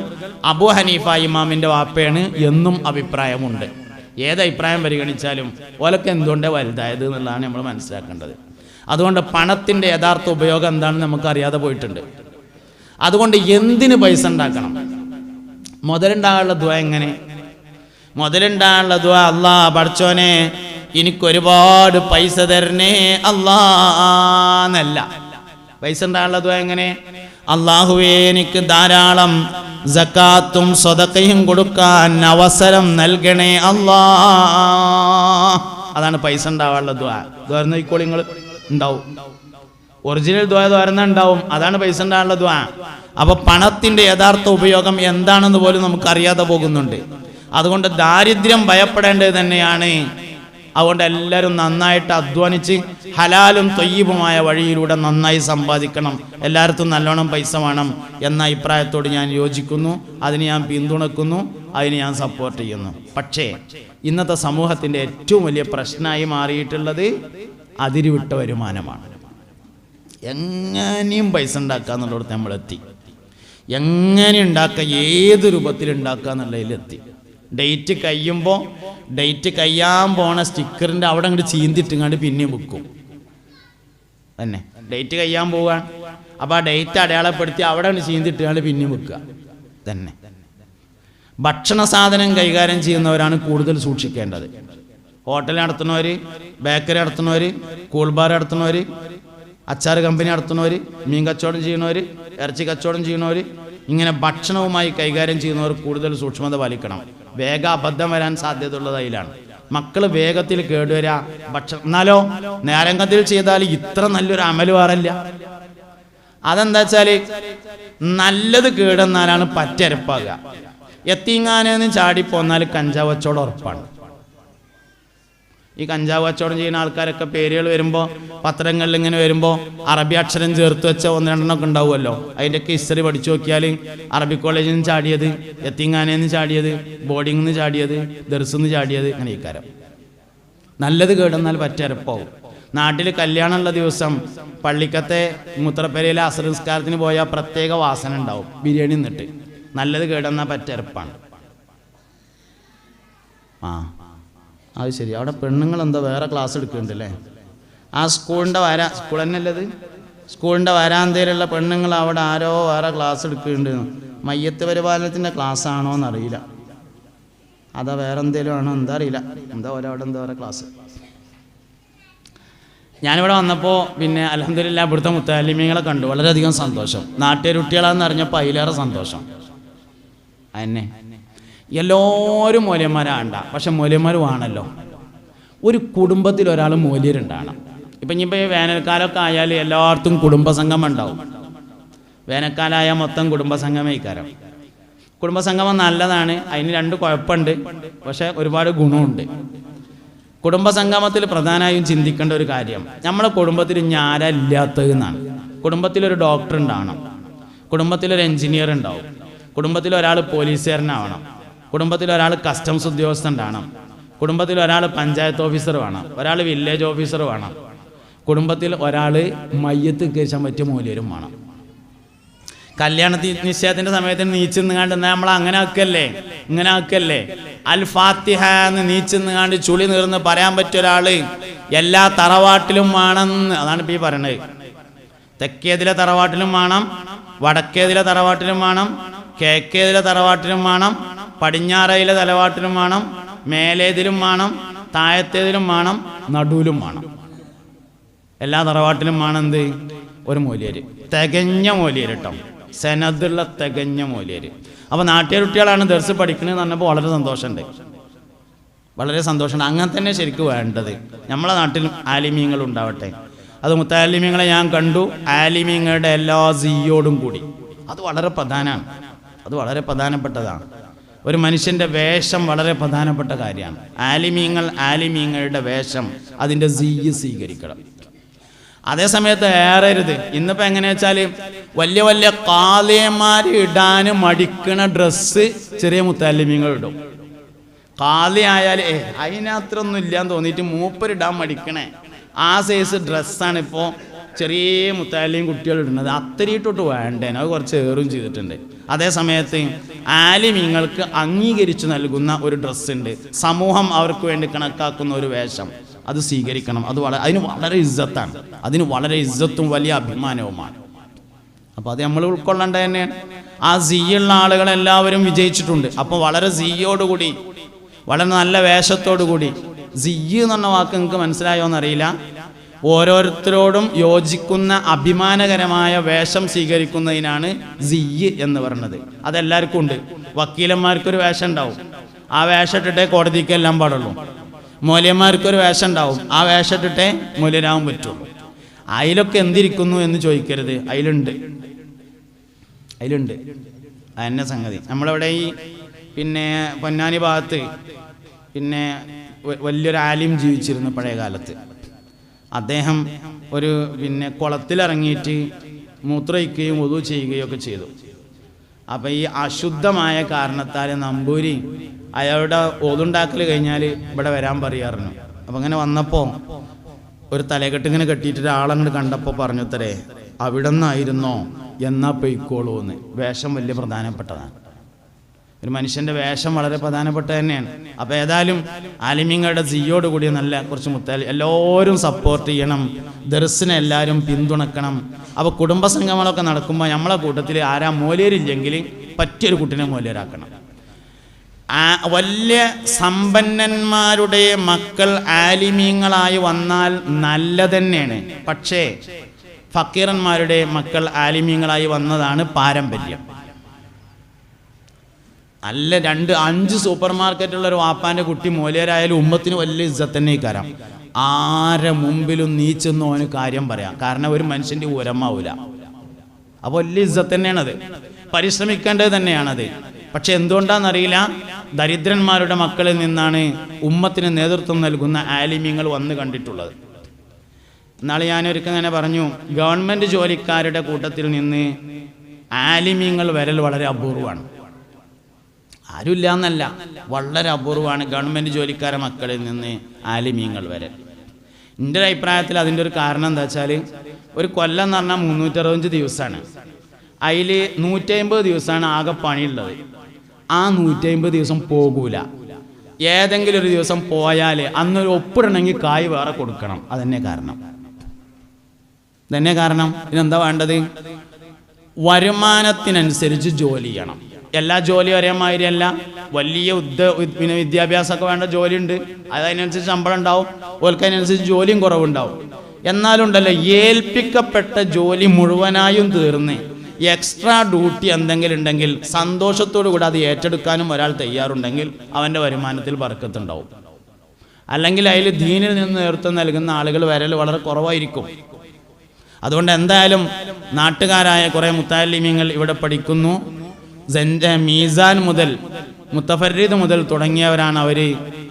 അബൂ ഹനീഫ ഇമാമിന്റെ വാപ്പയാണ് എന്നും അഭിപ്രായമുണ്ട്. ഏതഭിപ്രായം പരിഗണിച്ചാലും ഓലൊക്കെ എന്തുകൊണ്ടേ വലുതായത് എന്നുള്ളതാണ് നമ്മൾ മനസ്സിലാക്കേണ്ടത്. അതുകൊണ്ട് പണത്തിൻ്റെ യഥാർത്ഥ ഉപയോഗം എന്താണെന്ന് നമുക്കറിയാതെ പോയിട്ടുണ്ട്. അതുകൊണ്ട് എന്തിന് പൈസ ഉണ്ടാക്കണം? മുതലുണ്ടാകാനുള്ള ദുആ എങ്ങനെ? മുതലുണ്ടാകാനുള്ള ദുആ, അല്ലാ പഠിച്ചോനെ എനിക്കൊരുപാട് പൈസ തരണേ അല്ലാ എന്നല്ല. പൈസ ഉണ്ടാകാനുള്ള ദുആ എങ്ങനെ? അല്ലാഹുവേ എനിക്ക് ധാരാളം സകാത്തും സ്വതക്കയും കൊടുക്കാൻ അവസരം നൽകണേ അല്ലാ. അതാണ് പൈസ ഉണ്ടാവാനുള്ള ദുആ. ദ്വാരന്ന ഇക്കോളി നിങ്ങൾ ഉണ്ടാവും, ഒറിജിനൽ ദുആ ദ്വാരന്ന ഉണ്ടാവും. അതാണ് പൈസ ഉണ്ടാവാനുള്ള ദുആ. അപ്പൊ പണത്തിന്റെ യഥാർത്ഥ ഉപയോഗം എന്താണെന്ന് പോലും നമുക്ക് അറിയാതെ പോകുന്നുണ്ട്. അതുകൊണ്ട് ദാരിദ്ര്യം ഭയപ്പെടേണ്ടത് തന്നെയാണ്. അതുകൊണ്ട് എല്ലാവരും നന്നായിട്ട് അധ്വാനിച്ച് ഹലാലും തൊയ്യിബുമായ വഴിയിലൂടെ നന്നായി സമ്പാദിക്കണം. എല്ലായിടത്തും നല്ലോണം പൈസ വേണം എന്ന അഭിപ്രായത്തോട് ഞാൻ യോജിക്കുന്നു. അതിന് ഞാൻ പിന്തുണക്കുന്നു, അതിന് ഞാൻ സപ്പോർട്ട് ചെയ്യുന്നു. പക്ഷേ ഇന്നത്തെ സമൂഹത്തിൻ്റെ ഏറ്റവും വലിയ പ്രശ്നമായി മാറിയിട്ടുള്ളത് അതിരുവിട്ട വരുമാനമാണ്. എങ്ങനെയും പൈസ ഉണ്ടാക്കുക എന്നുള്ളിടത്ത് നമ്മളെത്തി. എങ്ങനെ ഉണ്ടാക്കുക, ഏത് രൂപത്തിൽ ഉണ്ടാക്കുക എന്നുള്ളതിലെത്തി. ഡേറ്റ് കഴിയുമ്പോൾ ഡേറ്റ് കഴിയാൻ പോണ സ്റ്റിക്കറിൻ്റെ അവിടെ അങ്ങോട്ട് ചീന്തിട്ടിങ്ങാണ്ട് പിന്നെയും വെക്കും. തന്നെ ഡേറ്റ് കഴിയാൻ പോവുകയാണ്. അപ്പോൾ ആ ഡേറ്റ് അടയാളപ്പെടുത്തി അവിടെ ചീന്തിട്ടുകൾ പിന്നെയും വെക്കുക തന്നെ. ഭക്ഷണ സാധനം കൈകാര്യം ചെയ്യുന്നവരാണ് കൂടുതൽ സൂക്ഷിക്കേണ്ടത്. ഹോട്ടൽ നടത്തുന്നവർ, ബേക്കറി നടത്തുന്നവർ, കൂൾ ബാർ നടത്തുന്നവർ, അച്ചാർ കമ്പനി നടത്തുന്നവർ, മീൻ കച്ചവടം ചെയ്യുന്നവർ, ഇറച്ചി കച്ചവടം ചെയ്യുന്നവർ, ഇങ്ങനെ ഭക്ഷണവുമായി കൈകാര്യം ചെയ്യുന്നവർ കൂടുതൽ സൂക്ഷ്മത പാലിക്കണം. വേഗം അബദ്ധം വരാൻ സാധ്യതയുള്ളത് അതിലാണ്. മക്കൾ വേഗത്തിൽ കേടുവരാ ഭക്ഷണം. എന്നാലോ നേരംഗത്തിൽ ചെയ്താൽ ഇത്ര നല്ലൊരു അമല് വേറില്ല. അതെന്താ വെച്ചാൽ നല്ലത് കേടെന്നാലാണ് പറ്റരപ്പാകുക. എത്തിങ്ങാനെന്ന് ചാടിപ്പോന്നാൽ കഞ്ചാവ് കച്ചവടം ഉറപ്പാണ്. ഈ കഞ്ചാവ് കച്ചവടം ചെയ്യുന്ന ആൾക്കാരൊക്കെ പേരുകൾ വരുമ്പോൾ പത്രങ്ങളിൽ ഇങ്ങനെ വരുമ്പോൾ അറബി അക്ഷരം ചേർത്ത് വെച്ച 1-2 ഉണ്ടാവുമല്ലോ. അതിൻ്റെയൊക്കെ ഹിസ്റ്ററി പഠിച്ചു നോക്കിയാൽ അറബി കോളേജിൽ നിന്ന് ചാടിയത്, എത്തിങ്ങാനെന്ന് ചാടിയത്, ബോർഡിങ്ങിൽ നിന്ന് ചാടിയത്, ദർസിൽ നിന്ന് ചാടിയത്, അങ്ങനെ ഇക്കാരം. നല്ലത് കേടെന്നാൽ പറ്റരപ്പാവും. നാട്ടിൽ കല്യാണമുള്ള ദിവസം പള്ളിക്കത്തെ മൂത്രപ്പരയിലെ അസ്ർ നിസ്കാരത്തിന് പോയാൽ പ്രത്യേക വാസന ഉണ്ടാവും, ബിരിയാണി നിന്നിട്ട്. നല്ലത് കേടെന്നാൽ പറ്റരപ്പാണ്. അത് ശരി. അവിടെ പെണ്ണുങ്ങൾ എന്താ വേറെ ക്ലാസ് എടുക്കുന്നുണ്ടല്ലേ? ആ സ്കൂൾ തന്നെയല്ലത്, സ്കൂളിൻ്റെ വരാന്തയിലുള്ള പെണ്ണുങ്ങൾ അവിടെ ആരോ വേറെ ക്ലാസ് എടുക്കുന്നുണ്ട്. മയ്യത്ത് പരിപാലനത്തിൻ്റെ ക്ലാസ് ആണോ എന്നറിയില്ല, അതാ വേറെ എന്തേലും ആണോ എന്താ അറിയില്ല. എന്താ അവിടെ എന്താ വേറെ ക്ലാസ്. ഞാനിവിടെ വന്നപ്പോൾ പിന്നെ അൽഹംദുലില്ലാ ഇവിടുത്തെ മുത്തഅല്ലിമീങ്ങളെ കണ്ടു, വളരെയധികം സന്തോഷം. നാട്ടുകാരുട്ടികളാണെന്ന് അറിഞ്ഞപ്പോൾ അതിലേറെ സന്തോഷം. അതന്നെ എല്ലാവരും മൂല്യന്മാരാണ്ട, പക്ഷെ മൂല്യന്മാർ വേണമല്ലോ. ഒരു കുടുംബത്തിൽ ഒരാൾ മൂല്യരുണ്ടാകണം. ഇപ്പം ഇനിയിപ്പോൾ ഈ വേനൽക്കാലമൊക്കെ ആയാൽ എല്ലായിടത്തും കുടുംബസംഗമം ഉണ്ടാവും. വേനൽക്കാലമായാൽ മൊത്തം കുടുംബസംഗമേക്കാരം. കുടുംബസംഗമം നല്ലതാണ്, അതിന് 2 കുഴപ്പമുണ്ട്, പക്ഷേ ഒരുപാട് ഗുണമുണ്ട്. കുടുംബസംഗമത്തിൽ പ്രധാനമായും ചിന്തിക്കേണ്ട ഒരു കാര്യം, നമ്മളെ കുടുംബത്തിൽ ആരാ ഇല്ലാത്തതെന്നാണ്. കുടുംബത്തിലൊരു ഡോക്ടർ ഉണ്ടാവണം, കുടുംബത്തിലൊരു എഞ്ചിനീയർ ഉണ്ടാവും, കുടുംബത്തിൽ ഒരാൾ പോലീസുകാരനാവണം, കുടുംബത്തിൽ ഒരാൾ കസ്റ്റംസ് ഉദ്യോഗസ്ഥൻ ഉണ്ടാവണം, കുടുംബത്തിൽ ഒരാൾ പഞ്ചായത്ത് ഓഫീസർ വേണം, ഒരാൾ വില്ലേജ് ഓഫീസർ വേണം, കുടുംബത്തിൽ ഒരാൾ മയ്യത്ത് കേൾക്കാൻ പറ്റിയ മൂല്യരും വേണം. കല്യാണത്തിന് നിശ്ചയത്തിൻ്റെ സമയത്തിന് നീച്ചെന്നുകാണ്ട് നമ്മൾ അങ്ങനെ ആക്കല്ലേ, ഇങ്ങനെ ആക്കല്ലേ. അൽ ഫാത്തിഹ എന്ന് നീച്ചെന്നുകാണ്ട് ചുളി നീർന്ന് പറയാൻ പറ്റിയ ഒരാൾ എല്ലാ തറവാട്ടിലും വേണമെന്ന്, അതാണ് ഇപ്പോൾ ഈ പറയണത്. തെക്കേതിലെ തറവാട്ടിലും വേണം, വടക്കേതിലെ തറവാട്ടിലും വേണം, കിഴക്കേതിലെ തറവാട്ടിലും വേണം, പടിഞ്ഞാറയിലെ തറവാട്ടിലും വേണം, മേലേതിലും വേണം, താഴത്തേതിലും വേണം, നടുവിലും വേണം. എല്ലാ തറവാട്ടിലും വേണം എന്ത്? ഒരു മൂല്യര്, തികഞ്ഞ മൂല്യര് കേട്ടോ, സെനതുള്ള തികഞ്ഞ മൂല്യര്. അപ്പോൾ നാട്ടുകാരുട്ടികളാണ് ദർസ് പഠിക്കണമെന്ന് പറഞ്ഞപ്പോൾ വളരെ സന്തോഷമുണ്ട്, വളരെ സന്തോഷമുണ്ട്. അങ്ങനെ തന്നെ ശരിക്കും വേണ്ടത്. നമ്മളെ നാട്ടിലും ആലിമീങ്ങൾ ഉണ്ടാവട്ടെ. അത് മുത്തഅല്ലിമീങ്ങളെ ഞാൻ കണ്ടു, ആലിമീങ്ങളുടെ എല്ലാ സിയോടും കൂടി. അത് വളരെ പ്രധാനമാണ്, അത് വളരെ പ്രധാനപ്പെട്ടതാണ്. ഒരു മനുഷ്യൻ്റെ വേഷം വളരെ പ്രധാനപ്പെട്ട കാര്യമാണ്. ആലിമീങ്ങളുടെ വേഷം, അതിൻ്റെ സിയ്യ് സ്വീകരിക്കണം. അതേസമയത്ത് ഏറരുത്. ഇന്നിപ്പോൾ എങ്ങനെയാ വെച്ചാൽ വലിയ വലിയ കാളിയന്മാർ ഇടാൻ മടിക്കണ ഡ്രസ്സ് ചെറിയ മുത്തഅല്ലിമീങ്ങൾ ഇടും. കാളി ആയാൽ അതിനത്രയൊന്നും ഇല്ലാന്ന് തോന്നിയിട്ട് മൂപ്പരിടാൻ മടിക്കണേ ആ സൈസ് ഡ്രസ്സാണ് ഇപ്പോൾ ചെറിയ മുത്തഅല്ലിം കുട്ടികൾ ഇടുന്നത്. അത്രയിട്ടോട്ട് വേണ്ടേന്, അത് കുറച്ച് ഏറും ചെയ്തിട്ടുണ്ട്. അതേസമയത്ത് ആലിമീങ്ങൾക്ക് അംഗീകരിച്ചു നൽകുന്ന ഒരു ഡ്രസ്സുണ്ട്, സമൂഹം അവർക്ക് വേണ്ടി കണക്കാക്കുന്ന ഒരു വേഷം, അത് സ്വീകരിക്കണം. അതിന് വളരെ ഇസ്സത്താണ്, അതിന് വളരെ ഇസ്സത്തും വലിയ അഭിമാനവുമാണ്. അപ്പോൾ അത് നമ്മൾ ഉൾക്കൊള്ളേണ്ടത് തന്നെയാണ്. ആ സിയ്യുള്ള ആളുകളെല്ലാവരും വിജയിച്ചിട്ടുണ്ട്. അപ്പോൾ വളരെ സിയ്യോടുകൂടി, വളരെ നല്ല വേഷത്തോടുകൂടി, സിയ്യ് എന്ന് പറഞ്ഞ വാക്ക് നിങ്ങൾക്ക് മനസ്സിലായോ എന്നറിയില്ല, ഓരോരുത്തരോടും യോജിക്കുന്ന അഭിമാനകരമായ വേഷം സ്വീകരിക്കുന്നതിനാണ് സിയ്യ് എന്ന് പറയുന്നത്. അതെല്ലാവർക്കും ഉണ്ട്. വക്കീലന്മാർക്കൊരു വേഷം ഉണ്ടാവും, ആ വേഷം ഇട്ടിട്ടേ കോടതിക്ക് എല്ലാം പാടുള്ളൂ. മൂല്യന്മാർക്കൊരു വേഷം ഉണ്ടാവും, ആ വേഷം ഇട്ടിട്ടേ മൂല്യരാവാൻ പറ്റുള്ളൂ. അതിലൊക്കെ എന്തിരിക്കുന്നു എന്ന് ചോദിക്കരുത്, അതിലുണ്ട് അതന്നെ സംഗതി. നമ്മളവിടെ ഈ പിന്നെ പൊന്നാനി ഭാഗത്ത് പിന്നെ വലിയൊരു ആലിം ജീവിച്ചിരുന്നു പഴയ കാലത്ത്. അദ്ദേഹം ഒരു പിന്നെ കുളത്തിലിറങ്ങിയിട്ട് മൂത്രയിക്കുകയും wudu ചെയ്യുകയും ഒക്കെ ചെയ്തു. അപ്പം ഈ അശുദ്ധമായ കാരണത്താൽ നമ്പൂരി അയാളുടെ ഓതുണ്ടാക്കൽ കഴിഞ്ഞാൽ ഇവിടെ വരാൻ പറയാറുണ്ട്. അപ്പം അങ്ങനെ വന്നപ്പോൾ ഒരു തലകെട്ട് ഇങ്ങനെ കെട്ടിയിട്ട് ഒരാളങ്ങോട്ട് കണ്ടപ്പോൾ പറഞ്ഞു തരേ അവിടെ നിന്നായിരുന്നോ എന്നാ പൊയ്ക്കോളൂ എന്ന്. വേഷം വലിയ പ്രധാനപ്പെട്ടതാണ്. ഒരു മനുഷ്യൻ്റെ വേഷം വളരെ പ്രധാനപ്പെട്ട തന്നെയാണ്. അപ്പോൾ ഏതായാലും ആലിമീങ്ങളുടെ സിയോട് കൂടിയ നല്ല കുറച്ച് എല്ലാവരും സപ്പോർട്ട് ചെയ്യണം. ദർസിനെ എല്ലാവരും പിന്തുണക്കണം. അപ്പോൾ കുടുംബസംഗമങ്ങളൊക്കെ നടക്കുമ്പോൾ നമ്മളെ കൂട്ടത്തിൽ ആരാ മോലേരില്ലെങ്കിൽ പറ്റിയൊരു കുട്ടിനെ മോലേരാക്കണം. വലിയ സമ്പന്നന്മാരുടെ മക്കൾ ആലിമീങ്ങളായി വന്നാൽ നല്ല തന്നെയാണ്. പക്ഷേ ഫക്കീറന്മാരുടെ മക്കൾ ആലിമീങ്ങളായി വന്നതാണ് പാരമ്പര്യം. നല്ല 2-5 സൂപ്പർ മാർക്കറ്റുള്ള ഒരു വാപ്പാൻ്റെ കുട്ടി മൂലയരായാലും ഉമ്മത്തിന് വലിയ ഇജ്ജത്ത് തന്നെ കയറാം. ആരെ മുമ്പിലും നീച്ചെന്ന് ഓന് കാര്യം പറയാം. കാരണം ഒരു മനുഷ്യൻ്റെ ഉരമാവൂല. അപ്പോൾ വലിയ ഇജ്ജത്ത് തന്നെയാണത്, പരിശ്രമിക്കേണ്ടത് തന്നെയാണത്. പക്ഷെ എന്തുകൊണ്ടാണെന്നറിയില്ല, ദരിദ്രന്മാരുടെ മക്കളിൽ നിന്നാണ് ഉമ്മത്തിന് നേതൃത്വം നൽകുന്ന ആലിമീങ്ങൾ വന്ന് കണ്ടിട്ടുള്ളത്. എന്നാൾ ഞാനൊരിക്കൽ ഇങ്ങനെ പറഞ്ഞു, ഗവൺമെൻറ് ജോലിക്കാരുടെ കൂട്ടത്തിൽ നിന്ന് ആലിമീങ്ങൾ വരൽ വളരെ അപൂർവമാണ്. ആരുമില്ല എന്നല്ല, വളരെ അപൂർവമാണ് ഗവൺമെൻറ് ജോലിക്കാരുടെ മക്കളിൽ നിന്ന് ആലിമീങ്ങൾ വരൽ. എൻ്റെ ഒരു അഭിപ്രായത്തിൽ അതിൻ്റെ ഒരു കാരണം എന്താ വെച്ചാൽ, ഒരു കൊല്ലം എന്ന് പറഞ്ഞാൽ 365 ദിവസമാണ്. അതിൽ 150 ദിവസമാണ് ആകെ പണിയുള്ളത്. ആ 150 ദിവസം പോകൂല. ഏതെങ്കിലും ഒരു ദിവസം പോയാൽ അന്നൊരു ഒപ്പിടണമെങ്കിൽ കായ് വേറെ കൊടുക്കണം. അതന്നെ കാരണം. ഇതെന്താ വേണ്ടത്? വരുമാനത്തിനനുസരിച്ച് ജോലി ചെയ്യണം. എല്ലാ ജോലി ഒരേ മാതിരിയല്ല. വലിയ വിദ്യാഭ്യാസമൊക്കെ വേണ്ട ജോലിയുണ്ട്, അതിനനുസരിച്ച് ശമ്പളം ഉണ്ടാവും. ഓൽക്കതിനനുസരിച്ച് ജോലിയും കുറവുണ്ടാവും. എന്നാലുണ്ടല്ലോ, ഏൽപ്പിക്കപ്പെട്ട ജോലി മുഴുവനായും തീർന്ന് എക്സ്ട്രാ ഡ്യൂട്ടി എന്തെങ്കിലും ഉണ്ടെങ്കിൽ സന്തോഷത്തോടു കൂടി അത് ഏറ്റെടുക്കാനും ഒരാൾ തയ്യാറുണ്ടെങ്കിൽ അവൻ്റെ വരുമാനത്തിൽ ബർക്കത്തുണ്ടാവും. അല്ലെങ്കിൽ അതിൽ ദീനിൽ നിന്ന് നേതൃത്വം നൽകുന്ന ആളുകൾ വരൽ വളരെ കുറവായിരിക്കും. അതുകൊണ്ട് എന്തായാലും നാട്ടുകാരായ കുറേ മുത്താലിമീങ്ങൾ ഇവിടെ പഠിക്കുന്നു. മീസാൻ മുതൽ മുത്തഫരീദ് മുതൽ തുടങ്ങിയവരാണ്. അവർ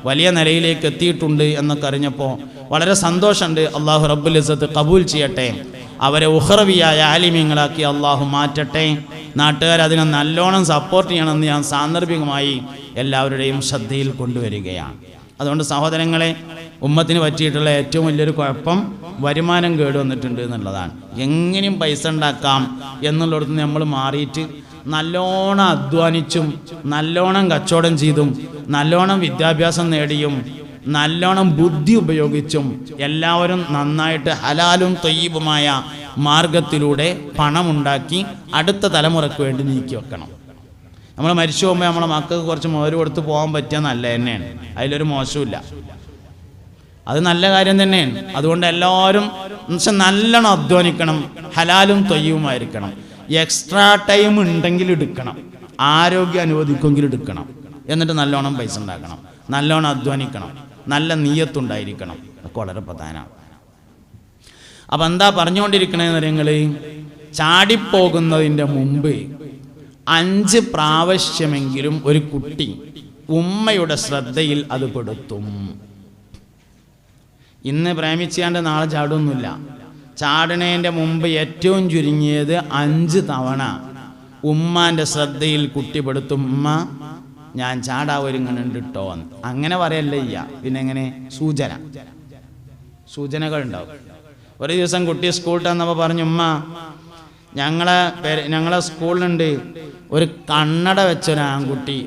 വലിയ നിലയിലേക്ക് എത്തിയിട്ടുണ്ട് എന്നൊക്കെ അറിഞ്ഞപ്പോൾ വളരെ സന്തോഷമുണ്ട്. അള്ളാഹു റബ്ബുൽ ഇസ്സത്ത് കബൂൽ ചെയ്യട്ടെ. അവരെ ഉഖ്റവിയായ ആലിമീങ്ങളാക്കി അള്ളാഹു മാറ്റട്ടെ. നാട്ടുകാർ അതിനെ നല്ലോണം സപ്പോർട്ട് ചെയ്യണമെന്ന് ഞാൻ സാന്ദർഭികമായി എല്ലാവരുടെയും ശ്രദ്ധയിൽ കൊണ്ടുവരികയാണ്. അതുകൊണ്ട് സഹോദരങ്ങളെ, ഉമ്മത്തിന് പറ്റിയിട്ടുള്ള ഏറ്റവും വലിയൊരു കുഴപ്പം വരുമാനം കേടുവന്നിട്ടുണ്ട് എന്നുള്ളതാണ്. എങ്ങനെയും പൈസ ഉണ്ടാക്കാം എന്നുള്ളിടത്ത് നമ്മൾ മാറിയിട്ട് നല്ലോണം അധ്വാനിച്ചും നല്ലോണം കച്ചവടം ചെയ്തും നല്ലോണം വിദ്യാഭ്യാസം നേടിയും നല്ലോണം ബുദ്ധി ഉപയോഗിച്ചും എല്ലാവരും നന്നായിട്ട് ഹലാലും ത്വയ്യിബുമായ മാർഗത്തിലൂടെ പണമുണ്ടാക്കി അടുത്ത തലമുറയ്ക്ക് വേണ്ടി നീക്കി വെക്കണം. നമ്മൾ മരിച്ചു പോകുമ്പോൾ നമ്മളെ മക്കൾക്ക് കുറച്ച് മോര് കൊടുത്ത് പോകാൻ പറ്റിയ നല്ല തന്നെയാണ്. അതിലൊരു മോശമില്ല, അത് നല്ല കാര്യം തന്നെയാണ്. അതുകൊണ്ട് എല്ലാവരും നല്ലോണം അധ്വാനിക്കണം, ഹലാലും ത്വയ്യിബുമായിരിക്കണം. എക്സ്ട്രാ ടൈം ഉണ്ടെങ്കിൽ എടുക്കണം, ആരോഗ്യം അനുവദിക്കുമെങ്കിൽ എടുക്കണം. എന്നിട്ട് നല്ലോണം പൈസ ഉണ്ടാക്കണം, നല്ലോണം അധ്വാനിക്കണം, നല്ല നീയത്തുണ്ടായിരിക്കണം. അതൊക്കെ വളരെ പ്രധാനമാണ്. അപ്പം എന്താ പറഞ്ഞുകൊണ്ടിരിക്കണേന്ന് നിങ്ങൾ, ചാടിപ്പോകുന്നതിൻ്റെ മുമ്പ് 5 പ്രാവശ്യമെങ്കിലും ഒരു കുട്ടി ഉമ്മയുടെ ശ്രദ്ധയിൽ അത് പെടുത്തും. ഇന്ന് പ്രേമിച്ചാണ്ട് നാളെ ചാടൊന്നുമില്ല. ചാടണേൻ്റെ മുമ്പ് ഏറ്റവും ചുരുങ്ങിയത് 5 തവണ ഉമ്മാൻ്റെ ശ്രദ്ധയിൽ കുട്ടി പെടുത്തും. ഉമ്മ, ഞാൻ ചാടാവൊരുങ്ങുന്നുണ്ട് കേട്ടോ എന്ന്. അങ്ങനെ പറയല്ലേ ചെയ്യുക, പിന്നെ എങ്ങനെ? സൂചനകളുണ്ടാവും. ഒരു ദിവസം കുട്ടി സ്കൂളിൽ വന്നപ്പോൾ പറഞ്ഞു, ഉമ്മ, ഞങ്ങളെ സ്കൂളിലുണ്ട് ഒരു കണ്ണട വെച്ചൊരു ആൺകുട്ടി,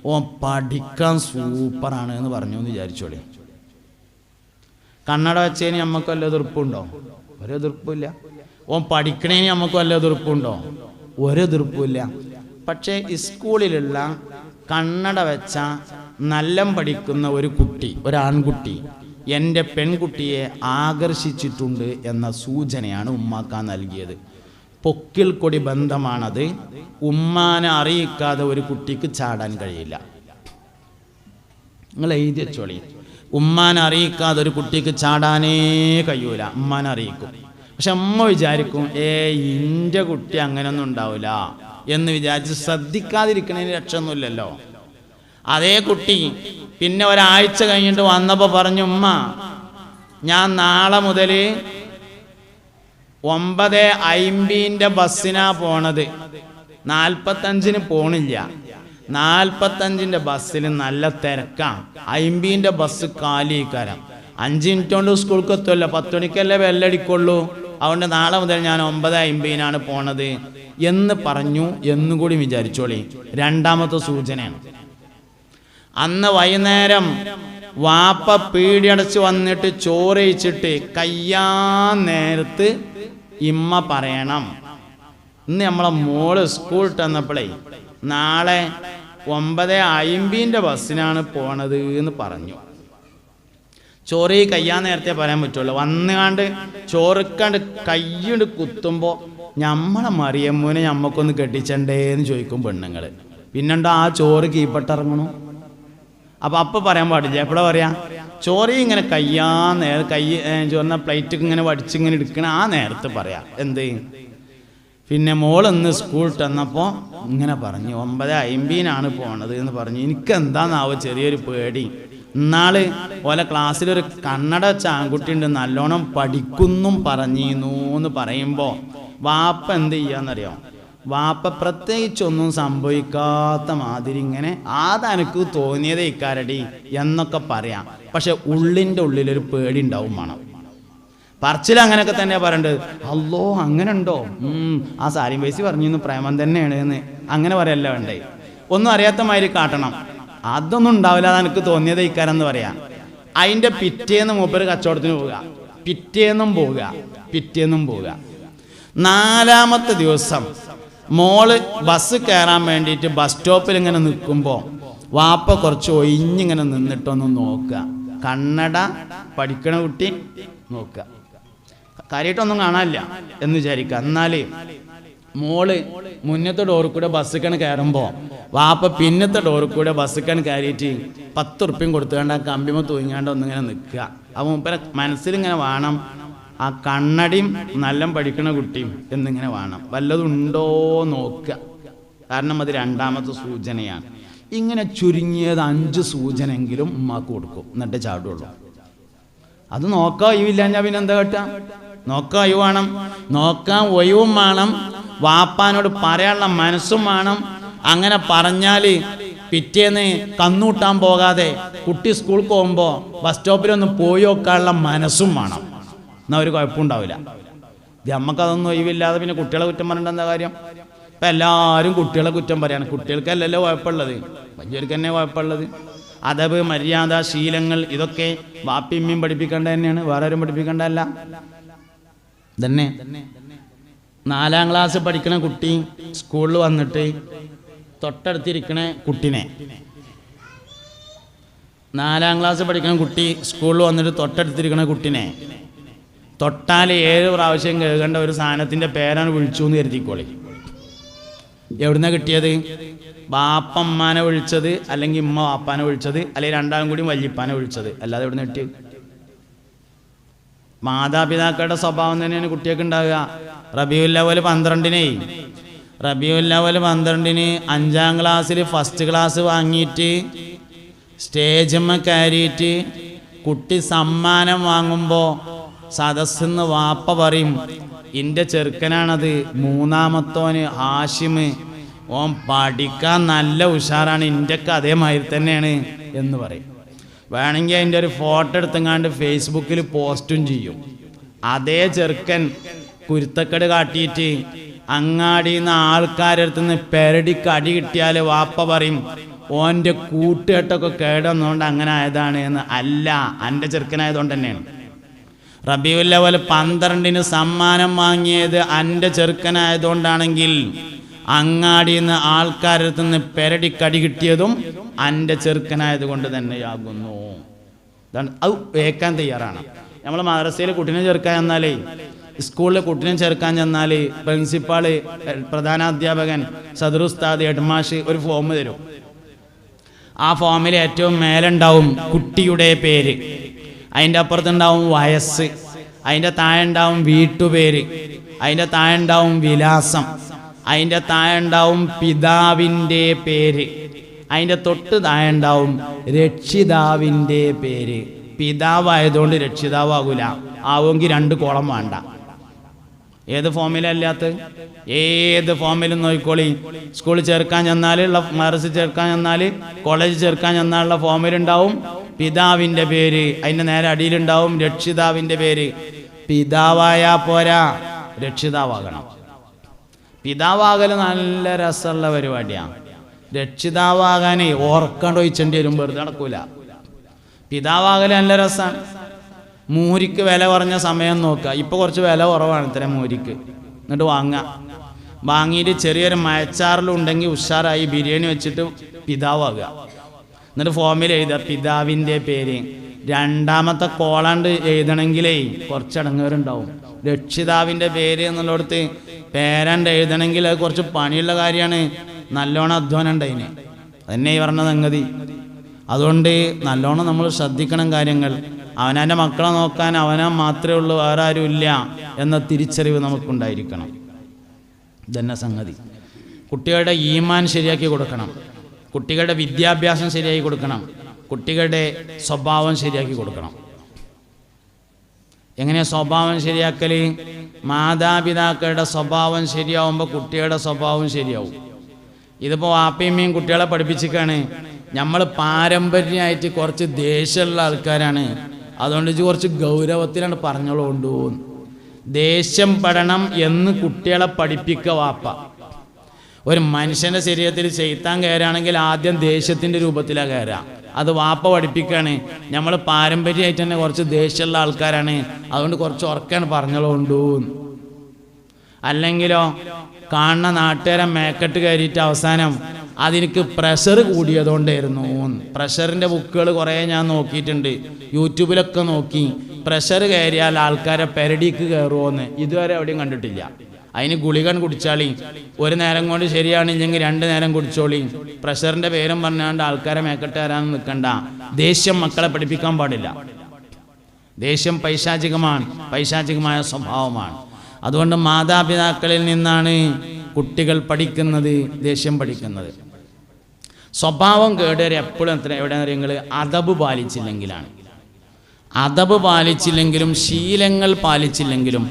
ഓ പഠിക്കാൻ സൂപ്പറാണ് എന്ന് പറഞ്ഞു എന്ന് വിചാരിച്ചോളി. കണ്ണട വെച്ചതിന് നമുക്ക് വല്ല എതിർപ്പുണ്ടോ? ഒരു എതിർപ്പില്ല. ഓൻ പഠിക്കണേന് നമുക്ക് വല്ല എതിർപ്പുണ്ടോ? ഒരു എതിർപ്പില്ല. പക്ഷേ സ്കൂളിലുള്ള കണ്ണട വെച്ച നല്ല പഠിക്കുന്ന ഒരു കുട്ടി, ഒരാൺകുട്ടി എൻ്റെ പെൺകുട്ടിയെ ആകർഷിച്ചിട്ടുണ്ട് എന്ന സൂചനയാണ് ഉമ്മാക്കാൻ നൽകിയത്. പൊക്കിൽ കൊടി ബന്ധമാണത്. ഉമ്മാനെ അറിയിക്കാതെ ഒരു കുട്ടിക്ക് ചാടാൻ കഴിയില്ല. നിങ്ങൾ എഴുതി വെച്ചോളി, ഉമ്മാനെ അറിയിക്കാതെ ഒരു കുട്ടിക്ക് ചാടാനേ കഴിയൂല. ഉമ്മാനെ അറിയിക്കും. പക്ഷെ അമ്മ വിചാരിക്കും, ഇൻ്റെ കുട്ടി അങ്ങനെയൊന്നും ഉണ്ടാവില്ല എന്ന് വിചാരിച്ച് ശ്രദ്ധിക്കാതിരിക്കണതിന് രക്ഷയൊന്നുമില്ലല്ലോ. അതേ കുട്ടി പിന്നെ ഒരാഴ്ച കഴിഞ്ഞിട്ട് വന്നപ്പോൾ പറഞ്ഞു, ഉമ്മ, ഞാൻ നാളെ മുതൽ 9:50 ബസ്സിനാ പോണത്, 45-ന് പോണില്ല. 45-ന്റെ ബസ്സിൽ നല്ല തിരക്കാം, 50-ന്റെ ബസ് കാലിക്കാരം. 5 മിനിറ്റ് കൊണ്ട് സ്കൂൾക്ക് എത്തുമല്ലോ, 10 മണിക്കല്ലേ ബെല്ലടിക്കുള്ളൂ. അതുകൊണ്ട് നാളെ മുതൽ ഞാൻ 9:50-നാണ് പോണത് എന്ന് പറഞ്ഞു എന്നുകൂടി വിചാരിച്ചോളി. രണ്ടാമത്തെ സൂചനയാണ്. അന്ന് വൈകുന്നേരം വാപ്പ പീടിയടച്ച് വന്നിട്ട് ചോറയിച്ചിട്ട് കയ്യാൻ നേരത്ത് ഇമ്മ പറയണം, ഇന്ന് നമ്മളെ മോള് സ്കൂൾ തന്നപ്പോഴേ നാളെ 9:50 ബസ്സിനാണ് പോണത് എന്ന് പറഞ്ഞു. ചോറ് കയ്യാൻ നേരത്തെ പറയാൻ പറ്റുള്ളൂ. വന്നുകാണ്ട് ചോറുക്കാണ്ട് കയ്യുണ്ട് കുത്തുമ്പോൾ നമ്മളെ മറിയമ്മൂനെ ഞമ്മക്കൊന്ന് കെട്ടിച്ചണ്ടേന്ന് ചോദിക്കും പെണ്ണുങ്ങൾ. പിന്നെണ്ടോ ആ ചോറ് കീപ്പട്ടിറങ്ങണു. അപ്പം പറയാൻ പാടില്ല. എപ്പോഴാ പറയാ? ചോറ് ഇങ്ങനെ കയ്യാൻ നേരം ചോറിന പ്ലേറ്റ് ഇങ്ങനെ വടിച്ചിങ്ങനെ എടുക്കണ ആ നേരത്ത് പറയാം. എന്ത്? പിന്നെ മോളൊന്ന് സ്കൂൾ തന്നപ്പോൾ ഇങ്ങനെ പറഞ്ഞു 9:50 പോണത് എന്ന് പറഞ്ഞു. എനിക്കെന്താന്നാവോ ചെറിയൊരു പേടി. ഇന്നാള് ഓലെ ക്ലാസ്സിലൊരു കന്നഡ ആൺകുട്ടി ഉണ്ട്, നല്ലോണം പഠിക്കുന്നും പറഞ്ഞിരുന്നു എന്ന് പറയുമ്പോൾ വാപ്പ എന്ത് ചെയ്യാന്നറിയാം? വാപ്പ പ്രത്യേകിച്ചൊന്നും സംഭവിക്കാത്ത മാതിരി ഇങ്ങനെ അതെനിക്ക് തോന്നിയതേ ഇക്കാരടി എന്നൊക്കെ പറയാം. പക്ഷെ ഉള്ളിൻ്റെ ഉള്ളിലൊരു പേടി ഉണ്ടാവും വേണം. പറച്ചിൽ അങ്ങനെയൊക്കെ തന്നെ പറയണ്ടത്. അല്ലോ അങ്ങനെ ഉണ്ടോ? ആ സാരിം വയസ്സി പറഞ്ഞിരുന്നു പ്രേമം തന്നെയാണ് എന്ന് അങ്ങനെ പറയല്ല വേണ്ടേ. ഒന്നും അറിയാത്ത മാതിരി കാട്ടണം. അതൊന്നും ഉണ്ടാവില്ല, അതെനിക്ക് തോന്നിയത് ഇക്കാരെന്ന് പറയാം. അതിൻ്റെ പിറ്റേന്ന് മൂപ്പര് കച്ചവടത്തിന് പോവുക, പിറ്റേന്നും പോവുക. 4ാമത്തെ ദിവസം മോള് ബസ് കയറാൻ വേണ്ടിയിട്ട് ബസ് സ്റ്റോപ്പിൽ ഇങ്ങനെ നിൽക്കുമ്പോൾ വാപ്പ കുറച്ച് ഒഴിഞ്ഞിങ്ങനെ നിന്നിട്ടൊന്ന് നോക്കുക. കന്നഡ പഠിക്കണ കുട്ടി നോക്കുക. കാര്യമായിട്ടൊന്നും കാണാനില്ല എന്ന് വിചാരിക്കുക. എന്നാൽ മോള് മുന്നത്തെ ഡോറിൽ കൂടെ ബസ്സിക്കണ് കയറുമ്പോൾ വാപ്പ പിന്നത്തെ ഡോറിൽ കൂടെ ബസ്സിക്കണ് കയറിയിട്ട് 10 ഉറുപ്പ്യം കൊടുത്തുകൊണ്ട് ആ കമ്പിമ തൂങ്ങിയാണ്ട് ഒന്നിങ്ങനെ നിൽക്കുക. അപ്പോൾ മൂപ്പരെ മനസ്സിലിങ്ങനെ വേണം ആ കണ്ണടിയും നല്ല പഠിക്കണ കുട്ടിയും എന്നിങ്ങനെ വേണം. വല്ലതുണ്ടോ നോക്കുക. കാരണം അത് 2ാമത്തെ സൂചനയാണ്. ഇങ്ങനെ ചുരുങ്ങിയത് 5 സൂചനയെങ്കിലും ഉമ്മാക്ക് കൊടുക്കും, എന്നിട്ട് ചാടുള്ളൂ. അത് നോക്കാൻ ഒഴിവില്ല. പിന്നെ എന്താ കേട്ടാ? നോക്കാൻ ഒഴിവ് വേണം, നോക്കാൻ ഒഴിവും വേണം, വാപ്പാനോട് പറയാനുള്ള മനസ്സും വേണം. അങ്ങനെ പറഞ്ഞാൽ പിറ്റേന്ന് കന്നൂട്ടാൻ പോകാതെ കുട്ടി സ്കൂളിൽ പോകുമ്പോൾ ബസ് സ്റ്റോപ്പിലൊന്ന് പോയി നോക്കാനുള്ള മനസ്സും വേണം. എന്നാൽ ഒരു കുഴപ്പമുണ്ടാവില്ല. നമുക്കതൊന്നും ഒഴിവില്ലാതെ പിന്നെ കുട്ടികളെ കുറ്റം പറഞ്ഞിട്ട് എന്താ കാര്യം? ഇപ്പം എല്ലാവരും കുട്ടികളെ കുറ്റം പറയാണ്. കുട്ടികൾക്കല്ലല്ലോ കുഴപ്പമുള്ളത്, വലിയവർക്ക് തന്നെ കുഴപ്പമുള്ളത്. അദബ്, മര്യാദ, ശീലങ്ങൾ ഇതൊക്കെ വാപ്പിയമ്മയും പഠിപ്പിക്കേണ്ട തന്നെയാണ്, വേറെ ആരും പഠിപ്പിക്കേണ്ടതല്ല. തന്നെ 4ാം ക്ലാസ് പഠിക്കണ കുട്ടി സ്കൂളിൽ വന്നിട്ട് തൊട്ടടുത്തിരിക്കണ കുട്ടിനെ 4ാം ക്ലാസ് പഠിക്കുന്ന കുട്ടി സ്കൂളിൽ വന്നിട്ട് തൊട്ടടുത്തിരിക്കണ കുട്ടിനെ തൊട്ടാൽ 7 പ്രാവശ്യം കേൾക്കേണ്ട ഒരു സാധനത്തിൻ്റെ പേരാണ് വിളിച്ചു എന്ന് കരുതിക്കോളി. എവിടുന്ന കിട്ടിയത്? ബാപ്പമ്മാനെ വിളിച്ചത്, അല്ലെങ്കിൽ ഉമ്മ വാപ്പാനെ വിളിച്ചത്, അല്ലെങ്കിൽ 2ആളും കൂടി വല്യപ്പാനെ വിളിച്ചത്. അല്ലാതെ എവിടുന്ന് കിട്ടിയത്? മാതാപിതാക്കളുടെ സ്വഭാവം തന്നെയാണ് കുട്ടിയൊക്കെ ഉണ്ടാവുക. റബീഉൽ അവ്വൽ 12-ന് 5ാം ക്ലാസ്സിൽ ഫസ്റ്റ് ക്ലാസ് വാങ്ങിയിട്ട് സ്റ്റേജിന്മ കയറിയിട്ട് കുട്ടി സമ്മാനം വാങ്ങുമ്പോൾ സദസ്സെന്ന് വാപ്പ പറയും, എൻ്റെ ചെറുക്കനാണത്, 3ാമത്തോന് ഹാഷിമ്, ഓൻ പഠിക്കാൻ നല്ല ഉഷാറാണ്, എൻ്റെയൊക്കെ അതേമാതിരി തന്നെയാണ് എന്ന് പറയും. വേണമെങ്കിൽ അതിൻ്റെ ഒരു ഫോട്ടോ എടുത്തെങ്ങാണ്ട് ഫേസ്ബുക്കിൽ പോസ്റ്റും ചെയ്യും. അതേ ചെറുക്കൻ കുരുത്തക്കേട് കാട്ടിയിട്ട് അങ്ങാടിയിൽ നിന്ന് ആൾക്കാരടുത്ത് നിന്ന് പെരടിക്ക് അടി കിട്ടിയാൽ വാപ്പ പറയും, ഓൻ്റെ കൂട്ടുകെട്ടൊക്കെ കേടുവന്നുകൊണ്ട് അങ്ങനെ ആയതാണ് എന്ന്. അല്ല, എൻ്റെ ചെറുക്കനായതുകൊണ്ട് തന്നെയാണ്. റബീഉൽ അവ്വൽ 12-ന് സമ്മാനം വാങ്ങിയത് എൻ്റെ ചെറുക്കനായതുകൊണ്ടാണെങ്കിൽ അങ്ങാടിയിൽ നിന്ന് ആൾക്കാരടുത്ത് നിന്ന് പെരടിക്കടി കിട്ടിയതും എൻ്റെ ചെറുക്കനായത് കൊണ്ട് തന്നെയാകുന്നു. അതാണ് അത് കേൾക്കാൻ തയ്യാറാണ്. നമ്മൾ മദ്രസയിൽ കുട്ടീനെ ചേർക്കാൻ ചെന്നാലേ, സ്കൂളിൽ കുട്ടീനെ ചേർക്കാൻ ചെന്നാൽ പ്രിൻസിപ്പാള്, പ്രധാനാധ്യാപകൻ, സദറുസ്താദ്, ഹെഡ്മാഷ് ഒരു ഫോം തരും. ആ ഫോമിൽ ഏറ്റവും മേലുണ്ടാവും കുട്ടിയുടെ പേര്, അതിൻ്റെ അപ്പുറത്തുണ്ടാവും വയസ്സ്, അതിൻ്റെ താഴെ ഉണ്ടാവും വീട്ടുപേര്, അതിൻ്റെ താഴെ ഉണ്ടാവും വിലാസം, അതിൻ്റെ താഴെ ഉണ്ടാവും പിതാവിൻ്റെ പേര്, അതിൻ്റെ തൊട്ട് താഴെ ഉണ്ടാവും രക്ഷിതാവിൻ്റെ പേര്. പിതാവായതുകൊണ്ട് രക്ഷിതാവാകൂല, ആവുമെങ്കിൽ 2 കോളം വേണ്ട. ഏത് ഫോമിലല്ലാത്ത? ഏത് ഫോമിലും നോക്കിക്കോളി. സ്കൂളിൽ ചേർക്കാൻ ചെന്നാൽ, മദ്രസയിൽ ചേർക്കാൻ ചെന്നാൽ, കോളേജിൽ ചേർക്കാൻ ചെന്നാലുള്ള ഫോമിലുണ്ടാവും പിതാവിൻ്റെ പേര്, അതിൻ്റെ നേരെ അടിയിലുണ്ടാവും രക്ഷിതാവിൻ്റെ പേര്. പിതാവായാൽ പോരാ, രക്ഷിതാവാകണം. പിതാവാകൽ നല്ല രസമുള്ള പരിപാടിയാണ്. രക്ഷിതാവാകാൻ ഓർക്കണ്ടൊഴിച്ചേണ്ടി വരും, വെറുതെ നടക്കൂല. പിതാവാകൽ നല്ല രസമാണ്. മൂരിക്ക് വില കുറഞ്ഞ സമയം നോക്കുക. ഇപ്പോൾ കുറച്ച് വില കുറവാണ് ഇത്തരം മൂരിക്ക്. എന്നിട്ട് വാങ്ങിയിട്ട് ചെറിയൊരു മയച്ചാറിലുണ്ടെങ്കിൽ ഉഷാറായി ബിരിയാണി വെച്ചിട്ട് പിതാവാകുക. എന്നിട്ട് ഫോമിൽ എഴുതുക പിതാവിൻ്റെ പേര്. രണ്ടാമത്തെ കോളാണ്ട് എഴുതണമെങ്കിലേ കുറച്ച് ഇടങ്ങേറുണ്ടാവും. രക്ഷിതാവിൻ്റെ പേര് എന്നുള്ളിടത്ത് പേരണ്ട് എഴുതണമെങ്കിൽ അത് കുറച്ച് പണിയുള്ള കാര്യമാണ്. നല്ലോണം അധ്വാനം ഉണ്ടായിന്. അതന്നെ ഈ പറഞ്ഞ സംഗതി. അതുകൊണ്ട് നല്ലോണം നമ്മൾ ശ്രദ്ധിക്കണം കാര്യങ്ങൾ. അവനവൻ്റെ മക്കളെ നോക്കാൻ അവനാ മാത്രമേ ഉള്ളൂ, വേറെ ആരും ഇല്ല എന്ന തിരിച്ചറിവ് നമുക്കുണ്ടായിരിക്കണം. ഇതന്നെ സംഗതി. കുട്ടികളുടെ ഈമാൻ ശരിയാക്കി കൊടുക്കണം. കുട്ടികളുടെ വിദ്യാഭ്യാസം ശരിയാക്കി കൊടുക്കണം. കുട്ടികളുടെ സ്വഭാവം ശരിയാക്കി കൊടുക്കണം. എങ്ങനെയാ സ്വഭാവം ശരിയാക്കൽ? മാതാപിതാക്കളുടെ സ്വഭാവം ശരിയാവുമ്പോൾ കുട്ടികളുടെ സ്വഭാവം ശരിയാവും. ഇതിപ്പോൾ വാപ്പയമ്മയും കുട്ടികളെ പഠിപ്പിച്ചിട്ടാണ്. നമ്മൾ പാരമ്പര്യമായിട്ട് കുറച്ച് ദേഷ്യമുള്ള ആൾക്കാരാണ്. അതുകൊണ്ട് കുറച്ച് ഗൗരവത്തിലാണ് പറഞ്ഞോളൂ. ദേഷ്യം പെടണം എന്ന് കുട്ടികളെ പഠിപ്പിക്കുക വാപ്പ. ഒരു മനുഷ്യൻ്റെ ശരീരത്തിൽ ചെയ്ത്താൻ കയറുകയാണെങ്കിൽ ആദ്യം ദേഷ്യത്തിൻ്റെ രൂപത്തിലാണ് കയറുക. അത് വാപ്പ പഠിപ്പിക്കുകയാണ്. നമ്മൾ പാരമ്പര്യമായിട്ട് തന്നെ കുറച്ച് ദേഷ്യമുള്ള ആൾക്കാരാണ്. അതുകൊണ്ട് കുറച്ച് ഉറക്കാണ് പറഞ്ഞോളൂ. അല്ലെങ്കിലോ കാണുന്ന നാട്ടുകാരെ മേക്കെട്ട് കയറിയിട്ട് അവസാനം അതെനിക്ക് പ്രഷർ കൂടിയതുകൊണ്ടായിരുന്നു. പ്രഷറിൻ്റെ ബുക്കുകൾ കുറേ ഞാൻ നോക്കിയിട്ടുണ്ട്, യൂട്യൂബിലൊക്കെ നോക്കി. പ്രഷർ കയറിയാൽ ആൾക്കാരെ പെരടിക്ക് കയറുമോയെന്ന് ഇതുവരെ എവിടെയും കണ്ടിട്ടില്ല. അതിന് ഗുളികൻ കുടിച്ചാളി. ഒരു നേരം കൊണ്ട് ശരിയാണില്ലെങ്കിൽ 2 നേരം കുടിച്ചോളി. പ്രഷറിൻ്റെ പേരും പറഞ്ഞാണ്ട് ആൾക്കാരെ മേക്കെട്ട് കയറാൻ നിൽക്കണ്ട. ദേഷ്യം മക്കളെ പഠിപ്പിക്കാൻ പാടില്ല. ദേഷ്യം പൈശാചികമായ സ്വഭാവമാണ്. അതുകൊണ്ട് മാതാപിതാക്കളിൽ നിന്നാണ് കുട്ടികൾ പഠിക്കുന്നത്, ദേഷ്യം പഠിക്കുന്നത്. സ്വഭാവം കേടുവരെ എപ്പോഴും എവിടെയാണെന്ന് നിങ്ങൾ അദബ് പാലിച്ചില്ലെങ്കിലാണ്. അദബ് പാലിച്ചില്ലെങ്കിലും ശീലങ്ങൾ പാലിച്ചില്ലെങ്കിലും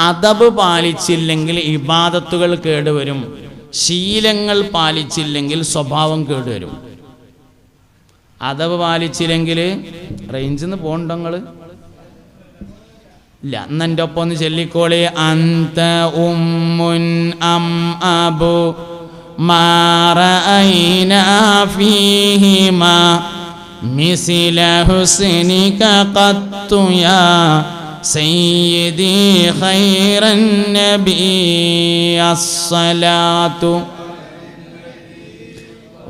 അദബ് പാലിച്ചില്ലെങ്കിൽ ഇബാദത്തുകൾ കേടുവരും. ശീലങ്ങൾ പാലിച്ചില്ലെങ്കിൽ സ്വഭാവം കേടുവരും. അദബ് പാലിച്ചില്ലെങ്കിൽ റേഞ്ചിൽ നിന്ന് പോകണ്ടോ നിങ്ങൾ? ഇല്ല, എന്നെ ഒപ്പം ഒന്ന് ചൊല്ലിക്കോളി. അന്ത ഉമ്മുൻ അം അബു മാ റഅയ്നാ ഫീഹിമാ മിസ്ല ഹുസ്നിക ഖത്തു യാ സയ്യിദി ഖൈറൻ നബി അസ്സലാത്തു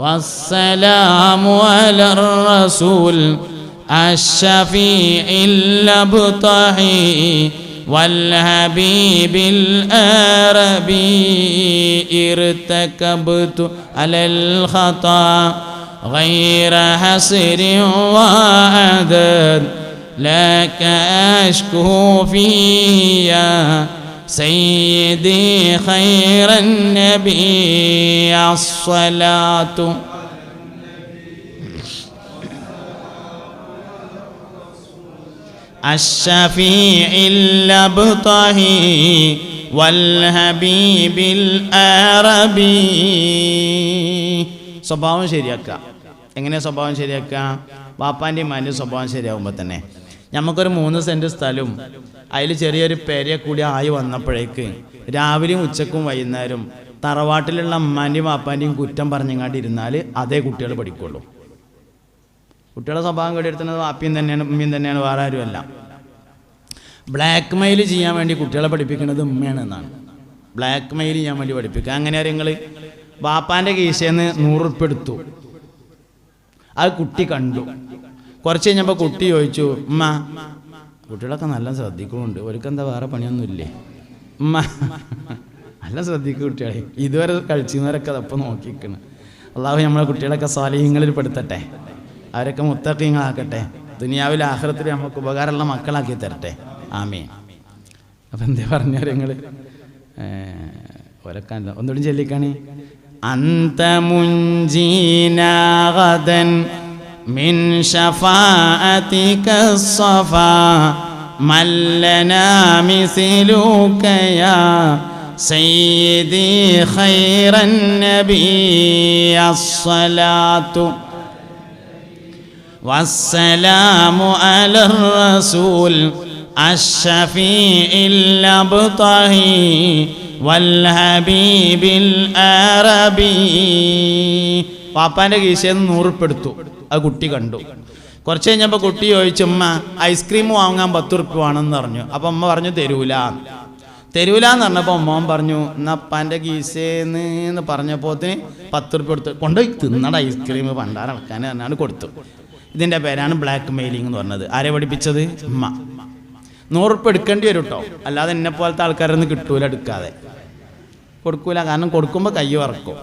വസ്സലാമു അലർ റസൂൽ الشفيع الأبطحي والحبيب الأربي ارتكبت على الخطا غير حسر وعدد لك أشكو فيه يا سيدي خير النبي الصلاة الشفيع الأبطحي والحبيب العربي. സ്വഭാവം ശരിയാക്കുക. എങ്ങനെയാണ് സ്വഭാവം ശരിയാക്കുക? വാപ്പാൻ്റെയും ഉമ്മാൻ്റെയും സ്വഭാവം ശരിയാകുമ്പോൾ തന്നെ നമുക്കൊരു 3 സെൻറ്റ് സ്ഥലവും അതിൽ ചെറിയൊരു പെരയെ കൂടി ആയി വന്നപ്പോഴേക്ക് രാവിലെയും ഉച്ചക്കും വൈകുന്നേരം തറവാട്ടിലുള്ള ഉമ്മാൻ്റെയും വാപ്പാൻ്റെയും കുറ്റം പറഞ്ഞങ്ങാണ്ടിരുന്നാൽ അതേ കുട്ടികൾ പഠിക്കുള്ളൂ. കുട്ടികളുടെ സ്വഭാവം കേടെടുത്തുന്നത് വാപ്പിയും തന്നെയാണ് ഉമ്മയും തന്നെയാണ്, വേറെ ആരുമല്ല. ബ്ലാക്ക് മെയിൽ ചെയ്യാൻ വേണ്ടി കുട്ടികളെ പഠിപ്പിക്കുന്നത് ഉമ്മയാണ് എന്നാണ്. ബ്ലാക്ക് മെയിൽ ചെയ്യാൻ വേണ്ടി പഠിപ്പിക്കുക. അങ്ങനെ നിങ്ങൾ വാപ്പാൻ്റെ കീശേന്ന് 100 ഉറുപ്പിക എടുത്തു. അത് കുട്ടി കണ്ടു. കുറച്ച് കഴിഞ്ഞപ്പോൾ കുട്ടി ചോദിച്ചു, ഉമ്മ കുട്ടികളൊക്കെ നല്ല ശ്രദ്ധിക്കുന്നുണ്ട്, അവർക്കെന്താ വേറെ പണിയൊന്നുമില്ലേ? ഉമ്മ നല്ല ശ്രദ്ധിക്കും കുട്ടികളെ, ഇതുവരെ കഴിച്ചുന്നവരൊക്കെ അതപ്പം നോക്കിക്കണം. അള്ളാഹു നമ്മളെ കുട്ടികളൊക്കെ സ്വാലിഹ്യങ്ങളിൽ പെടുത്തട്ടെ, അവരൊക്കെ മുത്തഖീങ്ങളാക്കട്ടെ, ദുനിയാവിൽ ആഖിറത്തിൽ നമുക്ക് ഉപകാരമുള്ള മക്കളാക്കി തരട്ടെ. ആമീൻ. അപ്പം എന്താ പറഞ്ഞാൽ നിങ്ങൾ ഒരക്കാനല്ലോ ഒന്നുകൂടി ചൊല്ലിക്കാണി. അന്ത മുൻജീനാ ഗദൻ മിൻ ശഫാഅതിക സഫാ മല്ലനാ മിസ്ലുക യാ സയ്യിദി ഖൈറൻ നബി അസ്സലാത്തു വസ്സലാമു അലർ റസൂൽ അശ്ശഫീഇൽ അബ്തഹി വൽഹബീബിൽ അറബി. പാപ്പാൻ്റെ കീശയിൽ 100 ഉറുപ്പിക എടുത്തു. അത് കുട്ടി കണ്ടു. കുറച്ച് കഴിഞ്ഞപ്പോൾ കുട്ടി ചോദിച്ചു, ഉമ്മ ഐസ്ക്രീം വാങ്ങാൻ 10 ഉറുപ്പ്യ വേണമെന്ന് പറഞ്ഞു. അപ്പം അമ്മ പറഞ്ഞു തരൂല എന്ന് പറഞ്ഞപ്പോൾ അമ്മ പറഞ്ഞു, എന്നാ അപ്പാൻ്റെ ഗീസേന്ന് പറഞ്ഞപ്പോൾ 10 ഉറുപ്പ്യ കൊടുത്ത് കൊണ്ടുപോയി തിന്നട ഐസ്ക്രീം പണ്ടാറടക്കാൻ പറഞ്ഞാണ് കൊടുത്തു. ഇതിൻ്റെ പേരാണ് ബ്ലാക്ക് മെയിലിംഗ് എന്ന് പറഞ്ഞത്. ആരെ പഠിപ്പിച്ചത്? ഉമ്മ. 100 ഉറുപ്പ്യ എടുക്കേണ്ടി വരും കേട്ടോ, അല്ലാതെ എന്നെ പോലത്തെ ആൾക്കാരൊന്നും കിട്ടൂല, എടുക്കാതെ കൊടുക്കൂല. കാരണം കൊടുക്കുമ്പോൾ കൈ വറക്കും.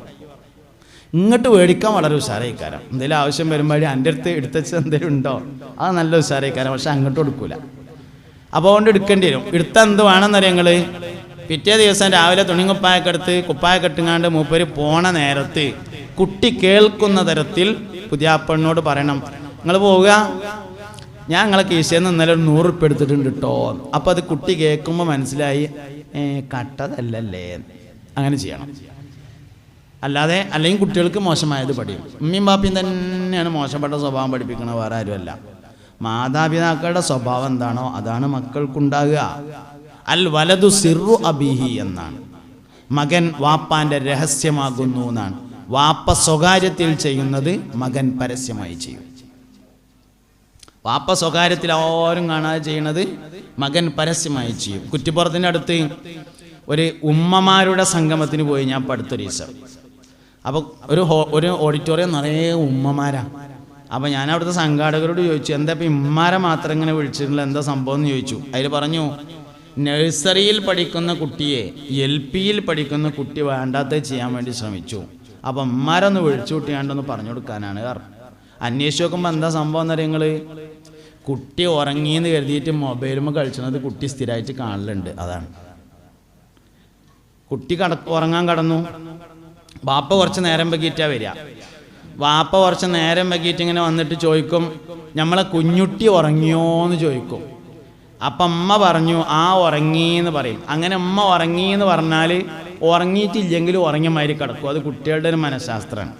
ഇങ്ങോട്ട് മേടിക്കാൻ വളരെ ഉഷാറായിക്കാരം. എന്തെങ്കിലും ആവശ്യം വരുമ്പോൾ എൻ്റെ അടുത്ത് എടുത്തച്ച് എന്തെങ്കിലും ഉണ്ടോ, അത് നല്ല ഉഷാറായിക്കാരം. പക്ഷെ അങ്ങോട്ട് കൊടുക്കൂല. അപ്പോൾ അതുകൊണ്ട് എടുക്കേണ്ടി വരും. എടുത്താൽ എന്ത് വേണമെന്നറിയാം നിങ്ങൾ? പിറ്റേ ദിവസം രാവിലെ തുണിക്കുപ്പായൊക്കെ എടുത്ത് കുപ്പായൊക്കെ ഇട്ടുങ്ങാണ്ട് മൂപ്പര് പോണ നേരത്ത് കുട്ടി കേൾക്കുന്ന തരത്തിൽ പുതിയാപ്പണ്ണോട് പറയണം, നിങ്ങൾ പോവുക, ഞാൻ നിങ്ങളെ കീശയിൽ ഇന്നലെ ഒരു 100 ഉറുപ്പ്യ എടുത്തിട്ടുണ്ട് കേട്ടോ. അപ്പോൾ അത് കുട്ടി കേൾക്കുമ്പോൾ മനസ്സിലായി, കട്ടതല്ലല്ലേ. അങ്ങനെ ചെയ്യണം. അല്ലാതെ അല്ലെങ്കിൽ കുട്ടികൾക്ക് മോശമായത് പഠിക്കും. ഉമ്മയും ബാപ്പയും തന്നെയാണ് മോശപ്പെട്ട സ്വഭാവം പഠിപ്പിക്കുന്നത്, വേറെ ആരുമല്ല. മാതാപിതാക്കളുടെ സ്വഭാവം എന്താണോ അതാണ് മക്കൾക്കുണ്ടാകുക. അൽ വലതു സിറു അബീഹി എന്നാണ്. മകൻ വാപ്പാന്റെ രഹസ്യമാകുന്നു എന്നാണ്. വാപ്പ സ്വകാര്യത്തിൽ ചെയ്യുന്നത് മകൻ പരസ്യമായി ചെയ്യും. വാപ്പ സ്വകാര്യത്തിൽ ആരും കാണാതെ ചെയ്യുന്നത് മകൻ പരസ്യമായി ചെയ്യും. കുറ്റിപ്പുറത്തിൻ്റെ അടുത്ത് ഒരു ഉമ്മമാരുടെ സംഗമത്തിന് പോയി ഞാൻ അടുത്തൊരു ദിവസം. അപ്പോൾ ഒരു ഓഡിറ്റോറിയം നിറയെ ഉമ്മമാരാണ്. അപ്പോൾ ഞാൻ അവിടുത്തെ സംഘാടകരോട് ചോദിച്ചു, എന്താ ഇപ്പം ഇമ്മാരെ മാത്രം ഇങ്ങനെ വിളിച്ചിട്ടുള്ള എന്താ സംഭവം എന്ന് ചോദിച്ചു. അതിൽ പറഞ്ഞു, നഴ്സറിയിൽ പഠിക്കുന്ന കുട്ടിയെ LPയിൽ പഠിക്കുന്ന കുട്ടി വേണ്ടാത്തത് ചെയ്യാൻ വേണ്ടി ശ്രമിച്ചു. അപ്പം ഉമ്മാരൊന്ന് വിളിച്ചു കൂട്ടിയാണ്ടൊന്ന് പറഞ്ഞു കൊടുക്കാനാണ്. അന്വേഷിച്ച് നോക്കുമ്പോൾ എന്താ സംഭവം എന്നറിയാം നിങ്ങൾ? കുട്ടി ഉറങ്ങിയെന്ന് കരുതിയിട്ട് മൊബൈലുമ്പോൾ കളിച്ചത് കുട്ടി സ്ഥിരമായിട്ട് കാണലുണ്ട്. അതാണ് കുട്ടി ഉറങ്ങാൻ കടന്നു. വാപ്പ കുറച്ച് നേരം വൈകിയിട്ടാണ് വരിക. വാപ്പ കുറച്ച് നേരം വൈകിയിട്ട് ഇങ്ങനെ വന്നിട്ട് ചോദിക്കും, നമ്മളെ കുഞ്ഞുട്ടി ഉറങ്ങിയോ എന്ന് ചോദിക്കും. അപ്പം അമ്മ പറഞ്ഞു ആ ഉറങ്ങിയെന്ന് പറയും. അങ്ങനെ അമ്മ ഉറങ്ങിയെന്ന് പറഞ്ഞാൽ ഉറങ്ങിയിട്ടില്ലെങ്കിലും ഉറങ്ങിയ മാതിരി കിടക്കും. അത് കുട്ടികളുടെ ഒരു മനഃശാസ്ത്രമാണ്.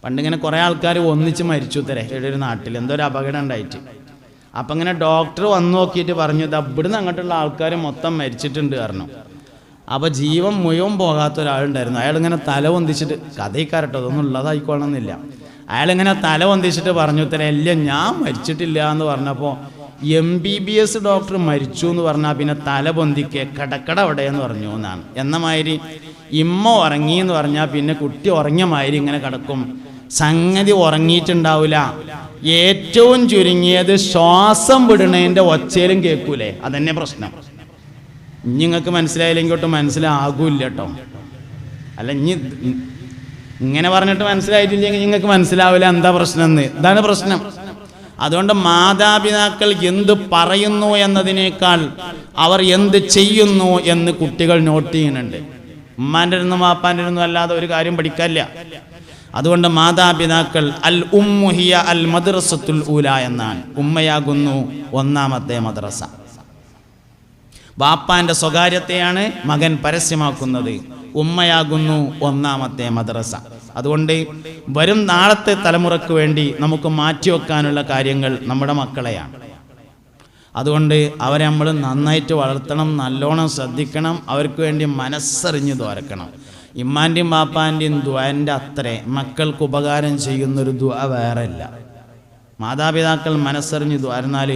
പണ്ടിങ്ങനെ കുറേ ആൾക്കാർ ഒന്നിച്ച് മരിച്ചു തരേ ഒരു നാട്ടിൽ എന്തോ ഒരു അപകടം ഉണ്ടായിട്ട്. അപ്പം ഇങ്ങനെ ഡോക്ടർ വന്നു നോക്കിയിട്ട് പറഞ്ഞു, ഇവിടുന്ന് അങ്ങോട്ടുള്ള ആൾക്കാർ മൊത്തം മരിച്ചിട്ടുണ്ട് പറഞ്ഞു. അപ്പോൾ ജീവൻ മുഴുവൻ പോകാത്ത ഒരാളുണ്ടായിരുന്നു. അയാളിങ്ങനെ തല പൊന്തിച്ചിട്ട്, കഥയിക്കാരട്ടോ അതൊന്നും ഉള്ളതായിക്കോളണമെന്നില്ല, അയാളിങ്ങനെ തല പൊന്തിച്ചിട്ട് പറഞ്ഞു തരാം, ഇല്ല ഞാൻ മരിച്ചിട്ടില്ല എന്ന് പറഞ്ഞപ്പോൾ MBBS ഡോക്ടർ മരിച്ചു എന്ന് പറഞ്ഞാൽ പിന്നെ തല പൊന്തിക്ക് കടക്കട അവിടെ എന്ന് പറഞ്ഞു എന്നാണ്. എന്ന മാതിരി ഇമ്മ ഉറങ്ങി എന്ന് പറഞ്ഞാൽ പിന്നെ കുട്ടി ഉറങ്ങിയ മാതിരി ഇങ്ങനെ കിടക്കും. സംഗതി ഉറങ്ങിയിട്ടുണ്ടാവില്ല. ഏറ്റവും ചുരുങ്ങിയത് ശ്വാസം വിടണതിൻ്റെ ഒച്ചയിലും കേൾക്കൂലേ, അതന്നെ പ്രശ്നം. നിങ്ങൾക്ക് മനസ്സിലായില്ലെങ്കിൽ ഒട്ടും മനസ്സിലാകൂല്ല കേട്ടോ. അല്ല ഇനി ഇങ്ങനെ പറഞ്ഞിട്ട് മനസ്സിലായിട്ടില്ലെങ്കിൽ നിങ്ങൾക്ക് മനസ്സിലാവില്ല എന്താ പ്രശ്നം എന്ന്. ഇതാണ് പ്രശ്നം. അതുകൊണ്ട് മാതാപിതാക്കൾ എന്ത് പറയുന്നു എന്നതിനേക്കാൾ അവർ എന്ത് ചെയ്യുന്നു എന്ന് കുട്ടികൾ നോട്ട് ചെയ്യുന്നുണ്ട്. ഉമ്മാൻ്റെ ഇരുന്നും വാപ്പാൻ്റെ ഇരുന്നും അല്ലാതെ ഒരു കാര്യം പഠിക്കാനില്ല. അതുകൊണ്ട് മാതാപിതാക്കൾ അൽ ഉമ്മുഹിയ അൽ മദ്രസത്തുൽ ഊല എന്നാണ്. ഉമ്മയാകുന്നു ഒന്നാമത്തെ മദ്രസ. വാപ്പാൻ്റെ സ്വകാര്യത്തെയാണ് മകൻ പരസ്യമാക്കുന്നത്. ഉമ്മയാകുന്നു ഒന്നാമത്തെ മദ്രസ. അതുകൊണ്ട് വരും നാളത്തെ തലമുറയ്ക്ക് വേണ്ടി നമുക്ക് മാറ്റിവെക്കാനുള്ള കാര്യങ്ങൾ നമ്മുടെ മക്കളെയാണ്. അതുകൊണ്ട് അവരെ നമ്മൾ നന്നായിട്ട് വളർത്തണം, നല്ലോണം ശ്രദ്ധിക്കണം, അവർക്ക് വേണ്ടി മനസ്സറിഞ്ഞ് ദ്വാരക്കണം. ഇമ്മാൻ്റെയും ബാപ്പാൻ്റെയും ദ്വാൻ്റെ അത്രേ മക്കൾക്ക് ഉപകാരം ചെയ്യുന്നൊരു ദ്വാ വേറെ ഇല്ല. മാതാപിതാക്കൾ മനസ്സറിഞ്ഞ് ദ്വാരുന്നാൽ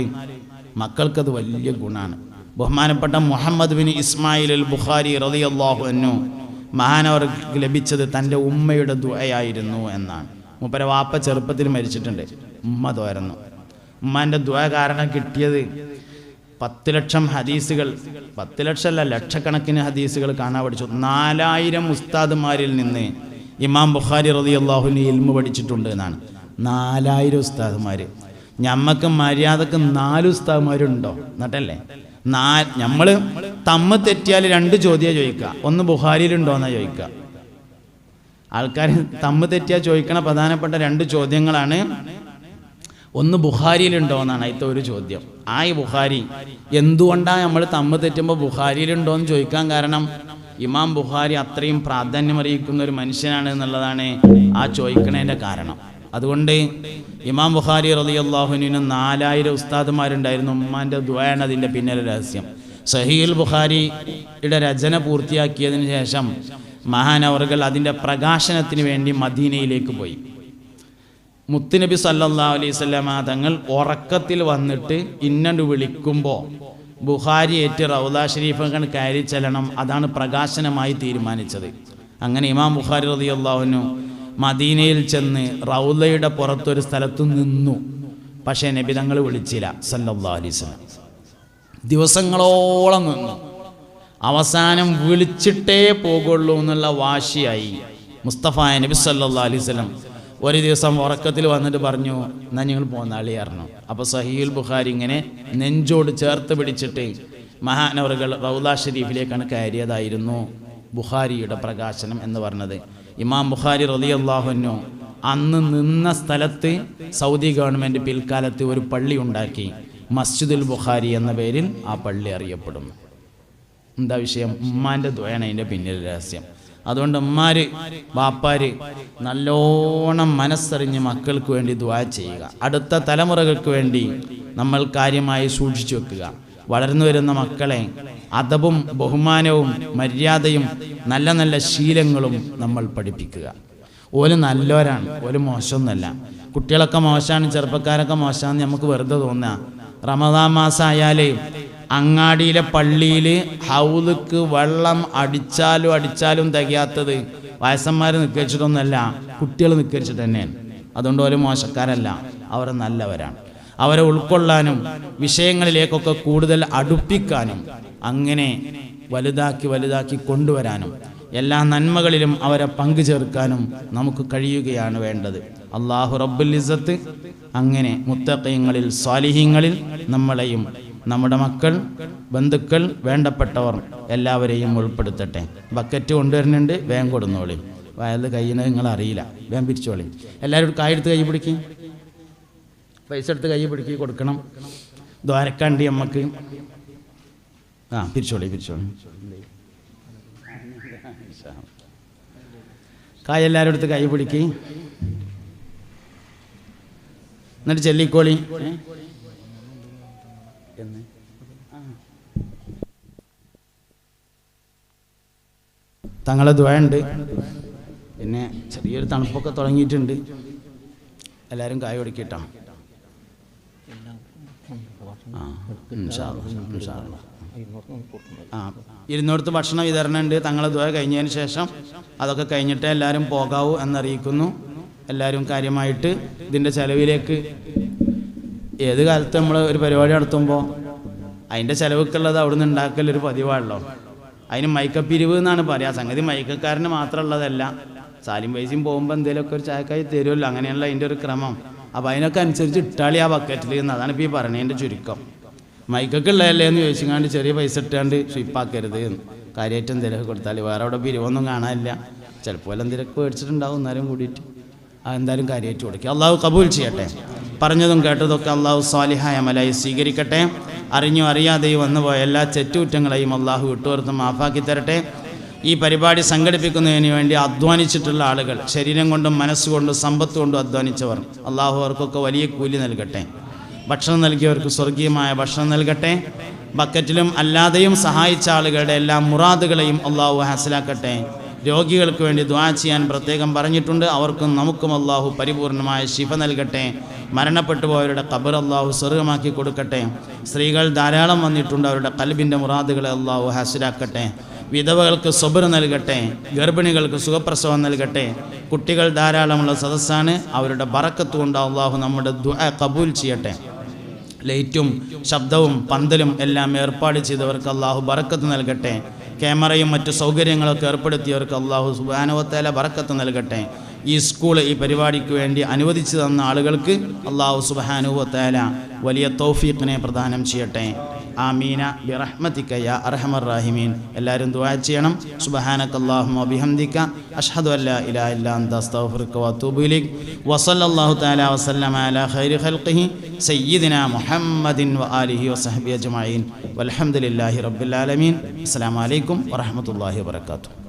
മക്കൾക്കത് വലിയ ഗുണമാണ്. ബഹുമാനപ്പെട്ട മുഹമ്മദ് ബിൻ ഇസ്മായിൽ അൽ ബുഖാരി റളിയല്ലാഹു അൻഹു മഹാനവർക്ക് ലഭിച്ചത് തൻ്റെ ഉമ്മയുടെ ദുആയായിരുന്നു എന്നാണ്. മൂപ്പരെ വാപ്പ ചെറുപ്പത്തിൽ മരിച്ചിട്ടുണ്ട്, ഉമ്മ ദ്വാരുന്നു. ഉമ്മാൻ്റെ ദുആ കാരണം കിട്ടിയത് 10 ലക്ഷം ഹദീസുകൾ, 10 ലക്ഷമല്ല ലക്ഷക്കണക്കിന് ഹദീസുകൾ കാണാൻ പഠിച്ചു. 4000 ഉസ്താദുമാരിൽ നിന്ന് ഇമാം ബുഖാരി റളിയല്ലാഹു അൻഹു ഇൽമു പഠിച്ചിട്ടുണ്ട് എന്നാണ്. 4000 ഉസ്താദുമാർ. ഞമ്മക്ക് മര്യാദക്ക് 4 ഉസ്താദുമാരുണ്ടോ എന്നിട്ടല്ലേ നമ്മൾ തമ്മ് തെറ്റിയാൽ 2 ചോദ്യം ചോദിക്കുക. ഒന്ന് ബുഖാരിയിലുണ്ടോ എന്നാ ചോദിക്കുക. ആൾക്കാർ തമ്മ് തെറ്റിയാൽ ചോദിക്കണ പ്രധാനപ്പെട്ട 2 ചോദ്യങ്ങളാണ്. ഒന്ന് ബുഖാരിയിലുണ്ടോ എന്നാണ് അതിലത്തെ ഒരു ചോദ്യം. ഈ ബുഖാരി എന്തുകൊണ്ടാണ് നമ്മൾ തമ്മ് തെറ്റുമ്പോൾ ബുഖാരിയിലുണ്ടോ എന്ന് ചോദിക്കാൻ കാരണം ഇമാം ബുഖാരി അത്രയും പ്രാധാന്യമറിയിക്കുന്ന ഒരു മനുഷ്യനാണ് എന്നുള്ളതാണ് ആ ചോദിക്കണതിൻ്റെ കാരണം. അതുകൊണ്ട് ഇമാം ബുഖാരി റളിയല്ലാഹു അൻഹു 4000 ഉസ്താദുമാരുണ്ടായിരുന്നു. ഉമ്മാൻ്റെ ദുആയാണ് അതിൻ്റെ പിന്നിലെ രഹസ്യം. സഹീഹുൽ ബുഖാരിയുടെ രചന പൂർത്തിയാക്കിയതിന് ശേഷം മഹാനവറുകൾ അതിൻ്റെ പ്രകാശനത്തിന് വേണ്ടി മദീനയിലേക്ക് പോയി. മുത്തുനബി സല്ലല്ലാഹു അലൈഹി വസല്ലമ തങ്ങൾ ഉറക്കത്തിൽ വന്നിട്ട് ഇന്നണ്ട് വിളിക്കുമ്പോൾ ബുഖാരി ഏറ്റ് റൗദ ഷരീഫിൽ കയറി ചെല്ലണം. അതാണ് പ്രകാശനമായി തീരുമാനിച്ചത്. അങ്ങനെ ഇമാം ബുഖാരി റളിയല്ലാഹു അൻഹു മദീനയിൽ ചെന്ന് റൗദയുടെ പുറത്തൊരു സ്ഥലത്ത് നിന്നു. പക്ഷേ നബി തങ്ങൾ വിളിച്ചില്ല സല്ലല്ലാഹു അലൈഹി വസല്ലം. ദിവസങ്ങളോളം നിന്നു. അവസാനം വിളിച്ചിട്ടേ പോകുള്ളൂ എന്നുള്ള വാശിയായി മുസ്തഫ നബി സല്ലല്ലാഹു അലൈഹി വസല്ലം ഒരു ദിവസം ഉറക്കത്തിൽ വന്നിട്ട് പറഞ്ഞു, എന്നാൽ നിങ്ങൾ പോന്നാളിയായിരുന്നു. അപ്പോൾ സഹീഹുൽ ബുഖാരി ഇങ്ങനെ നെഞ്ചോട് ചേർത്ത് പിടിച്ചിട്ട് മഹാനവറുകൾ റൗദ ഷരീഫിലേക്കാണ് കയറിയതായിരുന്നു ബുഖാരിയുടെ പ്രകാശനം എന്ന് പറഞ്ഞത്. ഇമാം ബുഖാരി റളിയല്ലാഹു അൻഹു അന്ന് നിന്ന സ്ഥലത്ത് സൗദി ഗവൺമെൻറ് പിൽക്കാലത്ത് ഒരു പള്ളി ഉണ്ടാക്കി. മസ്ജിദുൽ ബുഖാരി എന്ന പേരിൽ ആ പള്ളി അറിയപ്പെടുന്നു. എന്താ വിഷയം? ഉമ്മാൻ്റെ ദുആയാണ് അതിൻ്റെ പിന്നിൽ രഹസ്യം. അതുകൊണ്ട് ഉമ്മാര് ബാപ്പാര് നല്ലോണം മനസ്സറിഞ്ഞ് മക്കൾക്ക് വേണ്ടി ദുആ ചെയ്യുക. അടുത്ത തലമുറകൾക്ക് വേണ്ടി നമ്മൾ കാര്യമായി സൂക്ഷിച്ചു വെക്കുക. വളർന്നു വരുന്ന മക്കളെ അദബും ബഹുമാനവും മര്യാദയും നല്ല നല്ല ശീലങ്ങളും നമ്മൾ പഠിപ്പിക്കുക. ഓല് നല്ലവരാണ്, ഓല് മോശമൊന്നുമല്ല. കുട്ടികളൊക്കെ മോശമാണ്, ചെറുപ്പക്കാരൊക്കെ മോശമാണെന്ന് നമുക്ക് വെറുതെ തോന്നുക. റമദാൻ മാസമായാൽ അങ്ങാടിയിലെ പള്ളിയിൽ ഹൗലുക്ക് വെള്ളം അടിച്ചാലും തികയാത്തത് വയസ്സന്മാർ നിൽക്കരിച്ചിട്ടൊന്നുമല്ല, കുട്ടികൾ നിൽക്കരിച്ചിട്ട് തന്നെയാണ്. അതുകൊണ്ട് ഓല് മോശക്കാരല്ല, അവർ നല്ലവരാണ്. അവരെ ഉൾക്കൊള്ളാനും വിഷയങ്ങളിലേക്കൊക്കെ കൂടുതൽ അടുപ്പിക്കാനും അങ്ങനെ വലുതാക്കി കൊണ്ടുവരാനും എല്ലാ നന്മകളിലും അവരെ പങ്കു ചേർക്കാനും നമുക്ക് കഴിയുകയാണ് വേണ്ടത്. അല്ലാഹു റബ്ബുൽ ഇസ്സത്ത് അങ്ങനെ മുത്തഖീങ്ങളിൽ സ്വാലിഹീങ്ങളിൽ നമ്മളെയും നമ്മുടെ മക്കൾ, ബന്ധുക്കൾ, വേണ്ടപ്പെട്ടവർ എല്ലാവരെയും ഉൾപ്പെടുത്തട്ടെ. ബക്കറ്റ് കൊണ്ടുവരുന്നുണ്ട്, വേഗം കൊടുന്നോളി. വയത് കയ്യിൽ നിങ്ങൾ അറിയില്ല, വേഗം പിരിച്ചോളി. എല്ലാവരും കായെടുത്ത് കൈ പിടിക്കും, പൈസ എടുത്ത് കൈ പിടിക്കി കൊടുക്കണം. ദ്വാരക്കാണ്ടി അമ്മക്ക് പിരിച്ചോളി. കായ് എല്ലാവരും എടുത്ത് കൈ പിടിക്കി, എന്നിട്ട് ചെല്ലിക്കോളി. തങ്ങളെ ദുആയുണ്ട്. പിന്നെ ചെറിയൊരു തണുപ്പൊക്കെ തുടങ്ങിയിട്ടുണ്ട്. എല്ലാവരും കായ ഒടുക്കിയിട്ടാ. ഇരുന്നൂറ് ഭക്ഷണ വിതരണം ഉണ്ട്. തങ്ങളെ ദുആ കഴിഞ്ഞതിന് ശേഷം അതൊക്കെ കഴിഞ്ഞിട്ട് എല്ലാവരും പോകാവൂ എന്നറിയിക്കുന്നു. എല്ലാവരും കാര്യമായിട്ട് ഇതിൻ്റെ ചെലവിലേക്ക്, ഏത് കാലത്ത് നമ്മൾ ഒരു പരിപാടി നടത്തുമ്പോൾ അതിൻ്റെ ചിലവൊക്കെയുള്ളത് അവിടെ നിന്ന് ഉണ്ടാക്കലൊരു പതിവാണല്ലോ. അതിന് മൈക്കപ്പിരിവ് എന്നാണ് പറയുക. സംഗതി മൈക്കക്കാരന് മാത്രമുള്ളതല്ല. സാലിം വൈസിയും പോകുമ്പോൾ എന്തെങ്കിലുമൊക്കെ ഒരു ചായക്കായി തരുമല്ലോ, അങ്ങനെയുള്ള അതിൻ്റെ ഒരു ക്രമം. അപ്പോൾ അതിനൊക്കെ അനുസരിച്ച് ഇട്ടാളി ആ ബക്കറ്റിൽ നിന്ന്. അതാണ് ഇപ്പോൾ ഈ പറഞ്ഞതിൻ്റെ ചുരുക്കം. മൈക്കൊക്കെ ഉള്ളതല്ലേ എന്ന് ചോദിച്ചാണ്ട് ചെറിയ പൈസ ഇട്ടാണ്ട് ഷിപ്പാക്കരുത്. കാര്യമായിട്ട് എന്തെങ്കിലുമൊക്കെ കൊടുത്താൽ വേറെ അവിടെ പിരിവൊന്നും കാണാനില്ല. ചിലപ്പോൾ എന്തെങ്കിലുമൊക്കെ മേടിച്ചിട്ടുണ്ടാവും. എന്നാലും കൂടിയിട്ട് എന്തായാലും കാര്യമായിട്ട് കൊടുക്കുക. അള്ളാഹു കബൂൽ ചെയ്യട്ടെ. പറഞ്ഞതും കേട്ടതൊക്കെ അള്ളാഹു സ്വാലിഹായ അമലായി സ്വീകരിക്കട്ടെ. അറിഞ്ഞോ അറിയാതെയും വന്നുപോയ എല്ലാ തെറ്റുകുറ്റങ്ങളെയും അള്ളാഹു വിട്ടുവർത്തു മാഫാക്കി തരട്ടെ. ഈ പരിപാടി സംഘടിപ്പിക്കുന്നതിന് വേണ്ടി അധ്വാനിച്ചിട്ടുള്ള ആളുകൾ, ശരീരം കൊണ്ടും മനസ്സുകൊണ്ടും സമ്പത്ത് കൊണ്ടും അധ്വാനിച്ചവർ, അള്ളാഹു അവർക്കൊക്കെ വലിയ കൂലി നൽകട്ടെ. ഭക്ഷണം നൽകിയവർക്ക് സ്വർഗീയമായ ഭക്ഷണം നൽകട്ടെ. ബക്കറ്റിലും അല്ലാതെയും സഹായിച്ച ആളുകളുടെ എല്ലാ മുറാദുകളെയും അള്ളാഹു ഹാസിലാക്കട്ടെ. രോഗികൾക്ക് വേണ്ടി ദുആ ചെയ്യാൻ പ്രത്യേകം പറഞ്ഞിട്ടുണ്ട്. അവർക്കും നമുക്കും അള്ളാഹു പരിപൂർണമായ ശിഫ നൽകട്ടെ. മരണപ്പെട്ടു പോയവരുടെ ഖബർ അള്ളാഹു സ്വർഗമാക്കി കൊടുക്കട്ടെ. സ്ത്രീകൾ ധാരാളം വന്നിട്ടുണ്ട്. അവരുടെ ഖൽബിൻ്റെ മുറാദുകളെ അള്ളാഹു ഹാസിലാക്കട്ടെ. വിധവകൾക്ക് സബർ നൽകട്ടെ. ഗർഭിണികൾക്ക് സുഖപ്രസവം നൽകട്ടെ. കുട്ടികൾ ധാരാളമുള്ള സദസ്സാണ്. അവരുടെ ബറക്കത്ത് കൊണ്ട് അള്ളാഹു നമ്മുടെ ദുആ കബൂൽ ചെയ്യട്ടെ. ലൈറ്റും ശബ്ദവും പന്തലും എല്ലാം ഏർപ്പാട് ചെയ്തവർക്ക് അള്ളാഹു ബറക്കത്ത് നൽകട്ടെ. ക്യാമറയും മറ്റു സൗകര്യങ്ങളൊക്കെ ഏർപ്പെടുത്തിയവർക്ക് അള്ളാഹു സുബ്ഹാനഹു വ തആല ബറക്കത്ത് നൽകട്ടെ. ഈ സ്കൂൾ ഈ പരിപാടിക്ക് വേണ്ടി അനുവദിച്ചു തന്ന ആളുകൾക്ക് അള്ളാഹു സുബ്ഹാനഹു വ തആല വലിയ തൗഫീഖിനെ പ്രദാനം ചെയ്യട്ടെ. ആമീന ബിറഹ്മതിക യാ അർഹമർ റഹീമീൻ. എല്ലാവരും ദുആ ചെയ്യണം. സുബ്ഹാനകല്ലാഹുമ്മ വബിഹംദിക അഷ്ഹദു അല്ലാ ഇലാഹ ഇല്ലാ അൻത അസ്തഗ്ഫിറുക വഅതൂബു ഇലൈക്. വസല്ലല്ലാഹു തആല വസല്ലമ അലാ ഖൈരി ഖൽഖിഹി സയ്യിദിനാ മുഹമ്മദിൻ വആലിഹി വസഹ്ബിഹി അജ്മഈൻ വൽഹംദുലില്ലാഹി റബ്ബിൽ ആലമീൻ. അസ്സലാമു അലൈക്കും വറഹ്മത്തുള്ളാഹി വബറകാതുഹു.